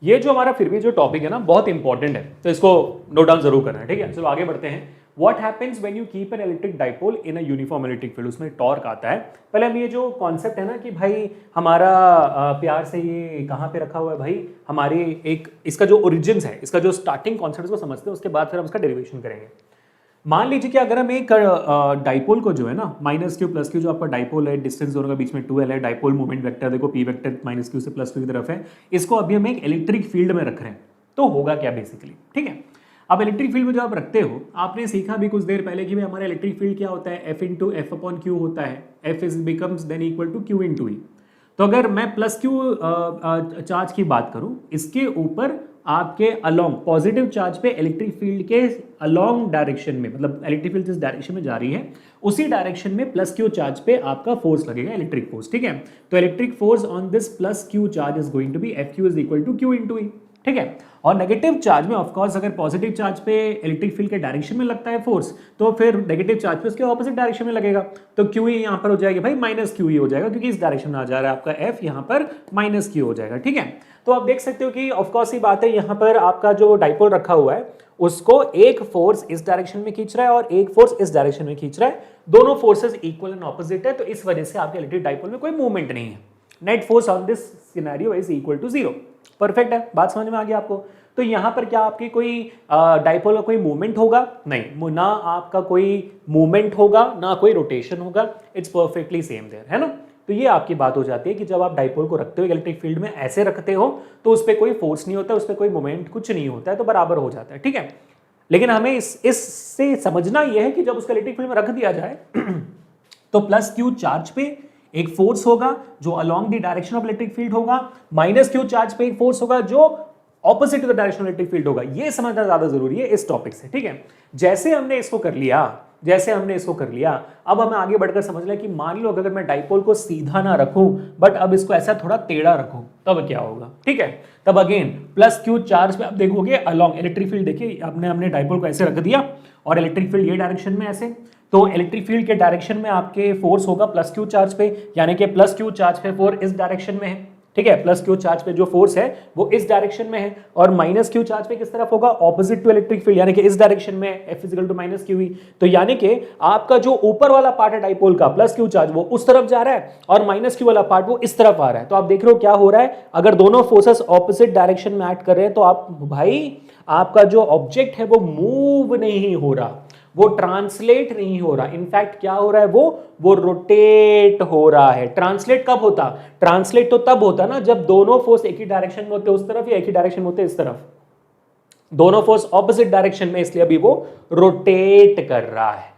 ये जो हमारा फिर भी जो टॉपिक है ना बहुत इंपॉर्टेंट है, तो इसको नोट डाउन जरूर करना है। ठीक है, चलो आगे बढ़ते हैं। What happens when you keep an electric dipole in a uniform electric field? उसमें टॉर्क आता है। पहले हम ये जो कॉन्सेप्ट है ना कि भाई हमारा प्यार से ये कहाँ पे रखा हुआ है भाई, हमारे एक इसका जो ओरिजिन्स है, इसका जो स्टार्टिंग कॉन्सेप्ट को समझते हैं, उसके बाद फिर हम उसका डेरिवेशन करेंगे। मान लीजिए कि अगर हम एक डाइपोल को जो है ना -q +q, जो आपका डाइपोल है, डिस्टेंस दोनों के बीच में 2l है, डाइपोल मोमेंट वेक्टर देखो p वेक्टर -q से +q की तरफ है, इसको अभी हम एक इलेक्ट्रिक फील्ड में रख रहे हैं। तो होगा क्या बेसिकली? ठीक है, अब इलेक्ट्रिक फील्ड में जो आप रखते हो, आपने सीखा भी कुछ देर पहले कि भाई हमारा इलेक्ट्रिक फील्ड क्या होता है, F × F/Q होता है। F is becomes then equal to Q × E। तो अगर मैं +q चार्ज की बात करूं, इसके ऊपर आपके अलोंग पॉजिटिव चार्ज पे इलेक्ट्रिक फील्ड के अलोंग डायरेक्शन में, मतलब इलेक्ट्रिक फील्ड जिस डायरेक्शन में जा रही है उसी डायरेक्शन में +q चार्ज पे आपका फोर्स लगेगा, इलेक्ट्रिक फोर्स। ठीक है, तो electric force on this +q charge is going to be Fq is equal to Q × E। ठीक है, और नेगेटिव चार्ज में ऑफ कोर्स अगर पॉजिटिव चार्ज पे इलेक्ट्रिक फील्ड के डायरेक्शन में लगता है फोर्स, तो फिर नेगेटिव चार्ज पे उसके ऑपोजिट डायरेक्शन में लगेगा। तो QE यहाँ पर हो जाएगा भाई -QE हो जाएगा, क्योंकि इस डायरेक्शन में आ जा रहा है आपका F, यहाँ पर -Q हो जाएगा। ठीक है, तो आप देख सकते हो कि ऑफ कोर्स ही बात है, यहाँ पर आपका जो डाइपोल रखा हुआ है उसको एक फोर्स इस डायरेक्शन में खींच रहा है और एक फोर्स इस डायरेक्शन में खींच रहा है। दोनों फोर्सेस इक्वल एंड ऑपोजिट है, तो इस वजह से आपके इलेक्ट्रिक डाइपोल में कोई मूवमेंट नहीं है। Net force on this scenario is equal to 0। Perfect है, बात समझ में आ गई आपको? तो यहाँ पर क्या आपकी कोई डाइपोल का कोई मूवमेंट होगा? नहीं, ना आपका कोई मूवमेंट होगा ना कोई रोटेशन होगा, इट्स परफेक्टली सेम देयर, है ना। तो ये आपकी बात हो जाती है कि जब आप डाइपोल को रखते हो इलेक्ट्रिक फील्ड में, ऐसे रखते हो तो उस पर कोई फोर्स नहीं होता, उस पर कोई मोमेंट कुछ नहीं होता है, तो बराबर हो जाता है। ठीक है, लेकिन हमें इससे समझना यह है कि जब उसका इलेक्ट्रिक फील्ड में रख दिया जाए तो प्लस क्यू चार्ज पे एक फोर्स होगा जो along the direction of electric field होगा, माइनस क्यू चार्ज पे एक फोर्स होगा जो opposite to the direction of electric field होगा। ये समझना ज्यादा जरूरी है इस टॉपिक से, ठीक है। जैसे हमने इसको कर लिया, अब हमें आगे बढ़कर समझना है कि मान लो अगर मैं डाइपोल को सीधा ना रखूं बट अब इसको ऐसा थोड़ा टेढ़ा रखूं तब क्या होगा, ठीक है। तब अगेन प्लस क्यू चार्ज पे आप देखोगे अलोंग इलेक्ट्रिक फील्ड, देखिए हमने डाइपोल को ऐसे रख दिया और इलेक्ट्रिक फील्ड ये डायरेक्शन में ऐसे, तो इलेक्ट्रिक फील्ड के डायरेक्शन में आपके फोर्स होगा प्लस क्यू चार्ज पे, यानी कि प्लस क्यू चार्ज पे फोर्स इस डायरेक्शन में है, ठीक है। प्लस क्यू चार्ज पे जो फोर्स है वो इस डायरेक्शन में है और माइनस क्यू चार्ज पे किस तरफ होगा, ऑपोजिट टू इलेक्ट्रिक फील्ड, यानी कि इस डायरेक्शन में F equal to minus Q E. तो यानी कि आपका जो ऊपर वाला पार्ट है डाइपोल का प्लस क्यू चार्ज वो उस तरफ जा रहा है और माइनस क्यू वाला पार्ट वो इस तरफ आ रहा है। तो आप देख रहे हो क्या हो रहा है, अगर दोनों फोर्सेस ऑपोजिट डायरेक्शन में एक्ट कर रहे हैं तो आप भाई आपका जो ऑब्जेक्ट है वो मूव नहीं हो रहा, वो ट्रांसलेट नहीं हो रहा, इनफैक्ट क्या हो रहा है, वो रोटेट हो रहा है। ट्रांसलेट कब होता, ट्रांसलेट तो तब होता ना जब दोनों फोर्स एक ही डायरेक्शन में होते उस तरफ या एक ही डायरेक्शन में होते इस तरफ, दोनों फोर्स ऑपोजिट डायरेक्शन में, इसलिए अभी वो रोटेट कर रहा है,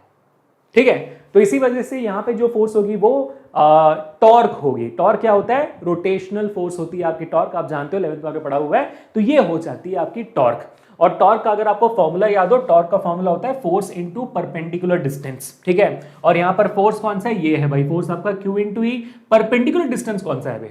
ठीक है। तो इसी वजह से यहां पे जो फोर्स होगी वो टॉर्क होगी। टॉर्क क्या होता है, रोटेशनल फोर्स होती है आपकी टॉर्क, आप जानते हो 11th में आपने पढ़ा हुआ है। तो ये हो जाती है आपकी टॉर्क। और टॉर्क का अगर आपको फॉर्मूला याद हो, टॉर्क का फॉर्मूला होता है फोर्स इनटू परपेंडिकुलर डिस्टेंस, ठीक है। और यहां पर फोर्स कौन सा है, ये है भाई फोर्स आपका Q इनटू ई। परपेंडिकुलर डिस्टेंस कौन सा है भाई,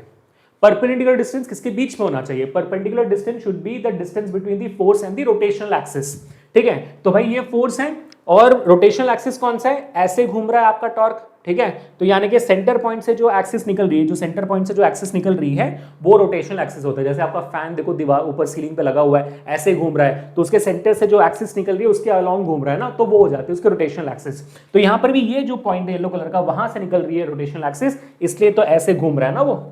परपेंडिकुलर डिस्टेंस किसके बीच में होना चाहिए, perpendicular distance should be the distance between the force and the rotational axis, ठीक है। तो भाई ये फोर्स है और रोटेशनल एक्सिस कौन सा है, ऐसे घूम रहा है आपका टॉर्क, ठीक है। तो यानी कि सेंटर पॉइंट से जो एक्सिस निकल रही है, जो सेंटर पॉइंट से जो एक्सिस निकल रही है वो रोटेशनल एक्सिस होता है। जैसे आपका फैन देखो दीवार ऊपर सीलिंग पे लगा हुआ है, ऐसे घूम रहा है, तो उसके सेंटर से जो एक्सिस निकल रही है उसके अलोंग घूम रहा है ना, तो वो हो जाती है उसके रोटेशनल एक्सिस। तो यहां पर भी ये जो पॉइंट है येलो कलर का, वहां से निकल रही है रोटेशनल एक्सिस, इसलिए तो ऐसे घूम रहा है ना वो,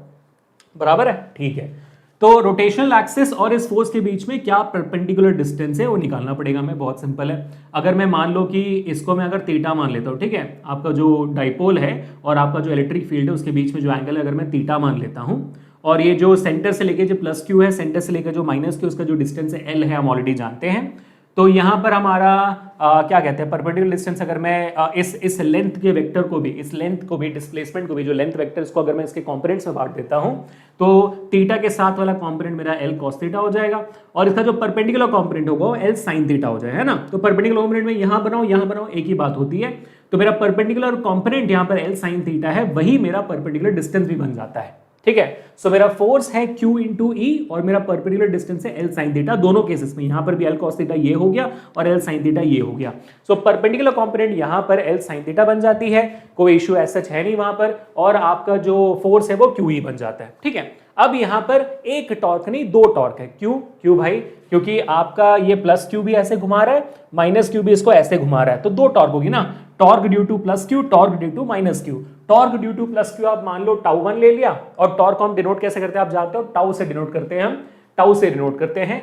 बराबर है, ठीक है। तो रोटेशनल एक्सिस और इस फोर्स के बीच में क्या परपेंडिकुलर डिस्टेंस है वो निकालना पड़ेगा हमें, बहुत सिंपल है। अगर मैं मान लो कि इसको मैं अगर थीटा मान लेता हूँ, ठीक है, आपका जो डाइपोल है और आपका जो इलेक्ट्रिक फील्ड है उसके बीच में जो एंगल है अगर मैं थीटा मान लेता हूँ, और ये जो सेंटर से लेके जो प्लस क्यू है, सेंटर से लेकर जो माइनस क्यू, उसका जो डिस्टेंस है एल है, हम ऑलरेडी जानते हैं। तो यहाँ पर हमारा क्या कहते हैं, परपेंडिकुलर डिस्टेंस, अगर मैं इस लेंथ के वेक्टर को भी, इस लेंथ को भी, डिस्प्लेसमेंट को भी, जो लेंथ वेक्टर इसको अगर मैं इसके कंपोनेंट्स में बांट देता हूँ तो थीटा के साथ वाला कंपोनेंट मेरा एल कॉस थीटा हो जाएगा और इसका जो परपेंडिकुलर कंपोनेंट होगा वो एल साइन थीटा हो जाएगा, है ना। तो परपेंडिकुलर कंपोनेंट में यहाँ बनाओ एक ही बात होती है। तो मेरा परपेंडिकुलर कंपोनेंट यहाँ पर एल साइन थीटा है, वही मेरा परपेंडिकुलर डिस्टेंस भी बन जाता है, ठीक है। सो मेरा फोर्स है Q इंटू ई और मेरा परपेंडिकुलर डिस्टेंस है L साइन थीटा। दोनों केसेस में यहां पर भी L cos थीटा ये हो गया और L साइन थीटा ये हो गया। सो परपेंडिकुलर कंपोनेंट यहां पर L साइन थीटा बन जाती है, कोई इश्यू ऐसा है नहीं वहां पर, और आपका जो फोर्स है वो QE बन जाता है, ठीक है। अब यहां पर एक टॉर्क नहीं दो टॉर्क है, क्यों भाई, क्योंकि आपका ये प्लस क्यू भी ऐसे घुमा रहा है, माइनस क्यू भी इसको ऐसे घुमा रहा है, तो दो टॉर्क होगी ना, torque due to plus Q, torque due to minus Q. Torque due to plus Q आप मान लो टाउ 1 ले लिया, और टॉर्क हम डिनोट कैसे करते हैं आप जानते हो, टाउ से डिनोट करते हैं, हम टाउ से डिनोट करते हैं।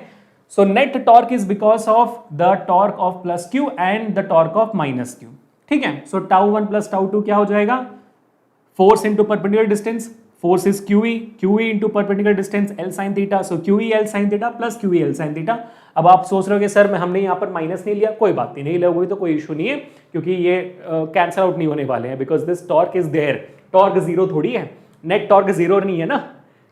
सो net torque is because of the torque of plus Q and the torque of minus Q, ठीक है। सो टाउ 1 प्लस टाउ 2 क्या हो जाएगा, force into perpendicular distance, force is QE into perpendicular distance L sine theta, so QE L sine theta plus QE L sign theta. अब आप सोच रहे हो कि सर मैं हमने यहाँ पर माइनस नहीं लिया, कोई बात नहीं लोगे तो कोई इशू नहीं है, क्योंकि ये कैंसल आउट नहीं होने वाले हैं, because this torque is there, torque zero थोड़ी है, नेट टॉर्क जीरो नहीं है ना,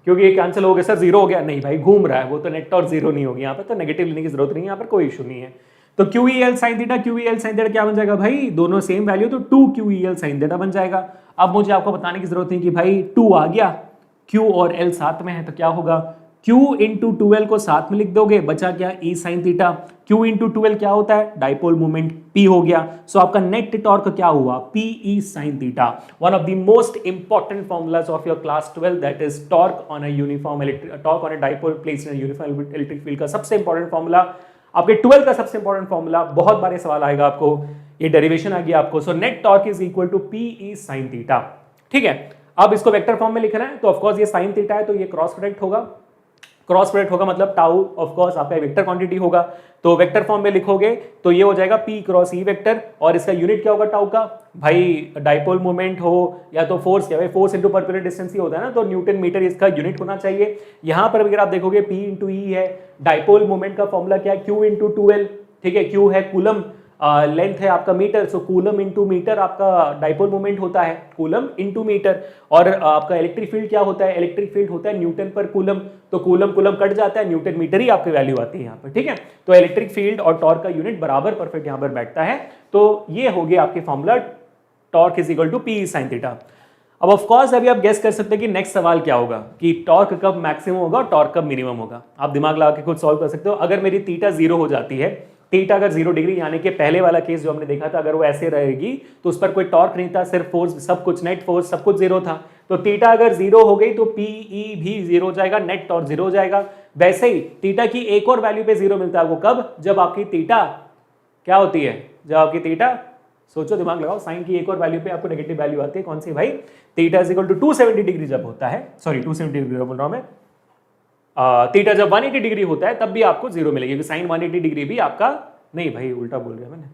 क्योंकि ये कैंसिल हो गया सर जीरो हो गया, नहीं भाई घूम रहा है वो, तो नेट टॉर्क जीरो नहीं होगी यहाँ पर, तो नेगेटिव लेने की जरूरत नहीं है, यहाँ पर कोई इशू नहीं है। तो QE L sin theta, QE L sin theta क्या बन जाएगा भाई, दोनों सेम वैल्यू, तो 2 QE L sin थीटा बन जाएगा। अब मुझे आपको बताने की जरूरत नहीं कि भाई 2 आ गया, Q और L साथ में है, तो क्या होगा, Q इंटू 2L को साथ में लिख दोगे, बचा क्या E sin theta, Q into 2L क्या होता है, डाइपोल मोमेंट P हो गया। सो आपका नेट टॉर्क क्या हुआ, PE sin theta. One of the most important formulas of your class 12, that is torque on a uniform torque on a dipole placed in a uniform electric field का सबसे इंपॉर्टेंट फॉर्मूला, आपके 12 का सबसे इंपॉर्टेंट फॉर्मूला, बहुत बार सवाल आएगा आपको, ये डेरिवेशन आ गया आपको। So net torque is equal to PE sin theta, ठीक है। अब इसको वेक्टर फॉर्म में लिखना है, तो ऑफ कोर्स ये साइन थीटा है तो ये क्रॉस प्रोडक्ट होगा, क्रॉस प्रोडक्ट होगा मतलब टाउ ऑफ कोर्स आपका वेक्टर क्वांटिटी होगा, तो वेक्टर फॉर्म में लिखोगे तो ये हो जाएगा P क्रॉस E वेक्टर, और इसका यूनिट क्या होगा टाउ का, भाई डाइपोल मोमेंट हो या तो फोर्स, या फोर्स इंटू परपेंडिकुलर डिस्टेंस ही होता है ना, तो न्यूटन मीटर इसका यूनिट होना चाहिए। यहां पर अगर आप देखोगे P इंटू E है, डाइपोल मोमेंट का फॉर्मूला क्या है, Q इंटू 2L, ठीक है, Q है कूलम लेंथ है आपका मीटर, सो कूलम इनटू मीटर आपका डाइपोल मोमेंट होता है, कूलम इनटू मीटर। और आपका इलेक्ट्रिक फील्ड क्या होता है, इलेक्ट्रिक फील्ड होता है न्यूटन पर कूलम, तो कूलम कूलम कट जाता है, न्यूटन मीटर ही आपकी वैल्यू आती है यहाँ पर, ठीक है। तो इलेक्ट्रिक फील्ड और टॉर्क का यूनिट बराबर परफेक्ट यहाँ पर बैठता है। तो ये हो गया आपके formula, torque is equal to P sine theta. अब ऑफ कोर्स अभी आप गेस कर सकते हैं कि नेक्स्ट सवाल क्या होगा, कि टॉर्क कब मैक्सिमम होगा और टॉर्क कब मिनिमम होगा। आप दिमाग लगा के खुद सॉल्व कर सकते हो। अगर मेरी थीटा 0 हो जाती है, थीटा अगर 0 डिग्री, यानी कि पहले वाला केस जो हमने देखा था, अगर वो ऐसे रहेगी तो उस पर कोई टॉर्क नहीं था, सिर्फ फोर्स, सब कुछ नेट फोर्स सब कुछ 0 था। तो थीटा अगर 0 हो गई तो पीई भी 0 हो जाएगा, नेट टॉर्क 0 हो जाएगा। वैसे ही थीटा की एक और वैल्यू पे 0 मिलता है, वो कब, जब आपकी थीटा क्या होती है, जब आपकी थीटा, सोचो दिमाग लगाओ, साइन की एक और वैल्यू पे आपको नेगेटिव वैल्यू आती है, कौन सी भाई, theta is equal to 270 degree जब होता है, सॉरी 270 डिग्री बोल रहा हूं मैं, थीटा जब 180 डिग्री होता है तब भी आपको 0 मिलेगी, क्योंकि साइन 180 डिग्री भी आपका, नहीं भाई उल्टा बोल गया मैंने,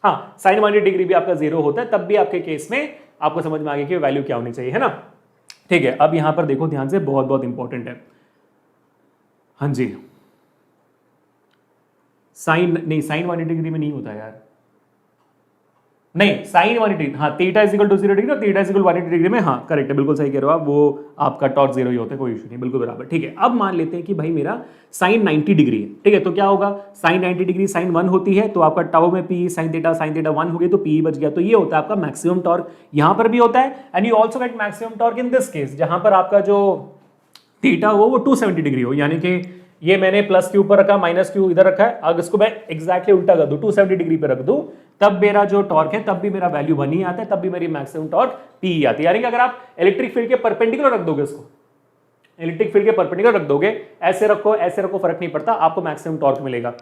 हाँ साइन 180 डिग्री भी आपका 0 होता है, तब भी आपके केस में आपको समझ में आ गया कि वैल्यू क्या होनी चाहिए, है ना। ठीक है, अब यहां पर देखो ध्यान से, बहुत बहुत इंपॉर्टेंट है। हाँ जी, साइन नहीं, साइन 180 डिग्री में नहीं होता यार, नहीं साइन 180, हाँ theta is equal to 0 degree और थीटा इज इक्वल 180 डिग्री में, हाँ करेक्ट है, बिल्कुल सही कह रहे हो आप, वो आपका टॉर्क 0 ही होता है, कोई इशू नहीं, बिल्कुल बराबर। ठीक है, अब मान लेते हैं कि भाई मेरा साइन 90 डिग्री है, ठीक है, तो क्या होगा, साइन 90 डिग्री साइन 1 होती है, तो आपका टाउ में पी साइन थीटा 1 हो गई, तो पी बच गया, तो ये होता है आपका मैक्सिमम टॉर्क। यहां पर भी होता है, and you also get maximum torque in this case, जहां पर आपका जो थीटा हो वो 270 डिग्री हो, यानी कि ये मैंने प्लस क्यू पर रखा, माइनस क्यू इधर रखा है, अगर इसको मैं एग्जैक्टली उल्टा कर दूं, 270 डिग्री पे रख दूं, तब मेरा जो टॉर्क है, तब भी मेरा वैल्यू 1 ही आता है, तब भी मेरी मैक्सिमम टॉर्क पी ही आती है। यानी कि अगर आप इलेक्ट्रिक फील्ड के परपेंडिकुलर रख दोगे, इसको इलेक्ट्रिक फील्ड के परपेंडिकुलर रख दोगे, ऐसे रखो फर्क नहीं पड़ता, आपको मैक्सिमम टॉर्क मिलेगा।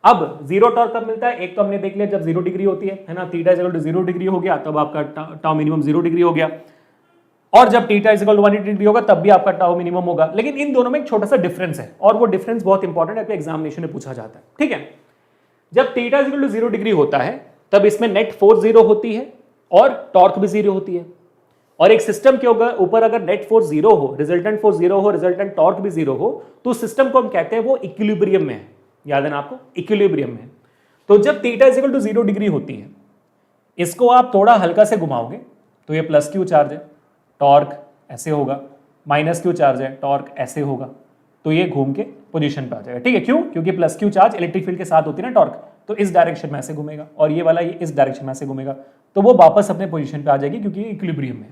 अब जीरो टॉर्क कब मिलता है, एक तो हमने देख लिया जब 0 डिग्री होती है ना, थीटा इक्वल टू 0 डिग्री हो गया, तब आपका टाउ मिनिमम 0 डिग्री हो गया, और जब थीटा इक्वल टू 180 डिग्री होगा, तब भी आपका टाउ मिनिमम होगा। लेकिन इन दोनों में एक छोटा सा डिफरेंस है, और वो डिफरेंस बहुत इंपॉर्टेंट है, एग्जामिनेशन में पूछा जाता है। ठीक है, जब थीटा इक्वल टू 0 डिग्री होता है, तब इसमें नेट फोर्स 0 होती है और टॉर्क भी 0 होती है। और एक सिस्टम के ऊपर अगर नेट फोर्स 0 हो, रिजल्टेंट फोर्स 0 हो, रिजल्टेंट टॉर्क भी 0 हो, तो सिस्टम को हम कहते हैं वो इक्विलिब्रियम में है। याद है ना आपको, इक्विलिब्रियम में। तो जब थीटा इक्वल टू 0 डिग्री होती है, इसको आप थोड़ा हल्का से घुमाओगे तो ये प्लस क्यू चार्ज है, टॉर्क ऐसे होगा, माइनस क्यू चार्ज है, टॉर्क ऐसे होगा, तो ये घूम के पोजीशन पे आ जाएगा। ठीक है, क्यों, क्योंकि plus Q charge electric field के साथ होती है ना टॉर्क, तो इस डायरेक्शन में ऐसे घूमेगा, और ये वाला ये इस डायरेक्शन में ऐसे घूमेगा, तो वो वापस अपने पोजीशन पे आ जाएगी, क्योंकि इक्विलिब्रियम में।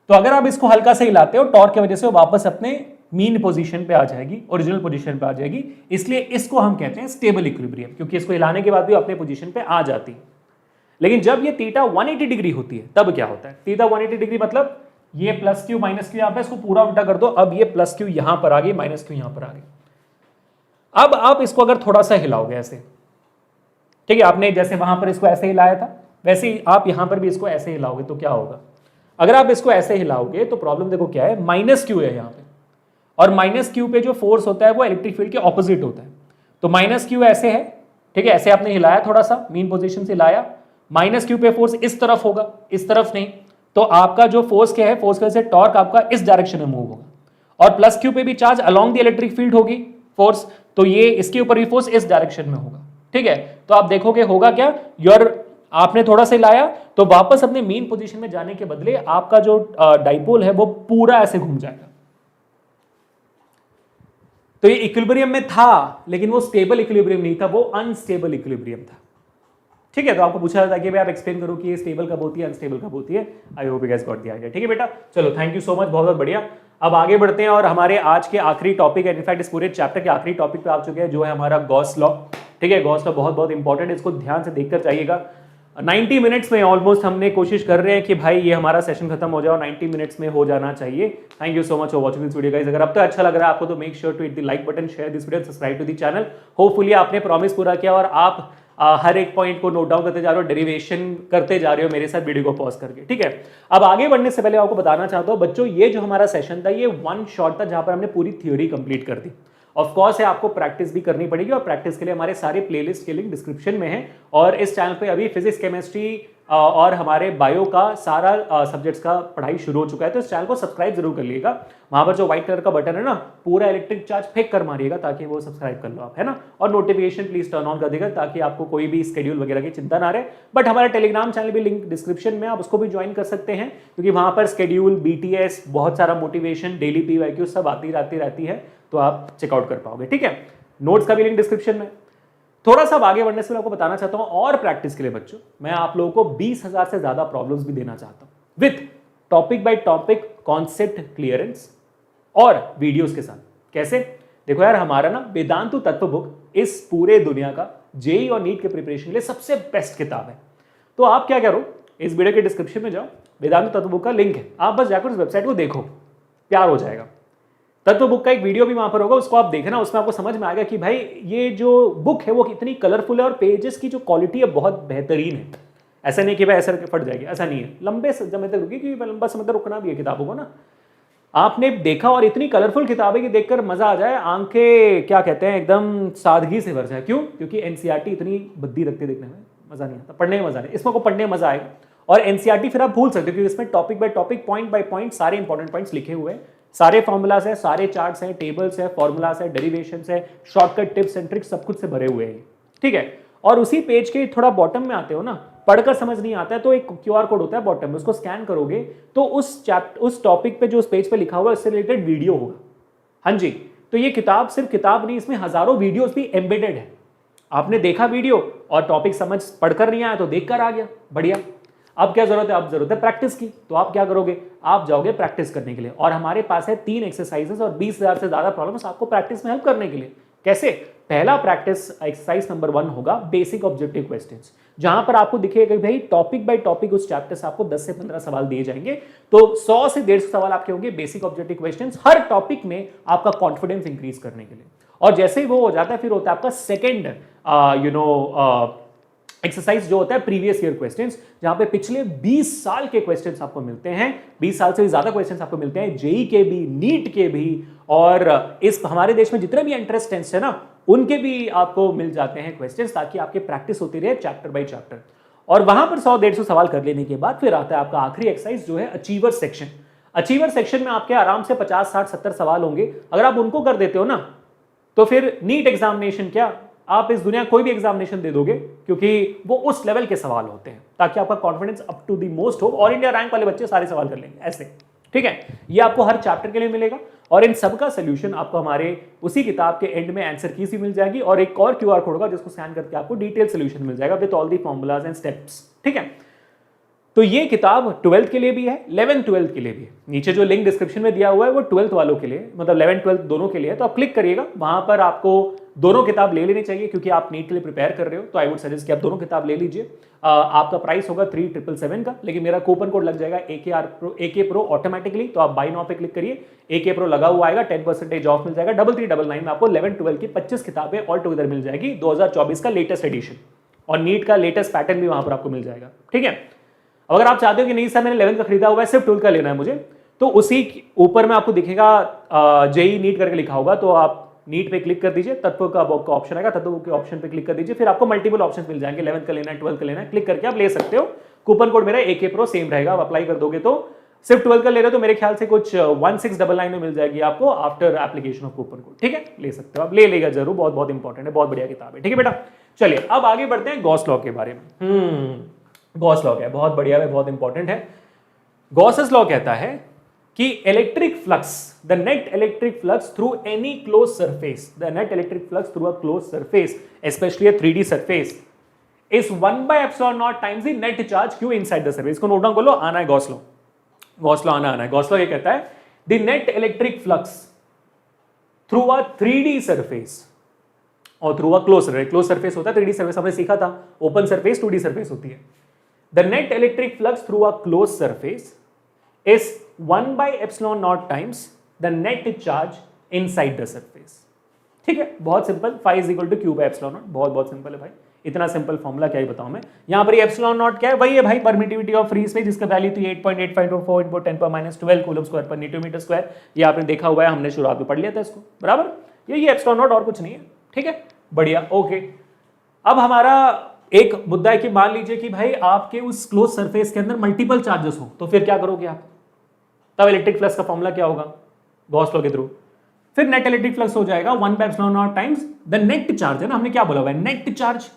तो अगर आप इसको हल्का से हिलाते हो, टॉर्क की वजह से वो वापस अपने मीन पोजीशन पे आ जाएगी, ओरिजिनल पोजीशन पे आ जाएगी, इसलिए इसको हम कहते हैं स्टेबल इक्विलिब्रियम, क्योंकि इसको हिलाने के बाद भी अपने पोजीशन पे आ जाती है। लेकिन जब ये थीटा 180 डिग्री होती है, तब क्या होता है, थीटा 180 डिग्री मतलब ये प्लस क्यू माइनस क्यू, यहां पे इसको पूरा उल्टा कर दो, अब ये प्लस क्यू यहां पर आ गई, माइनस क्यू यहां पर आ गई। अब आप इसको अगर थोड़ा सा हिलाओगे ऐसे, ठीक है, आपने जैसे वहां पर इसको ऐसे हिलाया था, वैसे ही आप यहां पर भी इसको ऐसे हिलाओगे तो क्या होगा, अगर आप इसको ऐसे हिलाओगे तो प्रॉब्लम देखो क्या है, माइनस क्यू है यहां पे, और माइनस क्यू पे जो फोर्स होता है वो इलेक्ट्रिक फील्ड के ऑपोजिट होता है, तो माइनस क्यू ऐसे है, ठीक है, ऐसे आपने हिलाया, थोड़ा सा मीन पोजीशन से हिलाया, माइनस क्यू पे फोर्स इस तरफ होगा, इस तरफ नहीं, तो आपका जो फोर्स क्या है, फोर्स की वजह से टॉर्क आपका इस डायरेक्शन में मूव होगा, और प्लस क्यू पे भी charge along the electric field होगी फोर्स, तो ये इसके ऊपर भी फोर्स इस डायरेक्शन में होगा। ठीक है, तो आप देखोगे होगा क्या, आपने थोड़ा सा लाया तो वापस अपने मेन पोजीशन में जाने के बदले आपका जो डाइपोल है वो पूरा ऐसे घूम जाएगा। तो ये इक्विलिब्रियम में था, लेकिन वो स्टेबल इक्विलिब्रियम नहीं था, वो अनस्टेबल इक्विलिब्रियम था। ठीक है, तो आपको पूछा जाता है कि भाई आप एक्सप्लेन करो कि ये स्टेबल कब होती है, अनस्टेबल कब होती है। I hope you guys got the idea. ठीक है बेटा, चलो थैंक यू सो मच, बहुत बहुत बढ़िया। अब आगे बढ़ते हैं और हमारे आज के आखिरी टॉपिक है, इनफैक्ट इस पूरे चैप्टर के आखिरी टॉपिक पे आ चुके हैं, जो है हमारा गॉस लॉ। ठीक है, गॉस लॉ बहुत बहुत इंपॉर्टेंट है, इसको ध्यान से देखकर जाइएगा। 90 मिनट्स में ऑलमोस्ट हमने कोशिश कर रहे हैं कि भाई ये हमारा सेशन खत्म हो जाए और 90 मिनट्स में हो जाना चाहिए। Thank you so much for watching this video guys. अगर अब तक अच्छा लग रहा है आपको तो make sure to hit the like button, share this video, subscribe to the channel. Hopefully आपने प्रॉमिस पूरा किया और आप हर एक पॉइंट को नोट डाउन करते जा रहे हो, डेरिवेशन करते जा रहे हो मेरे साथ वीडियो को पॉज करके। ठीक है, अब आगे बढ़ने से पहले आपको बताना चाहता हूं बच्चों, ये जो हमारा सेशन था ये वन शॉट था, जहां पर हमने पूरी थ्योरी कंप्लीट कर दी। ऑफ कोर्स है, आपको प्रैक्टिस भी करनी पड़ेगी और प्रैक्टिस के लिए हमारे सारे प्लेलिस्ट के लिंक डिस्क्रिप्शन में है। और इस चैनल पे अभी फिजिक्स, केमिस्ट्री और हमारे बायो का सारा सब्जेक्ट्स का पढ़ाई शुरू हो चुका है, तो इस चैनल को सब्सक्राइब जरूर कर लीजिएगा। वहां पर जो व्हाइट कलर का बटन है ना, पूरा इलेक्ट्रिक चार्ज फेंक कर मारिएगा ताकि वो सब्सक्राइब कर लो आप, है ना। और नोटिफिकेशन प्लीज टर्न ऑन कर देगा ताकि आपको कोई भी स्केड्यूल वगैरह की चिंता ना रहे। बट हमारा टेलीग्राम चैनल भी लिंक डिस्क्रिप्शन में, आप उसको भी ज्वाइन कर सकते हैं क्योंकि वहां पर स्केड्यूल, BTS, बहुत सारा मोटिवेशन, डेली PYQ सब आती रहती है, तो आप चेकआउट कर पाओगे, ठीक है। नोट्स का भी लिंक डिस्क्रिप्शन में। थोड़ा सा आगे बढ़ने से मैं आपको बताना चाहता हूं और प्रैक्टिस के लिए बच्चों, मैं आप लोगों को 20,000 से ज्यादा प्रॉब्लम्स भी देना चाहता हूं with topic by topic concept clearance और वीडियोस के साथ। कैसे? देखो यार, हमारा ना वेदांतु तत्व बुक इस पूरे दुनिया का जेई और नीट के प्रिपरेशन के लिए सबसे बेस्ट किताब है। तो आप क्या करो, इस वीडियो के डिस्क्रिप्शन में जाओ, वेदांतु तत्व बुक का लिंक है, आप बस जाकर उस वेबसाइट को देखो, प्यार हो जाएगा। तत्व बुक का एक वीडियो भी वहां पर होगा, उसको आप देखना, उसमें आपको समझ में आएगा कि भाई ये जो बुक है वो कितनी कलरफुल है और पेजेस की जो क्वालिटी है बहुत बेहतरीन है। ऐसा नहीं कि भाई ऐसा फट जाएगी, ऐसा नहीं है, लंबे समय तक रुकी, क्योंकि लंबा समय तक रुकना भी है किताबों को ना। आपने देखा और इतनी कलरफुल किताबें कि देखकर मजा आ जाए, आंखें क्या कहते हैं एकदम सादगी से भर जाए। क्यों? क्योंकि एनसीईआरटी इतनी बद्दी लगती है, देखने में मजा नहीं आता, पढ़ने में मजा नहीं, इसमें को पढ़ने में मजा आएगा। और एनसीईआरटी फिर आप भूल सकते हो क्योंकि इसमें topic by topic, point by point सारे इंपॉर्टेंट पॉइंट्स लिखे हुए हैं, सारे फॉर्मूलाज है, सारे चार्ट्स हैं, टेबल्स है, फॉर्मूलाज है, डेरिवेशंस है, शॉर्टकट टिप्स एंड ट्रिक्स सब कुछ से भरे हुए हैं, ठीक है। और उसी पेज के थोड़ा बॉटम में आते हो ना, पढ़कर समझ नहीं आता है तो एक QR कोड होता है बॉटम में, उसको स्कैन करोगे तो उस टॉपिक पे जो उस पेज पे लिखा हुआ है उससे रिलेटेड वीडियो होगा। हाँ जी, तो ये किताब सिर्फ किताब नहीं, इसमें हजारों वीडियोस भी एम्बेडेड है। आपने देखा वीडियो और टॉपिक समझ पढ़कर नहीं आया तो देखकर आ गया, बढ़िया। अब क्या जरूरत है? अब जरूरत है प्रैक्टिस की। तो आप क्या करोगे? आप जाओगे प्रैक्टिस करने के लिए, और हमारे पास है 3 एक्सरसाइजेस और 20,000 से ज्यादा प्रॉब्लम्स आपको प्रैक्टिस में हेल्प करने के लिए। कैसे? पहला प्रैक्टिस एक्सरसाइज नंबर 1 होगा बेसिक ऑब्जेक्टिव क्वेश्चंस, जहां पर आपको दिखेगा कि भाई टॉपिक बाय टॉपिक उस चैप्टर से आपको 10 से 15 सवाल दिए जाएंगे। तो 100 से 150 सवाल आपके होंगे बेसिक ऑब्जेक्टिव क्वेश्चंस हर टॉपिक में, आपका कॉन्फिडेंस इंक्रीज करने के लिए। और जैसे ही वो हो जाता है फिर होता है आपका सेकेंड एक्सरसाइज जो होता है प्रीवियस ईयर क्वेश्चंस, जहां पे पिछले 20 साल के क्वेश्चंस आपको मिलते हैं, 20 साल से भी ज्यादा क्वेश्चंस आपको मिलते हैं, जेई के भी, नीट के भी, और इस हमारे देश में जितने भी एंट्रेंस टेस्ट है ना, उनके भी आपको मिल जाते हैं क्वेश्चंस, ताकि आपकी प्रैक्टिस होती रहे चैप्टर बाय चैप्टर। और वहां पर 100-150 सवाल कर लेने के बाद फिर आता है आपका आखिरी एक्सरसाइज जो है अचीवर सेक्शन। अचीवर सेक्शन में आपके आराम से 50, 60, 70 सवाल होंगे। अगर आप उनको कर देते हो ना, तो फिर नीट एग्जामिनेशन क्या, आप इस दुनिया कोई भी एग्जामिनेशन दे दोगे, क्योंकि वो उस लेवल के सवाल होते हैं, ताकि आपका confidence up to the most हो। और इंडिया रैंक वाले बच्चे सारे सवाल कर लेंगे ऐसे, ठीक है। ये आपको हर चैप्टर के लिए मिलेगा, और इन सब का सोल्यूशन आपको हमारे उसी किताब के एंड में आंसर की सी मिल जाएगी, और एक और QR कोड होगा जिसको स्कैन करके आपको डिटेल सोल्यूशन मिल जाएगा with all the formulas and steps, ठीक है। तो ये किताब 12th के लिए भी है, 11th 12th के लिए भी है। नीचे जो लिंक डिस्क्रिप्शन में दिया हुआ है वो 12th वालों के लिए, मतलब 11th 12th दोनों के लिए है। तो आप क्लिक करिएगा, वहां पर आपको दोनों किताब ले लेनी चाहिए, क्योंकि आप नीट के लिए प्रिपेयर कर रहे हो। तो आई वुड सजेस्ट कि आप दोनों किताब ले लीजिए। आपका प्राइस होगा 3777 का, लेकिन मेरा कूपन कोड लग जाएगा AK Pro ऑटोमेटिकली। तो आप बाय नाउ पे क्लिक करिए, AK Pro लगा हुआ आएगा, 10% ऑफ मिल जाएगा। 3399 में आपको 11th 12th की 25 किताबें ऑल टुगेदर मिल जाएगी, 2024 का लेटेस्ट एडिशन, और नीट का लेटेस्ट पैटर्न भी वहां पर आपको मिल जाएगा, ठीक है। अगर आप चाहते हो कि नहीं सर मैंने 11th का खरीदा हुआ है, सिर्फ 12th का लेना है मुझे, तो उसी ऊपर में आपको दिखेगा जेई नीट करके लिखा होगा, तो आप नीट पे क्लिक कर दीजिए, तत्व का ऑप्शन आएगा, तत्व के ऑप्शन पे क्लिक कर दीजिए, फिर आपको मल्टीपल ऑप्शन मिल जाएंगे, 11th का लेना है, 12th का लेना है, क्लिक करके आप ले सकते हो। कूपन कोड मेरा AK Pro सेम रहेगा, आप अप्लाई कर दोगे तो सिर्फ 12th का ले रहे हो तो मेरे ख्याल से कुछ 1699 में मिल जाएगी आपको after application of coupon code, ठीक है। ले सकते हो आप, ले लेगा जरूर, बहुत बहुत इंपॉर्टेंट है, बहुत बढ़िया किताब है, ठीक है बेटा। चलिए अब आगे बढ़ते हैं गॉस लॉ के बारे में। गॉस लॉ है, बहुत बढ़िया है, बहुत इंपॉर्टेंट है। गॉसेस लॉ कहता है कि electric flux, the net electric flux through any close surface, the net electric flux through a close surface, specially a 3D surface, is 1/ε0 times the net charge Q inside the surface. इसको नोट डाउन कर लो, आना है गॉस लॉ, गॉस लॉ आना है। गॉस लॉ ये कहता है the net electric flux through a 3D surface और through a close surface. Close surface होता है 3D सरफेस, हमने सीखा था, ओपन सरफेस 2D सरफेस होती है। The net electric flux through a closed surface is 1/ε0 times the net charge inside the surface। ठीक है, बहुत simple, phi is equal to q/ε0, बहुत बहुत सिंपल है भाई, इतना सिंपल फॉर्मूला क्या ही बताऊं मैं। यहां पर ये ε0 क्या है? वही है भाई परमिटिविटी ऑफ फ्री स्पेस, जिसका वैल्यू थी 8.8524 × 10⁻12 कूलम स्क्वायर पर न्यूटन मीटर स्क्वायर। ये आपने देखा हुआ है, हमने शुरुआत में पढ़ लिया था इसको, बराबर। यही एप्सिलॉन नॉट और कुछ नहीं है, ठीक है, बढ़िया, ओके। अब हमारा एक मुद्दा है कि मान लीजिए कि भाई आपके उस क्लोज सरफेस के अंदर मल्टीपल चार्जेस हो, तो फिर क्या करोगे आप? तब इलेक्ट्रिक फ्लक्स का फॉर्मूला क्या होगा? गॉस लॉ के थ्रू फिर नेट इलेक्ट्रिक फ्लक्स हो जाएगा 1/ε0 टाइम्स द नेट चार्ज, है ना, हमने क्या बोला हुआ है, नेट चार्ज।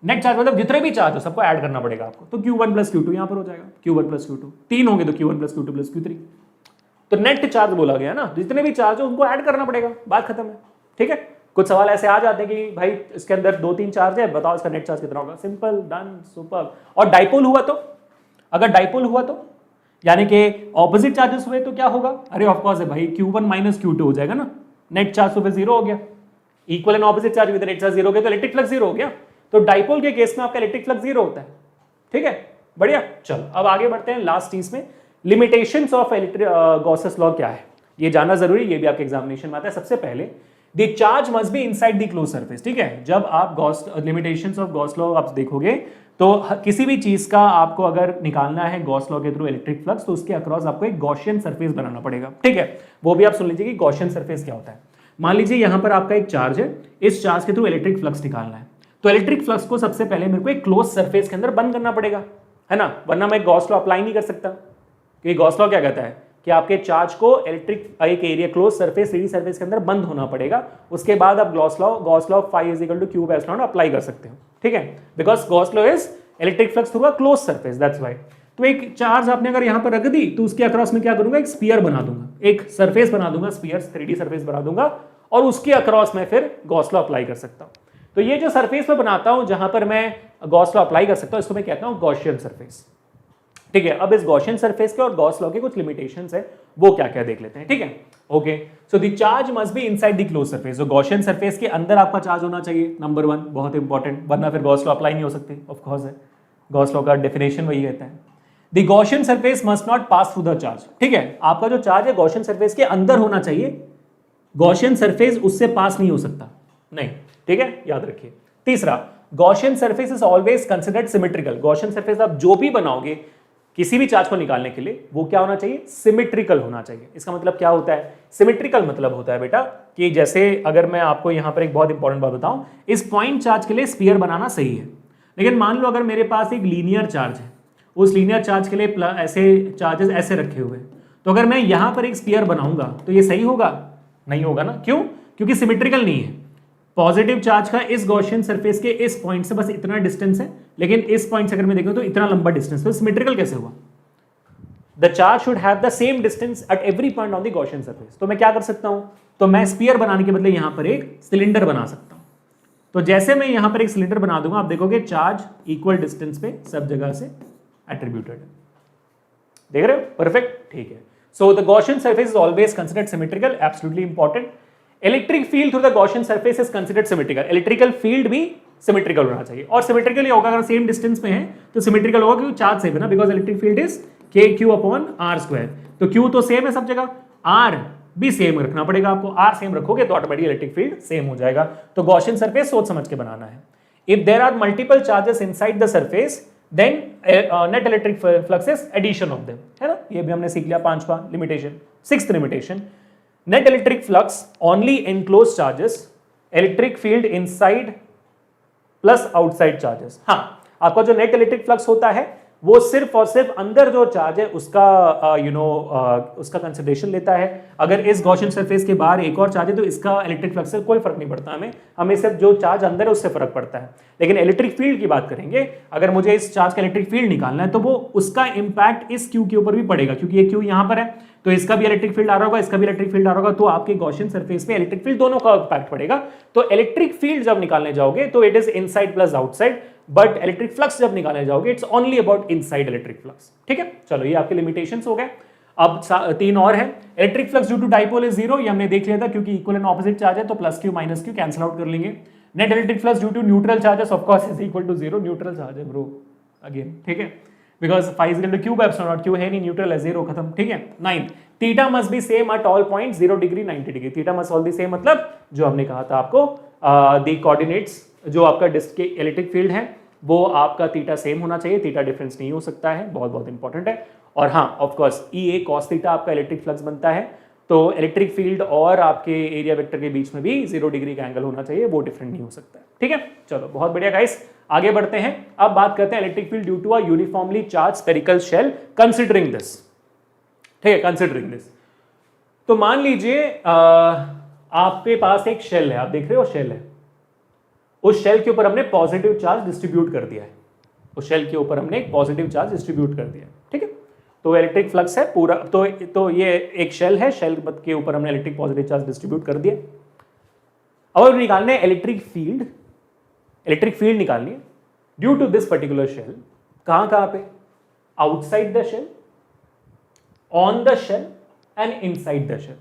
नेट चार्ज मतलब जितने भी चार्ज हो सबको ऐड करना पड़ेगा आपको, तो Q1 + Q2 यहां पर हो जाएगा, Q1 + Q2, 3 होंगे तो Q1 + Q2 + Q3। तो नेट चार्ज बोला गया ना, जितने भी चार्ज हो उनको ऐड करना पड़ेगा, बात खत्म है, ठीक है। कुछ सवाल ऐसे आ जाते हैं कि भाई इसके अंदर 2-3 चार्ज है, बताओ इसका नेट चार्ज कितना होगा, सिंपल, डन, सुपर। और डाइपोल हुआ तो, अगर डाइपोल हुआ तो यानी कि ऑपोजिट चार्जेस हुए तो क्या होगा? अरे ऑफ कोर्स है भाई, Q1 - Q2 हो जाएगा ना, नेट चार्ज तो फिर 0 हो गया। Equal and opposite charge with net charge 0 हो गया तो इलेक्ट्रिक फ्लक्स 0 हो गया। तो डाइपोल के केस में आपका इलेक्ट्रिक फ्लक्स 0 होता है, ठीक है, बढ़िया। चलो अब आगे बढ़ते हैं लास्ट चीज में, लिमिटेशंस ऑफ गॉसेस लॉ क्या है, ये जानना जरूरी, ये भी आपके एग्जामिनेशन में आता है। सबसे पहले the charge must be inside the close surface, ठीक है। जब आप Gauss limitations of Gauss law आप देखोगे तो किसी भी चीज का आपको अगर निकालना है गॉस लॉ के थ्रू इलेक्ट्रिक फ्लक्स, तो उसके अक्रॉस आपको एक गॉसियन सरफेस बनाना पड़ेगा, ठीक है। वो भी आप सुन लीजिए कि गॉसियन सरफेस क्या होता है। मान लीजिए यहां पर आपका एक चार्ज है, इस चार्ज के थ्रू इलेक्ट्रिक फ्लक्स निकालना है, तो इलेक्ट्रिक फ्लक्स को सबसे पहले मेरे को एक क्लोज सरफेस के अंदर बंद करना पड़ेगा, है ना, वरना मैं गॉस लॉ अप्लाई नहीं कर सकता। क्योंकि गॉस लॉ क्या कहता है कि आपके चार्ज को इलेक्ट्रिक एक area close surface 3D surface के अंदर बंद होना पड़ेगा, उसके बाद आप Gauss law phi = Q/ε apply कर सकते हो, ठीक है, because Gauss law is electric flux through a close surface, that's why. तो एक चार्ज आपने अगर यहां पर रख दी तो उसके अक्रॉस में क्या करूंगा, एक स्फीयर बना दूंगा, एक सरफेस बना दूंगा, स्फीयर 3D सरफेस बना दूंगा, और उसके अक्रॉस में फिर गॉस लॉ अप्लाई कर सकता हूं। तो ये जो सरफेस मैं बनाता हूं जहां पर मैं गॉस लॉ अप्लाई कर सकता हूं, इसको मैं कहता हूं गॉसियन सरफेस, ठीक है। अब इस गॉसियन सरफेस के और गॉस लॉ के कुछ लिमिटेशंस है, वो क्या क्या देख लेते हैं, ठीक है, okay. So the charge must be inside the close surface, तो गॉसियन सरफेस के अंदर आपका चार्ज होना चाहिए, नंबर 1, बहुत इंपॉर्टेंट, वरना फिर गॉस लॉ अप्लाई नहीं हो सकती, ऑफ कोर्स है, गॉस लॉ का डेफिनेशन वही कहता है। The Gaussian surface must not pass through the charge, ठीक है, आपका जो चार्ज है गॉसियन सरफेस के अंदर होना चाहिए, गॉसियन सरफेस उससे पास नहीं हो सकता, नहीं, ठीक है, याद रखिए। तीसरा, Gaussian surface is always considered symmetrical, Gaussian surface आप जो भी बनाओगे किसी भी चार्ज को निकालने के लिए वो क्या होना चाहिए, सिमेट्रिकल होना चाहिए। इसका मतलब क्या होता है, सिमेट्रिकल मतलब होता है बेटा कि जैसे अगर मैं आपको यहां पर एक बहुत इंपॉर्टेंट बात बताऊं, इस पॉइंट चार्ज के लिए स्फीयर बनाना सही है, लेकिन मान लो अगर मेरे पास एक लीनियर चार्ज है, उस लीनियर चार्ज के लिए ऐसे चार्जेस ऐसे रखे हुए, तो अगर मैं यहां पर एक स्फीयर बनाऊंगा तो ये सही होगा, नहीं होगा ना, क्यों, क्योंकि सिमेट्रिकल नहीं है। पॉजिटिव चार्ज का इस गॉसियन सरफेस के इस पॉइंट से बस इतना डिस्टेंस है, लेकिन इस पॉइंट से अगर मैं देखूं तो इतना लंबा डिस्टेंस, तो सिमेट्रिकल कैसे हुआ? The charge should have the same distance at every point on the Gaussian surface. तो मैं क्या कर सकता हूं, तो मैं स्फीयर बनाने के बदले यहां पर एक सिलेंडर बना सकता हूं। तो जैसे मैं यहां पर एक सिलेंडर बना दूंगा, आप देखोगे चार्ज इक्वल डिस्टेंस पे सब जगह से एट्रीब्यूटेड है, देख रहे हो, परफेक्ट, ठीक है। So the Gaussian surface is always considered symmetrical, absolutely important. Electric field through the Gaussian surface is considered symmetrical, electrical field भी सिमेट्रिकल होना चाहिए, और सिमेट्रिकल ही होगा अगर सेम डिस्टेंस में है तो सिमेट्रिकल होगा क्योंकि चार्ज सेम है ना, because electric field is KQ/R², तो Q तो सेम है सब जगह, R भी सेम रखना पड़ेगा आपको, R सेम रखोगे तो ऑटोमेटिक इलेक्ट्रिक फील्ड सेम हो जाएगा। तो गॉसियन सरफेस सोच समझ के बनाना है। If there are multiple charges inside the surface then net electric flux is addition of them, है ना, ये भी हमने सीख लिया, 5वां limitation. 6th limitation, net electric flux only enclosed charges, electric field inside plus outside charges। हाँ, आपका जो नेट इलेक्ट्रिक फ्लक्स होता है वो सिर्फ और सिर्फ अंदर जो चार्ज है उसका उसका कंसिडरेशन लेता है। अगर इस गॉसियन सरफेस के बाहर एक और चार्ज है तो इसका इलेक्ट्रिक फ्लक्स से कोई फर्क नहीं पड़ता, हमें सिर्फ जो चार्ज अंदर है उससे फर्क पड़ता है। लेकिन इलेक्ट्रिक फील्ड की बात करेंगे, अगर मुझे इस चार्ज का इलेक्ट्रिक फील्ड निकालना है तो वो उसका इंपैक्ट इस क्यू के ऊपर भी पड़ेगा, क्योंकि ये क्यू यहां पर है तो इसका भी इलेक्ट्रिक फील्ड आ रहा होगा, इसका भी इलेक्ट्रिक फील्ड आ रहा होगा, तो आपके गॉसियन सरफेस पे इलेक्ट्रिक फील्ड दोनों का इंपैक्ट पड़ेगा। तो इलेक्ट्रिक फील्ड जब निकालने जाओगे तो it is inside plus outside, but electric flux जब निकालने जाओगे it's only about inside electric flux, ठीक है। चलो ये आपके लिमिटेशंस हो गए। अब 3 और है। Electric flux due to dipole is 0, ये हमने देख लिया था क्योंकि इक्वल एंड ऑपोजिट चार्ज है तो plus Q minus Q cancel out कर लेंगे। Net electric flux due to neutral charges of course is equal to 0, neutral charge है ब्रो अगेन, ठीक है, because phi is equal to Q/ε0, Q है नहीं, न्यूट्रल है, 0 खत्म, ठीक है। 9, theta must be same at all point 0 degree 90 degree, theta must all the same, मतलब जो हमने कहा था आपको दी कोऑर्डिनेट्स जो आपका डिस्क के इलेक्ट्रिक फील्ड है वो आपका थीटा सेम होना चाहिए, थीटा डिफरेंस नहीं हो सकता है, बहुत बहुत इंपॉर्टेंट है। और हाँ of course EA cos theta आपका इलेक्ट्रिक फ्लक्स बनता है, तो इलेक्ट्रिक फील्ड और आपके एरिया वेक्टर के बीच में भी 0 डिग्री का एंगल होना चाहिए, वो डिफरेंट नहीं हो सकता है। ठीक है, चलो बहुत बढ़िया गाइस, आगे बढ़ते हैं। अब बात करते हैं electric field due to a uniformly charge spherical shell considering this. ठीक है, कंसिडरिंग दिस। तो मान लीजिए आपके पास एक शेल है, आप देख रहे हो शेल है, उस शेल के ऊपर हमने पॉजिटिव चार्ज डिस्ट्रीब्यूट कर दिया है, उस शेल के ऊपर हमने एक पॉजिटिव चार्ज डिस्ट्रीब्यूट कर दिया है। ठीक है, तो इलेक्ट्रिक फ्लक्स है पूरा, तो ये एक शेल है, शेल के ऊपर हमने इलेक्ट्रिक पॉजिटिव चार्ज डिस्ट्रीब्यूट कर दिया। अब निकालने इलेक्ट्रिक फील्ड निकालनी है due to this particular shell. कहां पे? Outside the shell, on the shell and inside the shell.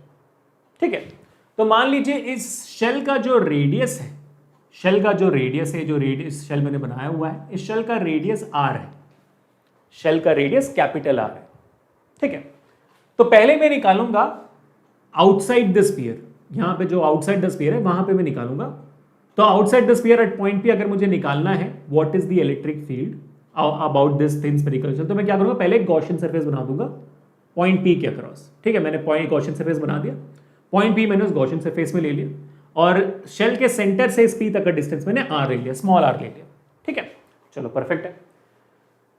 ठीक है, तो मान लीजिए इस शेल का जो रेडियस है, जो रेडियस शेल मैंने बनाया हुआ है, इस शेल का रेडियस आर है, शेल का रेडियस कैपिटल आर है। ठीक है, तो पहले मैं निकालूंगा आउटसाइड द स्फीयर, यहां पे जो आउटसाइड द स्फीयर है वहां पे मैं निकालूंगा। तो outside the sphere at point P अगर मुझे निकालना है what is the electric field about this thin spherical shell, तो मैं क्या करूंगा, पहले एक गॉसियन सरफेस बना दूंगा पॉइंट पी के अक्रॉस। ठीक है, मैंने पॉइंट गॉसियन सरफेस बना दिया, पॉइंट पी मैंने उस गॉसियन सरफेस में ले लिया और शेल के सेंटर से इस पी तक का डिस्टेंस मैंने आर ले लिया, स्मॉल आर ले लिया। ठीक है, चलो परफेक्ट है।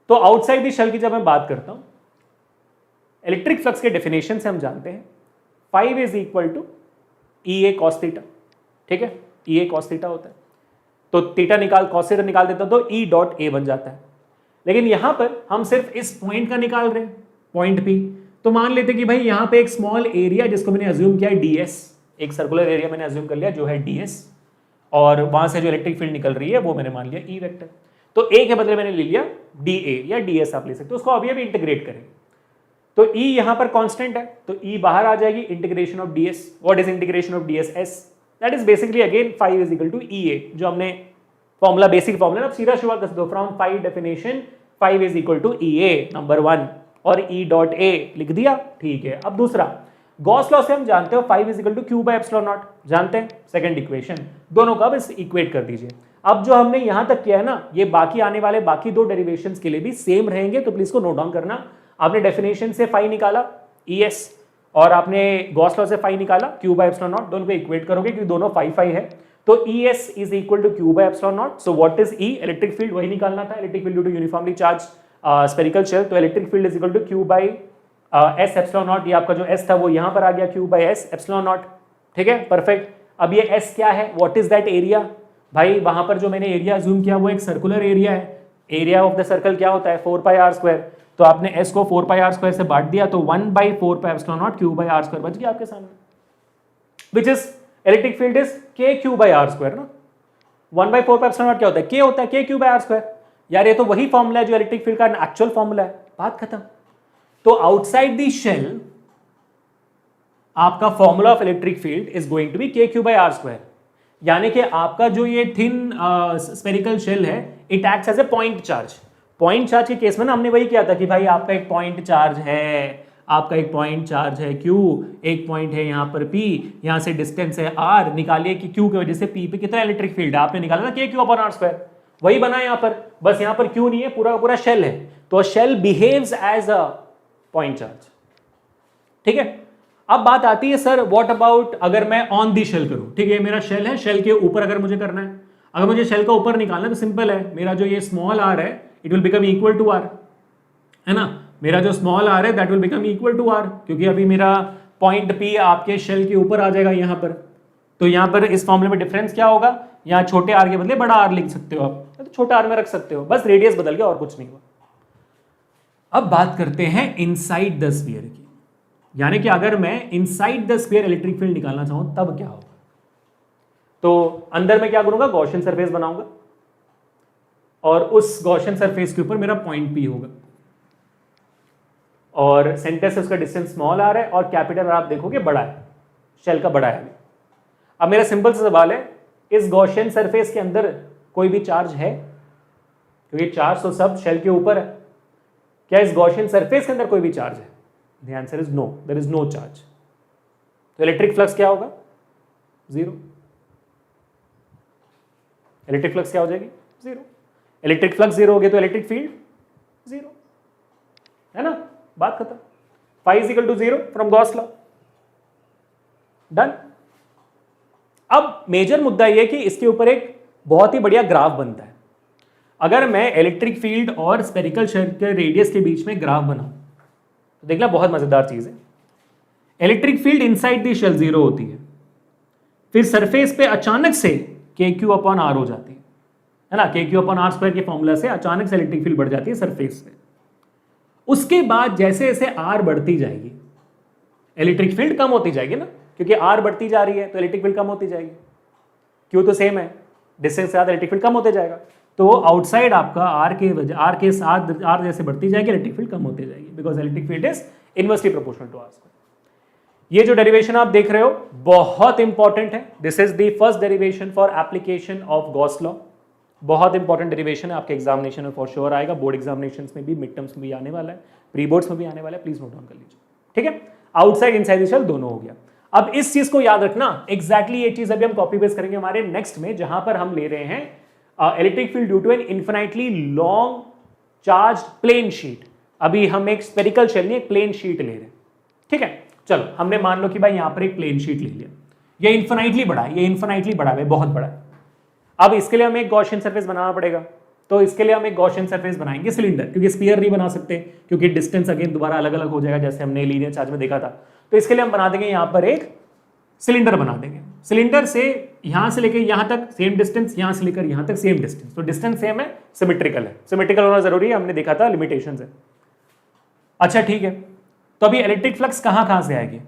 तो आउटसाइड द शेल की जब मैं बात करता हूं, इलेक्ट्रिक फ्लक्स के डेफिनेशन से हम जानते हैं 5 is equal to E A cos theta. ठीक है, ई ए कॉस थीटा होता है, तो थीटा कॉस थीटा निकाल देता तो ई डॉट ए बन जाता है। लेकिन यहां पर हम सिर्फ इस पॉइंट का निकाल रहे हैं, पॉइंट पी, तो मान लेते कि भाई यहां पे एक स्मॉल एरिया जिसको मैंने अज्यूम किया है डीएस, एक सर्कुलर एरिया मैंने अज्यूम कर लिया जो है डीएस, और वहां से जो इलेक्ट्रिक फील्ड निकल रही है वो मैंने मान लिया ई वेक्टर। तो ए के बदले मैंने ले लिया डी ए या डीएस आप ले सकते हो, उसको अभी इंटीग्रेट करेंगे। तो E यहां पर कांस्टेंट है, तो E बाहर आ जाएगी, integration of ds, what is integration of ds? s, that is basically again 5 is equal to EA, जो हमने फॉर्मूला बेसिक फॉर्मूला ना सीधा शुरुआत कर दो, from 5 definition 5 is equal to EA number 1 और E डॉट A लिख दिया। ठीक है, अब दूसरा गॉस लॉ से हम जानते हो 5 is equal to Q by epsilon naught, जानते हैं, सेकंड इक्वेशन, दोनों का बस इक्वेट कर दीजिए। अब जो हमने यहां तक किया है ना, ये बाकी आने वाले बाकी दो डेरिवेशंस के लिए भी सेम रहेंगे, तो प्लीज को नोट डाउन करना। आपने डेफिनेशन से फाई निकाला ES और आपने गॉस लॉ से फाई निकाला Q बाय एप्सिलॉन नॉट, दोनों को इक्वेट करोगे क्योंकि दोनों फाई है, तो ES is equal to Q by epsilon naught. So what is E? Electric field वही निकालना था, electric field due to uniformly charge spherical shell, तो electric field is equal to Q by S epsilon naught. ये आपका जो S था वो यहां पर आ गया Q by S epsilon naught. ठीक है, परफेक्ट। अब ये S क्या है, व्हाट इज दैट एरिया? भाई वहां पर जो मैंने एरिया अज्यूम किया वो एक सर्कुलर एरिया है, एरिया ऑफ द सर्कल क्या होता है 4 पाई आर स्क्वायर, तो आपने S को 4 पाई आर स्क्वायर से बांट दिया, तो 1 by 4 pi epsilon naught Q by R square बच गया आपके सामने, which is electric field is K Q by R square ना। 1 बाई 4 पाई एप्सिलॉन नॉट क्या होता है, K होता है, K Q by R square. यार ये तो वही फॉर्मूला है जो इलेक्ट्रिक फील्ड का एक्चुअल फॉर्मूला है, बात खत्म। तो आउटसाइड द शेल आपका formula of electric field is going to be K Q by R square, यानी कि आपका जो ये थिन स्फेरिकल शेल है it acts as a point charge. Point charge के केस में ना हमने वही किया था कि भाई आपका एक पॉइंट चार्ज है, आपका एक पॉइंट चार्ज है Q, एक पॉइंट है यहाँ पर P, यहाँ से डिस्टेंस है R, निकालिए कि Q की वजह से P पे कितना इलेक्ट्रिक फील्ड है, आपने निकाला था K Q upon R square, वही बना यहाँ पर, बस यहाँ पर Q नहीं है, पूरा पूरा शेल है, तो shell behaves as a point charge. ठीक है, अब बात आती है सर व्हाट अबाउट अगर मैं ऑन दी शेल करूं। ठीक है, मेरा शेल है, शेल के ऊपर अगर मुझे करना है, अगर मुझे शेल का ऊपर निकालना है तो सिंपल है, मेरा जो ये स्मॉल r है it will become equal to r, है ना, मेरा जो स्मॉल r है that will become equal to r, क्योंकि अभी मेरा पॉइंट P आपके शेल के ऊपर आ जाएगा यहाँ पर, तो यहाँ पर इस फॉर्मूले में डिफरेंस क्या होगा, यहाँ छोटे r के बदले बड़ा r लिख सकते हो आप, तो छोटा r में रख सकते हो, बस रेडियस बदल गया और कुछ नहीं हुआ। अब बात करते हैं इनसाइड द स्फीयर की, यानी कि अगर मैं inside the sphere electric field निकालना चाहूं तब क्या होगा। तो अंदर मैं क्या करूंगा, गॉसियन सरफेस बनाऊंगा और उस गॉसियन सरफेस के ऊपर मेरा पॉइंट P होगा और सेंटर से उसका डिस्टेंस स्मॉल आ रहा है और कैपिटल आप देखोगे बड़ा है, शेल का बड़ा है। अब मेरा सिंपल सा सवाल है, इस गॉसियन सरफेस के अंदर कोई भी चार्ज है, क्योंकि चार्ज तो सब शेल के ऊपर है, क्या इस गॉसियन सरफेस के अंदर कोई भी चार्ज है? The answer is no, there is no charge. तो इलेक्ट्रिक फ्लक्स क्या होगा, जीरो। इलेक्ट्रिक फ्लक्स क्या हो जाएगी, जीरो। इलेक्ट्रिक फ्लक्स जीरो हो गया तो इलेक्ट्रिक फील्ड जीरो, है ना, बात खत्म। Phi is equal to zero from Gauss law. Done. अब मेजर मुद्दा यह कि इसके ऊपर एक बहुत ही बढ़िया ग्राफ बनता है। अगर मैं इलेक्ट्रिक फील्ड और स्फेरिकल शेल के रेडियस के बीच में ग्राफ बनाऊं तो देखना बहुत मजेदार चीज है। Electric field inside the shell 0 होती है, फिर सरफेस पे अचानक से KQ/R हो जाती है ना, KQ/R² के फॉर्मूला से अचानक से इलेक्ट्रिक फील्ड बढ़ जाती है सरफेस पे। उसके बाद जैसे जैसे R बढ़ती जाएगी इलेक्ट्रिक फील्ड कम होती जाएगी ना, क्योंकि R बढ़ती जा रही है तो इलेक्ट्रिक फील्ड कम होती जाएगी। क्यों तो सेम है, डिस्टेंस के साथ इलेक्ट्रिक फील्ड कम होते जाएगा। तो आउटसाइड आपका R के साथ R जैसे बढ़ती जाएगी इलेक्ट्रिक फील्ड कम होती जाएगी, because electric field is inversely proportional to R²। ये जो डेरिवेशन आप देख रहे हो बहुत इंपॉर्टेंट है। This is the first derivation for application of Gauss law. बहुत इंपॉर्टेंट डेरिवेशन है, आपके एग्जामिनेशन में फॉर श्योर आएगा, बोर्ड एग्जामिनेशन में भी, मिड टर्म्स में भी आने वाला है, प्री बोर्ड्स में भी आने वाला है, प्लीज नोट डाउन कर लीजिए। ठीक है, आउटसाइड इनसाइड शेल दोनों हो गया। अब इस चीज को याद रखना, एग्जैक्टली ये चीज अभी हम कॉपी पेस्ट करेंगे हमारे नेक्स्ट में, जहां पर हम ले रहे हैं electric field due to an infinitely long charge plane sheet. अभी हम एक स्फेरिकल शेल नहीं, एक प्लेन शीट ले रहे हैं। ठीक है, चलो हमने मान लो कि भाई यहां पर एक प्लेन शीट ले लिया, ये इन्फिनाइटली बड़ा है, ये इन्फिनाइटली बड़ा है, बहुत बड़ा है। अब इसके लिए हमें एक गॉसियन सरफेस बनाना पड़ेगा, तो इसके लिए हम एक गॉसियन सरफेस बनाएंगे सिलेंडर, क्योंकि स्फीयर नहीं बना सकते, क्योंकि डिस्टेंस अगेन दोबारा अलग अलग हो जाएगा जैसे हमने लीनियर चार्ज में देखा था। तो इसके लिए हम बना देंगे यहां पर एक सिलेंडर बना देंगे। सिलेंडर से यहां से लेकर यहां तक सेम डिस्टेंस, यहां से लेकर यहां तक सेम डिस्टेंस, तो डिस्टेंस सेम है, सिमेट्रिकल है। सिमेट्रिकल होना जरूरी है, हमने देखा था, लिमिटेशन है। अच्छा ठीक है, तो अभी इलेक्ट्रिक फ्लक्स कहां कहां से आएगी?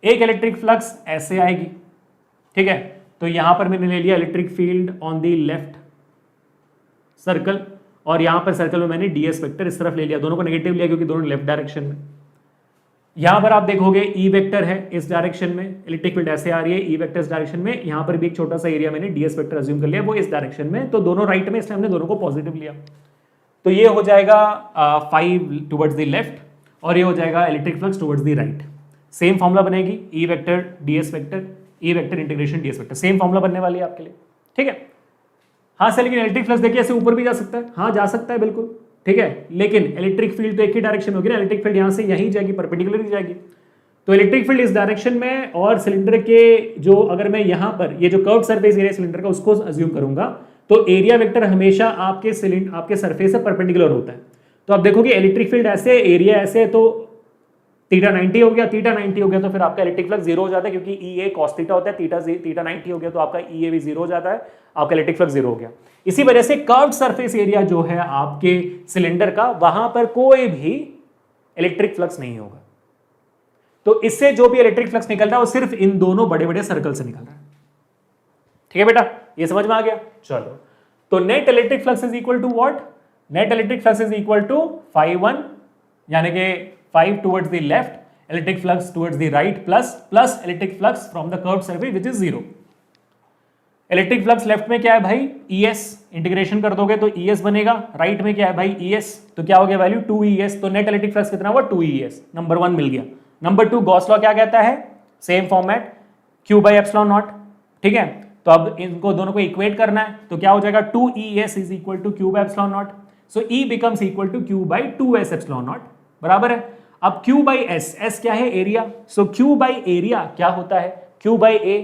एक इलेक्ट्रिक फ्लक्स ऐसे आएगी, ठीक है, तो यहां पर मैंने ले लिया electric field on the left circle, और यहां पर सर्कल में मैंने ds वेक्टर इस तरफ ले लिया, दोनों को नेगेटिव लिया क्योंकि दोनों लेफ्ट डायरेक्शन में। यहां पर आप देखोगे E वेक्टर है इस डायरेक्शन में, इलेक्ट्रिक फील्ड ऐसे आ रही है, E वेक्टर इस डायरेक्शन में, यहां पर भी एक छोटा सा एरिया मैंने ds वेक्टर अज्यूम कर लिया, वो इस डायरेक्शन में, तो दोनों राइट में, इसलिए हमने दोनों को पॉजिटिव लिया। तो ये हो जाएगा 5 टुवर्ड्स द लेफ्ट, और ये हो जाएगा electric flux towards the right. Same formula बनेगी, E vector ds vector, E vector integration ds vector, same formula बनने वाली है आपके लिए। ठीक है, हाँ सर, लेकिन इलेक्ट्रिक फ्लक्स देखिए ऐसे ऊपर भी जा सकता है, हाँ जा सकता है बिल्कुल, ठीक है, लेकिन इलेक्ट्रिक फील्ड तो एक ही डायरेक्शन होगी ना, इलेक्ट्रिक फील्ड यहां से यहीं जाएगी, परपेंडिकुलर जाएगी, तो इलेक्ट्रिक फील्ड इस डायरेक्शन में, और सिलेंडर के जो, अगर मैं यहां पर ये जो कर्व सरफेस एरिया सिलेंडर का उसको अज्यूम करूंगा, तो एरिया वेक्टर हमेशा आपके सिलेंडर, आपके सरफेस से परपेंडिकुलर होता है। तो आप देखोगे इलेक्ट्रिक फील्ड ऐसे, एरिया ऐसे, तो थीटा 90 हो गया, थीटा 90 हो गया, तो फिर आपका इलेक्ट्रिक फ्लक्स जीरो हो जाता है, क्योंकि EA cos थीटा होता है, थीटा 90 हो गया तो आपका EA भी जीरो हो जाता है, आपका इलेक्ट्रिक फ्लक्स जीरो हो गया। इसी वजह से कर्व्ड सरफेस एरिया जो है आपके सिलेंडर का, वहां पर कोई भी इलेक्ट्रिक फ्लक्स नहीं होगा। तो इससे जो भी इलेक्ट्रिक फ्लक्स निकल रहा है वो सिर्फ इन दोनों बड़े बड़े सर्कल से निकल रहा है। ठीक है बेटा, ये समझ में आ गया? चलो, तो net electric flux is equal to what? Net electric flux is equal to φ1, यानी कि 5 towards the left, electric flux towards the right, plus electric flux from the curved surface which is 0. Electric flux left में क्या है भाई? ES, इंटीग्रेशन कर दोगे तो ES बनेगा, राइट में क्या है भाई? ES, तो क्या हो गया वैल्यू? 2ES, तो नेट इलेक्ट्रिक फ्लक्स कितना हुआ? 2ES, नंबर 1 मिल गया। नंबर 2 गॉस लॉ क्या कहता है? सेम फॉर्मेट, Q/ε0, ठीक है, तो अब इनको दोनों को इक्वेट करना है, तो क्या हो जाएगा? 2ES is equal to Q/ε0, so E becomes equal to Q/2S/ε0, बराबर है। अब Q/S, S क्या है? एरिया, सो Q/एरिया क्या होता है? Q/A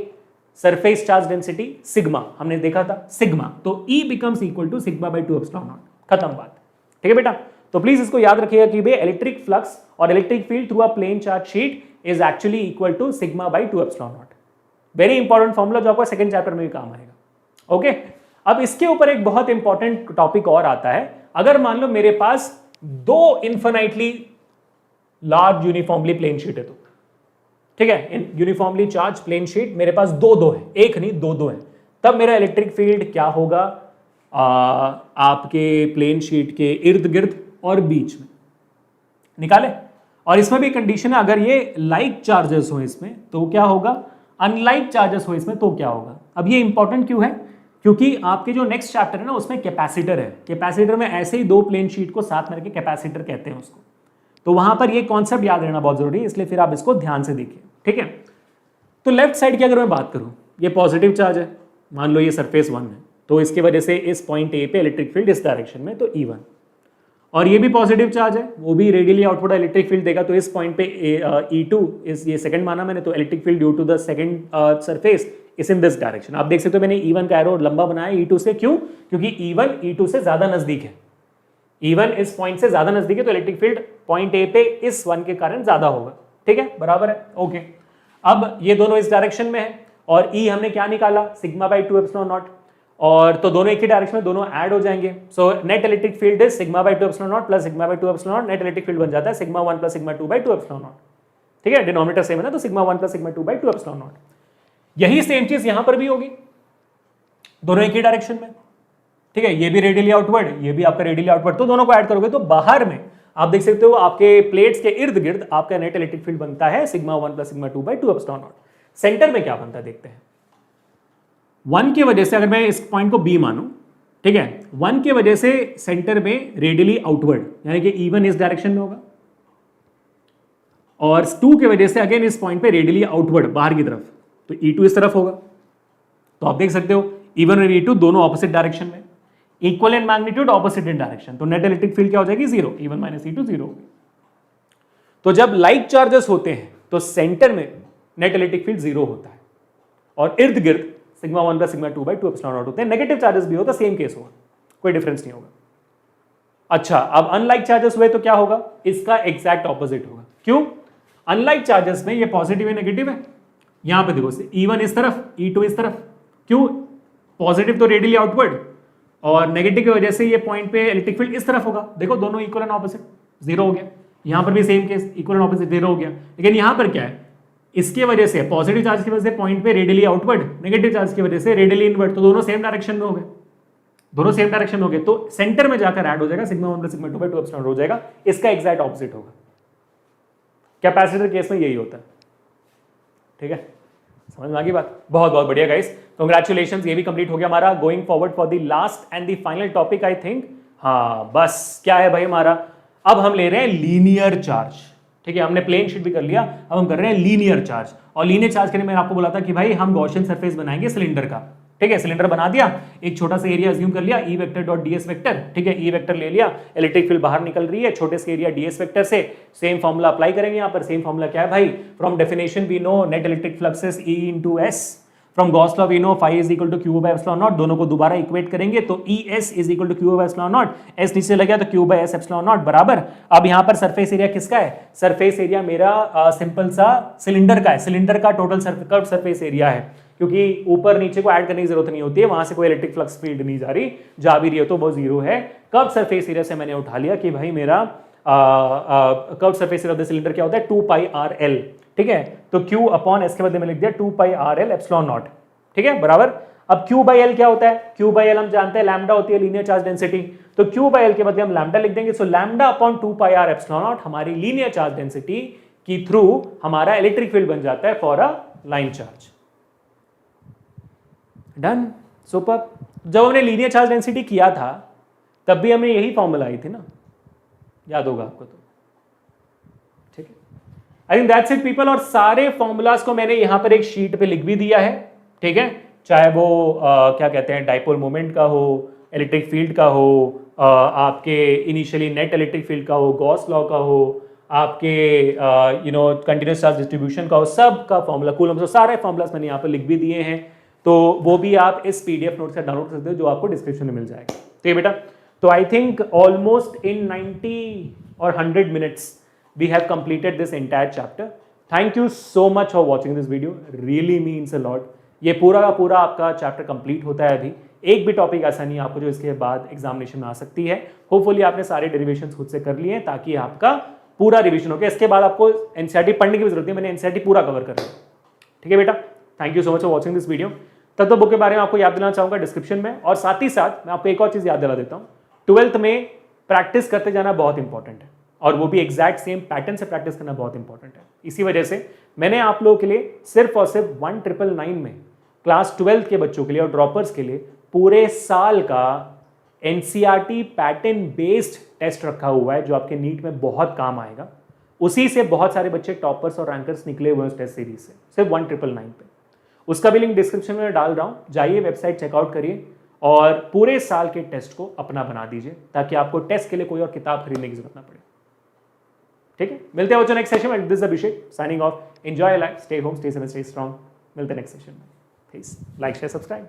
surface charge density sigma, हमने देखा था सिग्मा, तो E बिकम्स इक्वल टू σ/2ε0, खत्म बात। ठीक है बेटा, तो प्लीज इसको याद रखिएगा कि भाई इलेक्ट्रिक फ्लक्स और electric field through a plane charge sheet is actually equal to σ/2ε0। Very important formula जो आपको सेकंड चैप्टर में भी काम आएगा। ओके, अब इसके ऊपर एक बहुत इंपॉर्टेंट टॉपिक और आता है। अगर मान लो मेरे पास दो infinitely large uniformly plane sheet है, तो ठीक है, यूनिफॉर्मली चार्ज प्लेन शीट मेरे पास दो है, एक नहीं दो है, तब मेरा इलेक्ट्रिक फील्ड क्या होगा? आपके प्लेन शीट के इर्द गिर्द और बीच में निकाले। और इसमें भी कंडीशन है, अगर ये लाइक चार्जेस हो इसमें तो क्या होगा, अनलाइक चार्जेस हो इसमें तो क्या होगा। अब ये इंपॉर्टेंट क्यों है? क्योंकि आपके जो नेक्स्ट चैप्टर है ना उसमें कैपेसिटर है, कैपेसिटर में ऐसे ही दो प्लेन शीट को साथ में रख के कैपेसिटर कहते हैं उसको, तो वहां पर ये कॉन्सेप्ट याद रहना बहुत जरूरी है, इसलिए फिर आप इसको ध्यान से देखिए। ठीक है, तो लेफ्ट साइड की अगर मैं बात करूं, ये पॉजिटिव चार्ज है, मान लो ये सरफेस 1 है, तो इसकी वजह से इस पॉइंट ए पे इलेक्ट्रिक फील्ड इस डायरेक्शन में, तो E1, और ये भी पॉजिटिव चार्ज है, वो भी रेडियली आउटवर्ड इलेक्ट्रिक फील्ड देगा। तो इस पॉइंट पे E2 इस ये सेकंड माना मैंने, तो electric field due to the second surface is in this direction. आप देख सकते हो मैंने E1 का एरो लंबा बनाया E2 से, क्यों? क्योंकि E1 E2 से ज्यादा नजदीक है, E1 इस पॉइंट से ज्यादा नजदीक है, तो इलेक्ट्रिक फील्ड पॉइंट ए पे इस 1 के कारण ज्यादा होगा। ठीक है, बराबर है, ओके। अब ये दोनों इस डायरेक्शन में है और E हमने क्या निकाला, सिग्मा बाई 2 एप्सिलॉन नॉट, और तो दोनों एक ही डायरेक्शन में, दोनों ऐड हो जाएंगे। So net electric field is sigma by 2 epsilon not plus sigma by 2 epsilon not. Net electric field बन जाता है sigma 1 plus sigma 2 by 2 epsilon naught. ठीक है, डिनोमिनेटर सेम है ना, तो sigma 1 plus sigma 2 by 2 epsilon not. यही सेम चीज यहां पर भी होगी, दोनों एक ही डायरेक्शन में। ठीक है, ये भी रेडियली आउटवर्ड, ये भी आपका रेडियली आउटवर्ड, तो दोनों को ऐड करोगे तो बाहर में आप देख सकते हो आपके प्लेट्स के इर्द गिर्द आपका नेट इलेक्ट्रिक फील्ड बनता है sigma 1 plus sigma 2 by 2 epsilon not. Centre में क्या बनता है देखते हैं। 1 की वजह से, अगर मैं इस पॉइंट को B मानूं, ठीक है, 1 की वजह से सेंटर में रेडियली आउटवर्ड, यानी कि E1 इस डायरेक्शन में होगा, और 2 की वजह से अगेन इस पॉइंट पे रेडियली आउटवर्ड बाहर की तरफ, तो E2 इस तरफ होगा। तो आप देख सकते हो E1 और E2 दोनों ऑपोजिट डायरेक्शन में, equal in magnitude, opposite in direction, तो नेट इलेक्ट्रिक फील्ड क्या हो जाएगी, 0, E1 माइनस E2 0 होगी। तो जब लाइक चार्जेस होते हैं तो सेंटर में नेट इलेक्ट्रिक फील्ड 0 होता है और इर्द गिर्द sigma 1 plus sigma 2 by 2 epsilon not होते हैं। नेगेटिव चार्जेस भी हो तो सेम केस होगा, कोई डिफरेंस नहीं होगा। अच्छा, अब अनलाइक चार्जेस हुए तो क्या होगा, इसका एग्जैक्ट ऑपोजिट होगा। क्यों? अनलाइक चार्जेस में ये पॉजिटिव है नेगेटिव है, यहां पे देखो E1 इस तरफ E2 इस तरफ, क्यों? पॉजिटिव तो रेडियली आउटवर्ड और नेगेटिव की वजह से ये पॉइंट पे इलेक्ट्रिक फील्ड इस तरफ होगा। देखो दोनों इक्वल एंड ऑपोजिट, 0 हो गया। यहां पर भी same case, equal and opposite 0 हो गया। लेकिन यहां पर क्या है, इसके वजह से पॉजिटिव चार्ज की वजह से पॉइंट पे रेडियली आउटवर्ड, नेगेटिव चार्ज की वजह से रेडियली इनवर्ड, तो दोनों सेम डायरेक्शन में हो गए, दोनों सेम डायरेक्शन हो गए, तो सेंटर में जाकर ऐड हो जाएगा sigma 1 plus sigma 2 by 2 epsilon हो जाएगा। इसका एग्जैक्ट ऑपोजिट होगा। कैपेसिटर केस में यही होता है। ठीक है, समझ में आ गई बात? बहुत बहुत बढ़िया गाइस, कांग्रेचुलेशंस, ये भी कंप्लीट हो गया हमारा। Going forward for the last and the final topic I think, हाँ बस क्या है भाई हमारा, अब हम ले रहे हैं लीनियर चार्ज। ठीक है, हमने प्लेन शीट भी कर लिया, अब हम कर रहे हैं लीनियर चार्ज। और लीनियर चार्ज के लिए मैंने आपको बोला था कि भाई हम गॉसियन सरफेस बनाएंगे सिलेंडर का। ठीक है, सिलेंडर बना दिया, एक छोटा सा एरिया अज्यूम कर लिया, E vector dot ds vector. ठीक है, E वेक्टर ले लिया, इलेक्ट्रिक फील्ड बाहर निकल रही है छोटे से एरिया ds वेक्टर से, सेम फॉर्मूला अप्लाई करेंगे यहाँ पर। सेम फॉर्मूला क्या है भाई, from definition we know net electric flux is E into S, from Gauss law we know phi is equal to q by epsilon naught। दोनों को दोबारा इक्वेट करेंगे तो ES is equal to q by epsilon naught, S नीचे लग गया तो q by S epsilon naught बराबर। अब यहाँ पर सरफेस एरिया किसका है, सरफेस एरिया मेरा सिंपल सा सिलेंडर का है, सिलेंडर का टोटल कर्व सरफेस एरिया है, क्योंकि ऊपर नीचे को ऐड करने की जरूरत नहीं होती है, वहां से कोई इलेक्ट्रिक फ्लक्स फील्ड नहीं जा रही, जा भी रही है तो वो 0 है। कर्व सरफेस एरिया से मैंने उठा लिया कि भाई मेरा curve surface area of the cylinder क्या होता है, 2 पाई RL। ठीक है, तो Q अपॉन S के बदले में लिख दिया 2 पाई RL एप्सिलॉन नॉट। ठीक है, बराबर। अब Q बाई L क्या होता है, Q बाई L हम जानते हैं लैम्डा होती है लीनियर चार्ज डेंसिटी, तो Q बाई L के बदले हम लैम्डा लिख देंगे। सो lambda upon 2 pi R epsilon not हमारी लीनियर चार्ज डेंसिटी की थ्रू हमारा इलेक्ट्रिक फील्ड बन जाता है for a line charge. Done, super. जब हमने लीनियर चार्ज डेंसिटी किया था तब भी हमने यही फॉर्मूला आई थी ना, याद होगा आपको तो। ठीक है, I think that's it people. और सारे फॉर्मूलाज को मैंने यहां पर एक शीट पे लिख भी दिया है। ठीक है, चाहे वो क्या कहते हैं डाइपोल मोमेंट का हो, इलेक्ट्रिक फील्ड का हो, आपके इनिशियली नेट इलेक्ट्रिक फील्ड का हो, गॉस लॉ का हो, आपके कंटिन्यूस चार्ज डिस्ट्रीब्यूशन का हो, सब का फॉर्मूला, कूलम्ब, तो सारे फॉर्मूलाज मैंने यहाँ पर लिख भी दिए हैं, तो वो भी आप इस PDF नोट से डाउनलोड कर सकते हो जो आपको डिस्क्रिप्शन में मिल जाएगा। ठीक है बेटा, तो आई थिंक ऑलमोस्ट इन 90 और 100 minutes we have completed this entire chapter. Thank you so much for watching this video, really means a lot. ये पूरा का पूरा आपका चैप्टर कंप्लीट होता है अभी, एक भी टॉपिक ऐसा नहीं आपको जो इसके बाद एग्जामिनेशन में आ सकती है। होपफुली आपने सारे डेरिवेशंस खुद से कर लिए हैं ताकि आपका पूरा रिविजन हो गया। इसके बाद आपको एनसीईआरटी पढ़ने की भी जरूरत है, मैंने एनसीईआरटी पूरा कवर कर लिया। ठीक है बेटा, thank you so much for watching this video. तब तो बुक के बारे में आपको याद दिलाना चाहूंगा डिस्क्रिप्शन में, और साथ ही साथ मैं आपको एक और चीज याद दिला देता हूँ, 12th में प्रैक्टिस करते जाना बहुत इंपॉर्टेंट है, और वो भी एग्जैक्ट सेम पैटर्न से प्रैक्टिस करना बहुत इंपॉर्टेंट है। इसी वजह से मैंने आप लोगों के लिए सिर्फ और सिर्फ 1999 में क्लास 12th के बच्चों के लिए और ड्रॉपर्स के लिए पूरे साल का एनसीईआरटी पैटर्न बेस्ड टेस्ट रखा हुआ है जो आपके नीट में बहुत काम आएगा। उसी से बहुत सारे बच्चे टॉपर्स और रैंकर्स निकले हुए हैं टेस्ट सीरीज से, सिर्फ 1999 पे। उसका भी लिंक डिस्क्रिप्शन में डाल रहा हूं, जाइए वेबसाइट चेकआउट करिए और पूरे साल के टेस्ट को अपना बना दीजिए ताकि आपको टेस्ट के लिए कोई और किताब खरीदने की जरूरत ना पड़े। ठीक है, मिलते हैं बच्चों नेक्स्ट सेशन में। This is Abhishek signing off. Enjoy life, stay home, stay safe, stay strong. मिलते हैं नेक्स्ट सेशन में। Please like share subscribe.